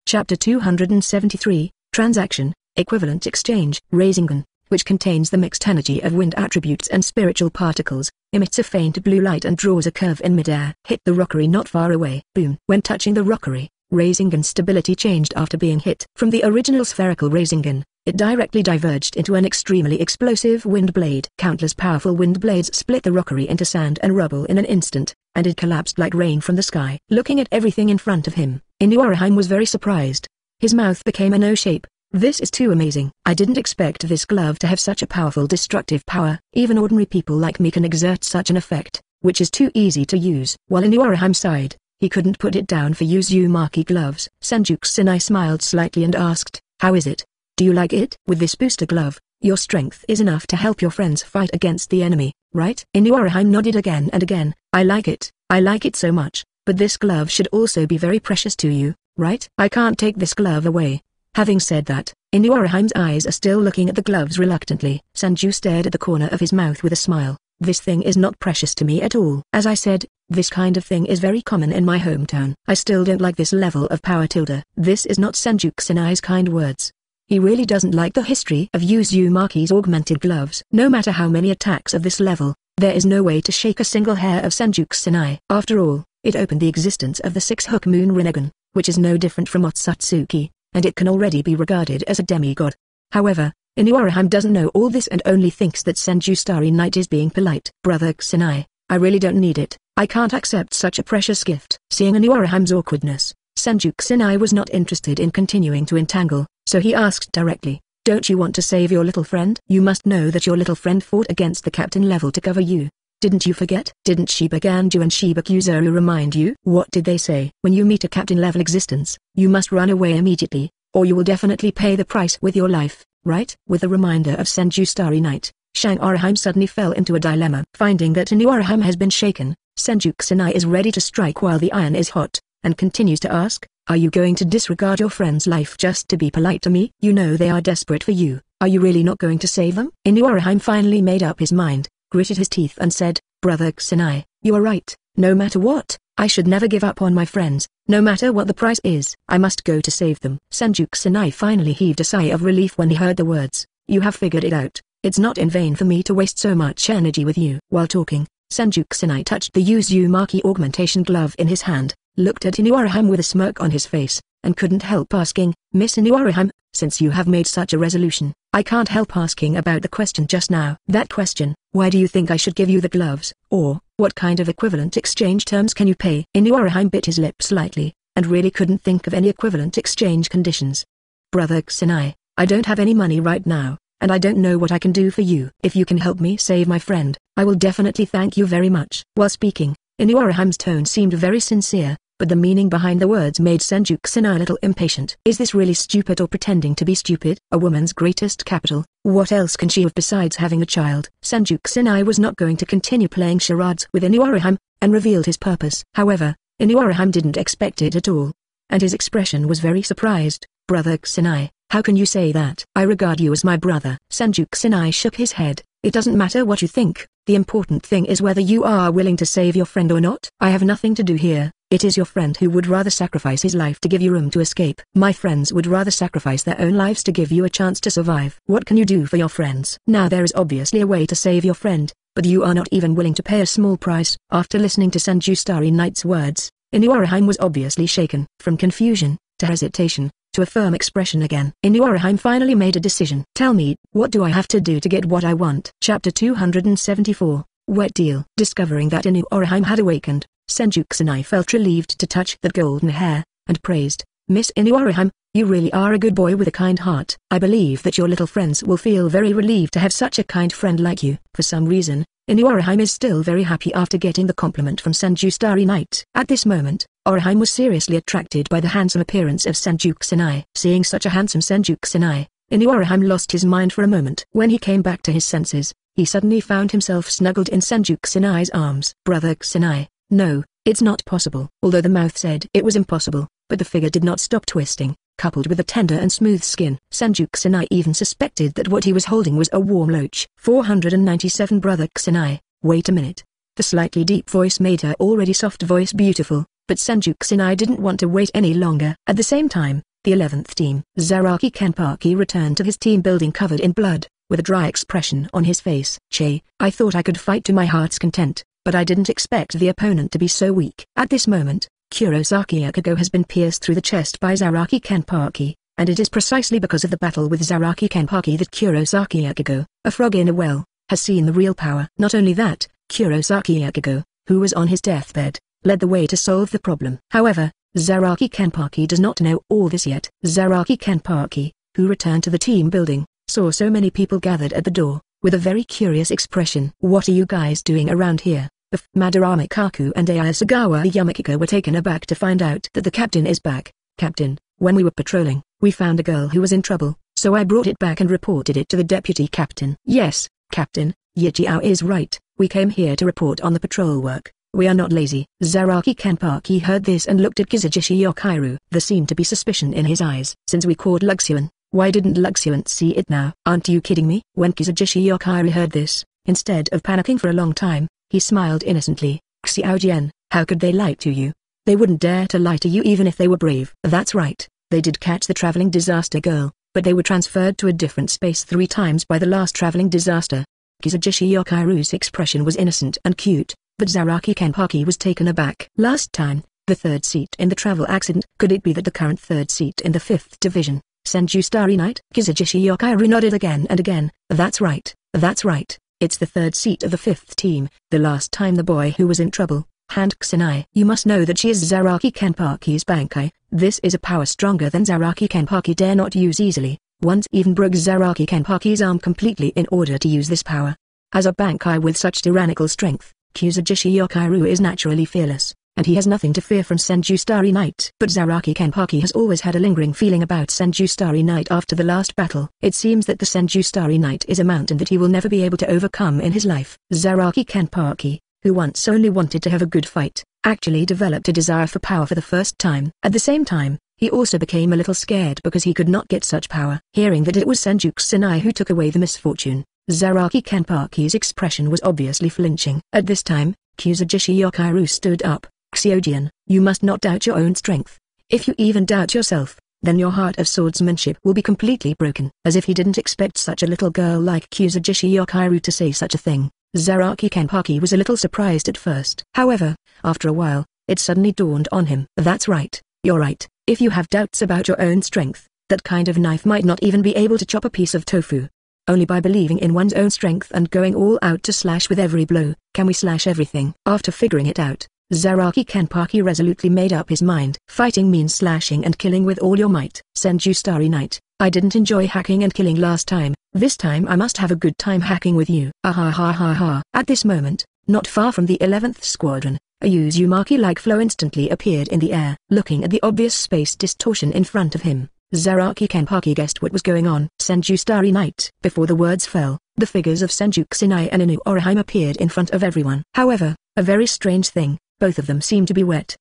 Chapter 273, Transaction, Equivalent Exchange. Rinnegan, which contains the mixed energy of wind attributes and spiritual particles, emits a faint blue light and draws a curve in midair. Hit the rockery not far away. Boom. When touching the rockery, Rinnegan's stability changed after being hit. From the original spherical Rinnegan, it directly diverged into an extremely explosive wind blade. Countless powerful wind blades split the rockery into sand and rubble in an instant, and it collapsed like rain from the sky. Looking at everything in front of him, Orihime was very surprised. His mouth became an O shape. This is too amazing. I didn't expect this glove to have such a powerful destructive power. Even ordinary people like me can exert such an effect, which is too easy to use. While Orihime sighed, he couldn't put it down for Uzumaki gloves. Senju Kusanai smiled slightly and asked, how is it? Do you like it? With this booster glove, your strength is enough to help your friends fight against the enemy, right? Orihime nodded again and again. I like it so much, but this glove should also be very precious to you, right? I can't take this glove away. Having said that, Orihime's eyes are still looking at the gloves reluctantly. Senju stared at the corner of his mouth with a smile. This thing is not precious to me at all. As I said, this kind of thing is very common in my hometown. I still don't like this level of power tilde. This is not Senju Kusanai's kind words. He really doesn't like the history of Uzumaki's augmented gloves. No matter how many attacks of this level, there is no way to shake a single hair of Senju Kusanai. After all, it opened the existence of the six-hook moon Rinnegan, which is no different from Otsutsuki, and it can already be regarded as a demigod. However, Inoue doesn't know all this and only thinks that Senju Starry Night is being polite. Brother Kusanai, I really don't need it. I can't accept such a precious gift. Seeing Inoue's awkwardness, Senju Kusanai was not interested in continuing to entangle, so he asked directly, don't you want to save your little friend? You must know that your little friend fought against the captain level to cover you. Didn't you forget? Didn't Shibaganju and Shibakuzuru remind you? What did they say? When you meet a captain level existence, you must run away immediately, or you will definitely pay the price with your life, right? With a reminder of Senju Starry Night, Orihime suddenly fell into a dilemma. Finding that Inoue has been shaken, Senju Kusanai is ready to strike while the iron is hot, and continues to ask, are you going to disregard your friend's life just to be polite to me? You know they are desperate for you. Are you really not going to save them? Inoue finally made up his mind, gritted his teeth and said, Brother Kusanai, you are right. No matter what, I should never give up on my friends. No matter what the price is, I must go to save them. Senju Kusanai finally heaved a sigh of relief when he heard the words, you have figured it out. It's not in vain for me to waste so much energy with you. While talking, Senju Kusanai touched the Uzumaki augmentation glove in his hand, looked at Inoue with a smirk on his face, and couldn't help asking, Miss Inoue, since you have made such a resolution, I can't help asking about the question just now. That question, why do you think I should give you the gloves, or, what kind of equivalent exchange terms can you pay? Inoue bit his lip slightly, and really couldn't think of any equivalent exchange conditions. Brother Kusanai, I don't have any money right now, and I don't know what I can do for you. If you can help me save my friend, I will definitely thank you very much. While speaking, Inoue's tone seemed very sincere, but the meaning behind the words made Senju Kusanai a little impatient. Is this really stupid or pretending to be stupid? A woman's greatest capital, what else can she have besides having a child? Senju Kusanai was not going to continue playing charades with Inoue, and revealed his purpose. However, Inoue didn't expect it at all, and his expression was very surprised. Brother Kusanai, how can you say that? I regard you as my brother. Senju Kusanai shook his head. It doesn't matter what you think, the important thing is whether you are willing to save your friend or not. I have nothing to do here. It is your friend who would rather sacrifice his life to give you room to escape. My friends would rather sacrifice their own lives to give you a chance to survive. What can you do for your friends? Now there is obviously a way to save your friend, but you are not even willing to pay a small price. After listening to Senju Starry Night's words, Inoue was obviously shaken. From confusion, to hesitation, to a firm expression again. Inoue finally made a decision. Tell me, what do I have to do to get what I want? Chapter 274, Wet Deal. Discovering that Inoue had awakened, Senju Kusanai felt relieved to touch the golden hair, and praised, Miss Inoue, you really are a good boy with a kind heart. I believe that your little friends will feel very relieved to have such a kind friend like you. For some reason, Inoue is still very happy after getting the compliment from Senju Starry Night. At this moment, Orihime was seriously attracted by the handsome appearance of Senju Kusanai. Seeing such a handsome Senju Kusanai, Inoue lost his mind for a moment. When he came back to his senses, he suddenly found himself snuggled in Senju Kusanai's arms. Brother Kusanai, no, it's not possible. Although the mouth said it was impossible, but the figure did not stop twisting. Coupled with a tender and smooth skin, Senju Kusanai even suspected that what he was holding was a warm loach. 497 Brother Kusanai, wait a minute. The slightly deep voice made her already soft voice beautiful, but Senju Kusanai didn't want to wait any longer. At the same time, the 11th team, Zaraki Kenpachi returned to his team building covered in blood, with a dry expression on his face. Che, I thought I could fight to my heart's content, but I didn't expect the opponent to be so weak. At this moment, Kurosaki Ichigo has been pierced through the chest by Zaraki Kenpachi, and it is precisely because of the battle with Zaraki Kenpachi that Kurosaki Ichigo, a frog in a well, has seen the real power. Not only that, Kurosaki Ichigo, who was on his deathbed, led the way to solve the problem. However, Zaraki Kenpachi does not know all this yet. Zaraki Kenpachi, who returned to the team building, saw so many people gathered at the door, with a very curious expression. What are you guys doing around here? Madarame Kaku and Ayasagawa Yamikiko were taken aback to find out that the captain is back. Captain, when we were patrolling, we found a girl who was in trouble, so I brought it back and reported it to the deputy captain. Yes, Captain, Yijiao is right, we came here to report on the patrol work. We are not lazy. Zaraki Kenpachi heard this and looked at Kizujishi Yokiru. There seemed to be suspicion in his eyes. Since we caught Luxuan, why didn't Luxuan see it now? Aren't you kidding me? When Kizujishi Yokiru heard this, Instead of panicking for a long time, he smiled innocently. Xiaojian, how could they lie to you? They wouldn't dare to lie to you even if they were brave. That's right, they did catch the traveling disaster girl, but they were transferred to a different space 3 times by the last traveling disaster. Kurosuchi Yokairu's expression was innocent and cute, but Zaraki Kenpachi was taken aback. Last time, the 3rd seat in the travel accident. Could it be that the current 3rd seat in the 5th division, Senju Starry Night? Kurosuchi Yokairu nodded again and again. That's right, that's right. It's the 3rd seat of the 5th team. The last time the boy who was in trouble, Hand Kusanai. You must know that she is Zaraki Kenpachi's Bankai. This is a power stronger than Zaraki Kenpachi dare not use easily. Once even broke Zaraki Kenpachi's arm completely in order to use this power. As a Bankai with such tyrannical strength, Kurosuchi Yokairu is naturally fearless, and he has nothing to fear from Senju Starry Night. But Zaraki Kenpachi has always had a lingering feeling about Senju Starry Night after the last battle. It seems that the Senju Starry Night is a mountain that he will never be able to overcome in his life. Zaraki Kenpachi, who once only wanted to have a good fight, actually developed a desire for power for the first time. At the same time, he also became a little scared because he could not get such power. Hearing that it was Senju Kusanai who took away the misfortune, Zaraki Kenpachi's expression was obviously flinching. At this time, Kurosuchi Yokairu stood up. Xiaojian, you must not doubt your own strength. If you even doubt yourself, then your heart of swordsmanship will be completely broken. As if he didn't expect such a little girl like Kurosuchi Yokairu to say such a thing, Zaraki Kenpachi was a little surprised at first. However, after a while, it suddenly dawned on him. That's right, you're right. If you have doubts about your own strength, that kind of knife might not even be able to chop a piece of tofu. Only by believing in one's own strength and going all out to slash with every blow, can we slash everything. After figuring it out, Zaraki Kenpachi resolutely made up his mind. Fighting means slashing and killing with all your might. Senju Starry Night, I didn't enjoy hacking and killing last time. This time I must have a good time hacking with you. Ah ha ha ha ha. At this moment, not far from the 11th Squadron, a Uzumaki-like flow instantly appeared in the air. Looking at the obvious space distortion in front of him, Zaraki Kenpachi guessed what was going on. Senju Starry Night. Before the words fell, the figures of Senju Kusanai and Inoue Orihime appeared in front of everyone. However, a very strange thing, both of them seemed to be wet.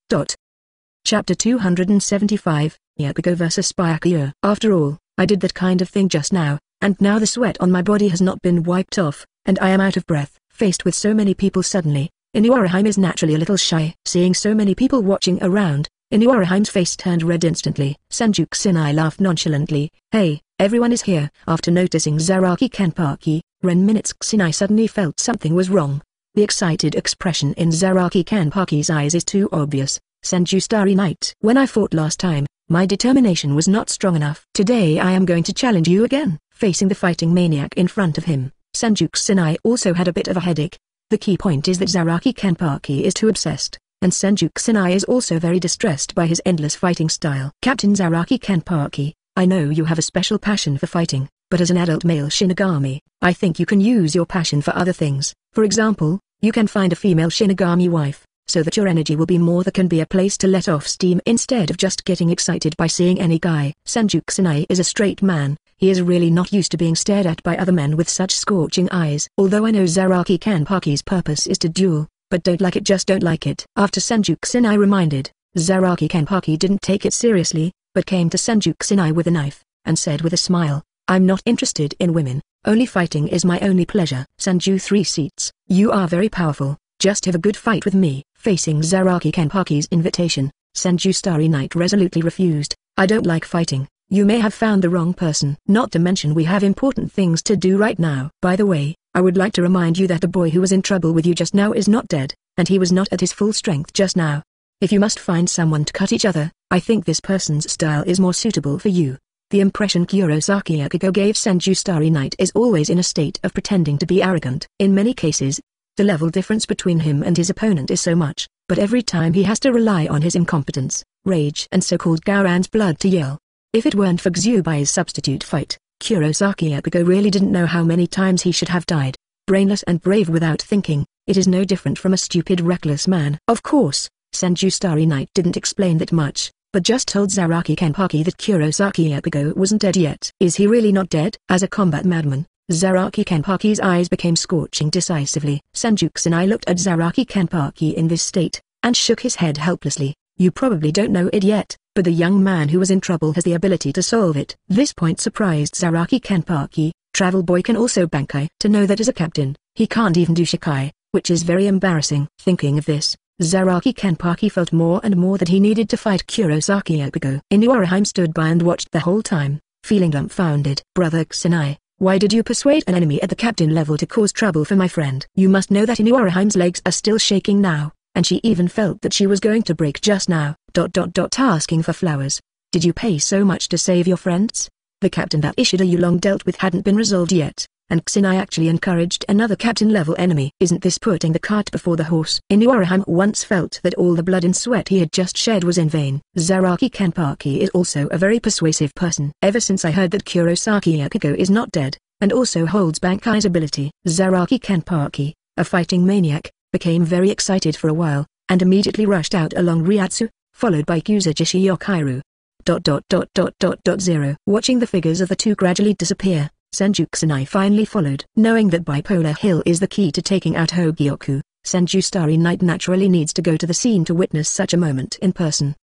Chapter 275, Ichigo vs Byakuya. After all, I did that kind of thing just now, and now the sweat on my body has not been wiped off, and I am out of breath. Faced with so many people suddenly, Inoue Orihime is naturally a little shy. Seeing so many people watching around, Inoue Orihime's face turned red instantly. Senju Kusanai laughed nonchalantly. Hey, everyone is here. After noticing Zaraki Kenpachi, Kusanai suddenly felt something was wrong. The excited expression in Zaraki Kenpachi's eyes is too obvious. Senju Starry Night. When I fought last time, my determination was not strong enough. Today I am going to challenge you again. Facing the fighting maniac in front of him, Senju Kusanai also had a bit of a headache. The key point is that Zaraki Kenpachi is too obsessed, and Senju Kusanai is also very distressed by his endless fighting style. Captain Zaraki Kenpachi, I know you have a special passion for fighting, but as an adult male Shinigami, I think you can use your passion for other things. For example, you can find a female Shinigami wife, so that your energy will be more. There can be a place to let off steam instead of just getting excited by seeing any guy. Senju Kusanai is a straight man. He is really not used to being stared at by other men with such scorching eyes. Although I know Zaraki Kenpachi's purpose is to duel, but don't like it, just don't like it. After Senju Kusanai reminded, Zaraki Kenpachi didn't take it seriously, but came to Senju Kusanai with a knife, and said with a smile, I'm not interested in women, only fighting is my only pleasure. Senju 3 seats, you are very powerful, just have a good fight with me. Facing Zaraki Kenpachi's invitation, Senju Starry Night resolutely refused. I don't like fighting. You may have found the wrong person. Not to mention we have important things to do right now. By the way, I would like to remind you that the boy who was in trouble with you just now is not dead, and he was not at his full strength just now. If you must find someone to cut each other, I think this person's style is more suitable for you. The impression Kurosaki Ichigo gave Senju Starry Night is always in a state of pretending to be arrogant. In many cases, the level difference between him and his opponent is so much, but every time he has to rely on his incompetence, rage and so-called Gaoran's blood to yell. If it weren't for Xubai's substitute fight, Kurosaki Ichigo really didn't know how many times he should have died. Brainless and brave without thinking, it is no different from a stupid reckless man. Of course, Senju Starry Night didn't explain that much, but just told Zaraki Kenpachi that Kurosaki Ichigo wasn't dead yet. Is he really not dead? As a combat madman, Zaraki Kenpachi's eyes became scorching decisively. Senju Kusanai looked at Zaraki Kenpachi in this state, and shook his head helplessly. You probably don't know it yet, but the young man who was in trouble has the ability to solve it. This point surprised Zaraki Kenpachi. Travel Boy can also Bankai. To know that as a captain, he can't even do Shikai, which is very embarrassing. Thinking of this, Zaraki Kenpachi felt more and more that he needed to fight Kurosaki Ichigo. Inoue Orihime stood by and watched the whole time, feeling dumbfounded. Brother Kusanai, why did you persuade an enemy at the captain level to cause trouble for my friend? You must know that Inoue Orihime's legs are still shaking now, and she even felt that she was going to break just now. Asking for flowers. Did you pay so much to save your friends? The captain that Ishida you long dealt with hadn't been resolved yet, and Kusanai actually encouraged another captain-level enemy. Isn't this putting the cart before the horse? Inoue Orihime once felt that all the blood and sweat he had just shed was in vain. Zaraki Kenpachi is also a very persuasive person. Ever since I heard that Kurosaki Ichigo is not dead, and also holds Bankai's ability, Zaraki Kenpachi, a fighting maniac, became very excited for a while, and immediately rushed out along Ryatsu, followed by Kuzujishi Yokiru. 0. Watching the figures of the two gradually disappear, Senju Kusanai finally followed. Knowing that Bipolar Hill is the key to taking out Hogyoku, Senju Starry Night naturally needs to go to the scene to witness such a moment in person.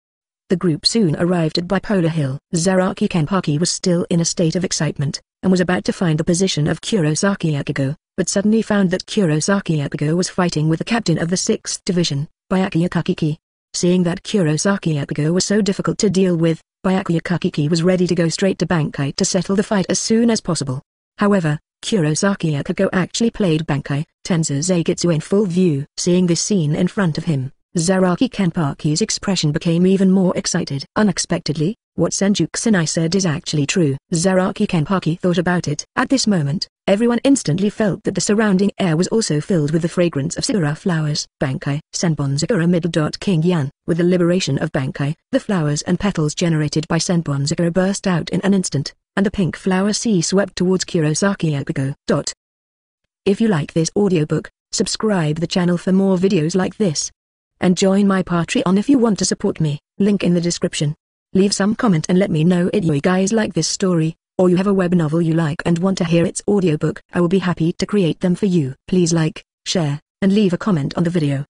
The group soon arrived at Bipolar Hill. Zaraki Kenpachi was still in a state of excitement, and was about to find the position of Kurosaki Ichigo, but suddenly found that Kurosaki Ichigo was fighting with the captain of the 6th Division, Byakuya Kakiki. Seeing that Kurosaki Ichigo was so difficult to deal with, Byakuya Kakiki was ready to go straight to Bankai to settle the fight as soon as possible. However, Kurosaki Ichigo actually played Bankai, Tenza Zagetsu in full view. Seeing this scene in front of him, Zaraki Kenpachi's expression became even more excited. Unexpectedly, what Senju Kusanai said is actually true. Zaraki Kenpachi thought about it. At this moment, everyone instantly felt that the surrounding air was also filled with the fragrance of sakura flowers. Bankai, Senbon Sakura middle. King Yan. With the liberation of Bankai, the flowers and petals generated by Senbon Sakura burst out in an instant, and a pink flower sea swept towards Kurosaki Ichigo. If you like this audiobook, subscribe the channel for more videos like this. And join my Patreon if you want to support me, link in the description. Leave some comment and let me know if you guys like this story, or you have a web novel you like and want to hear its audiobook. I will be happy to create them for you. Please like, share, and leave a comment on the video.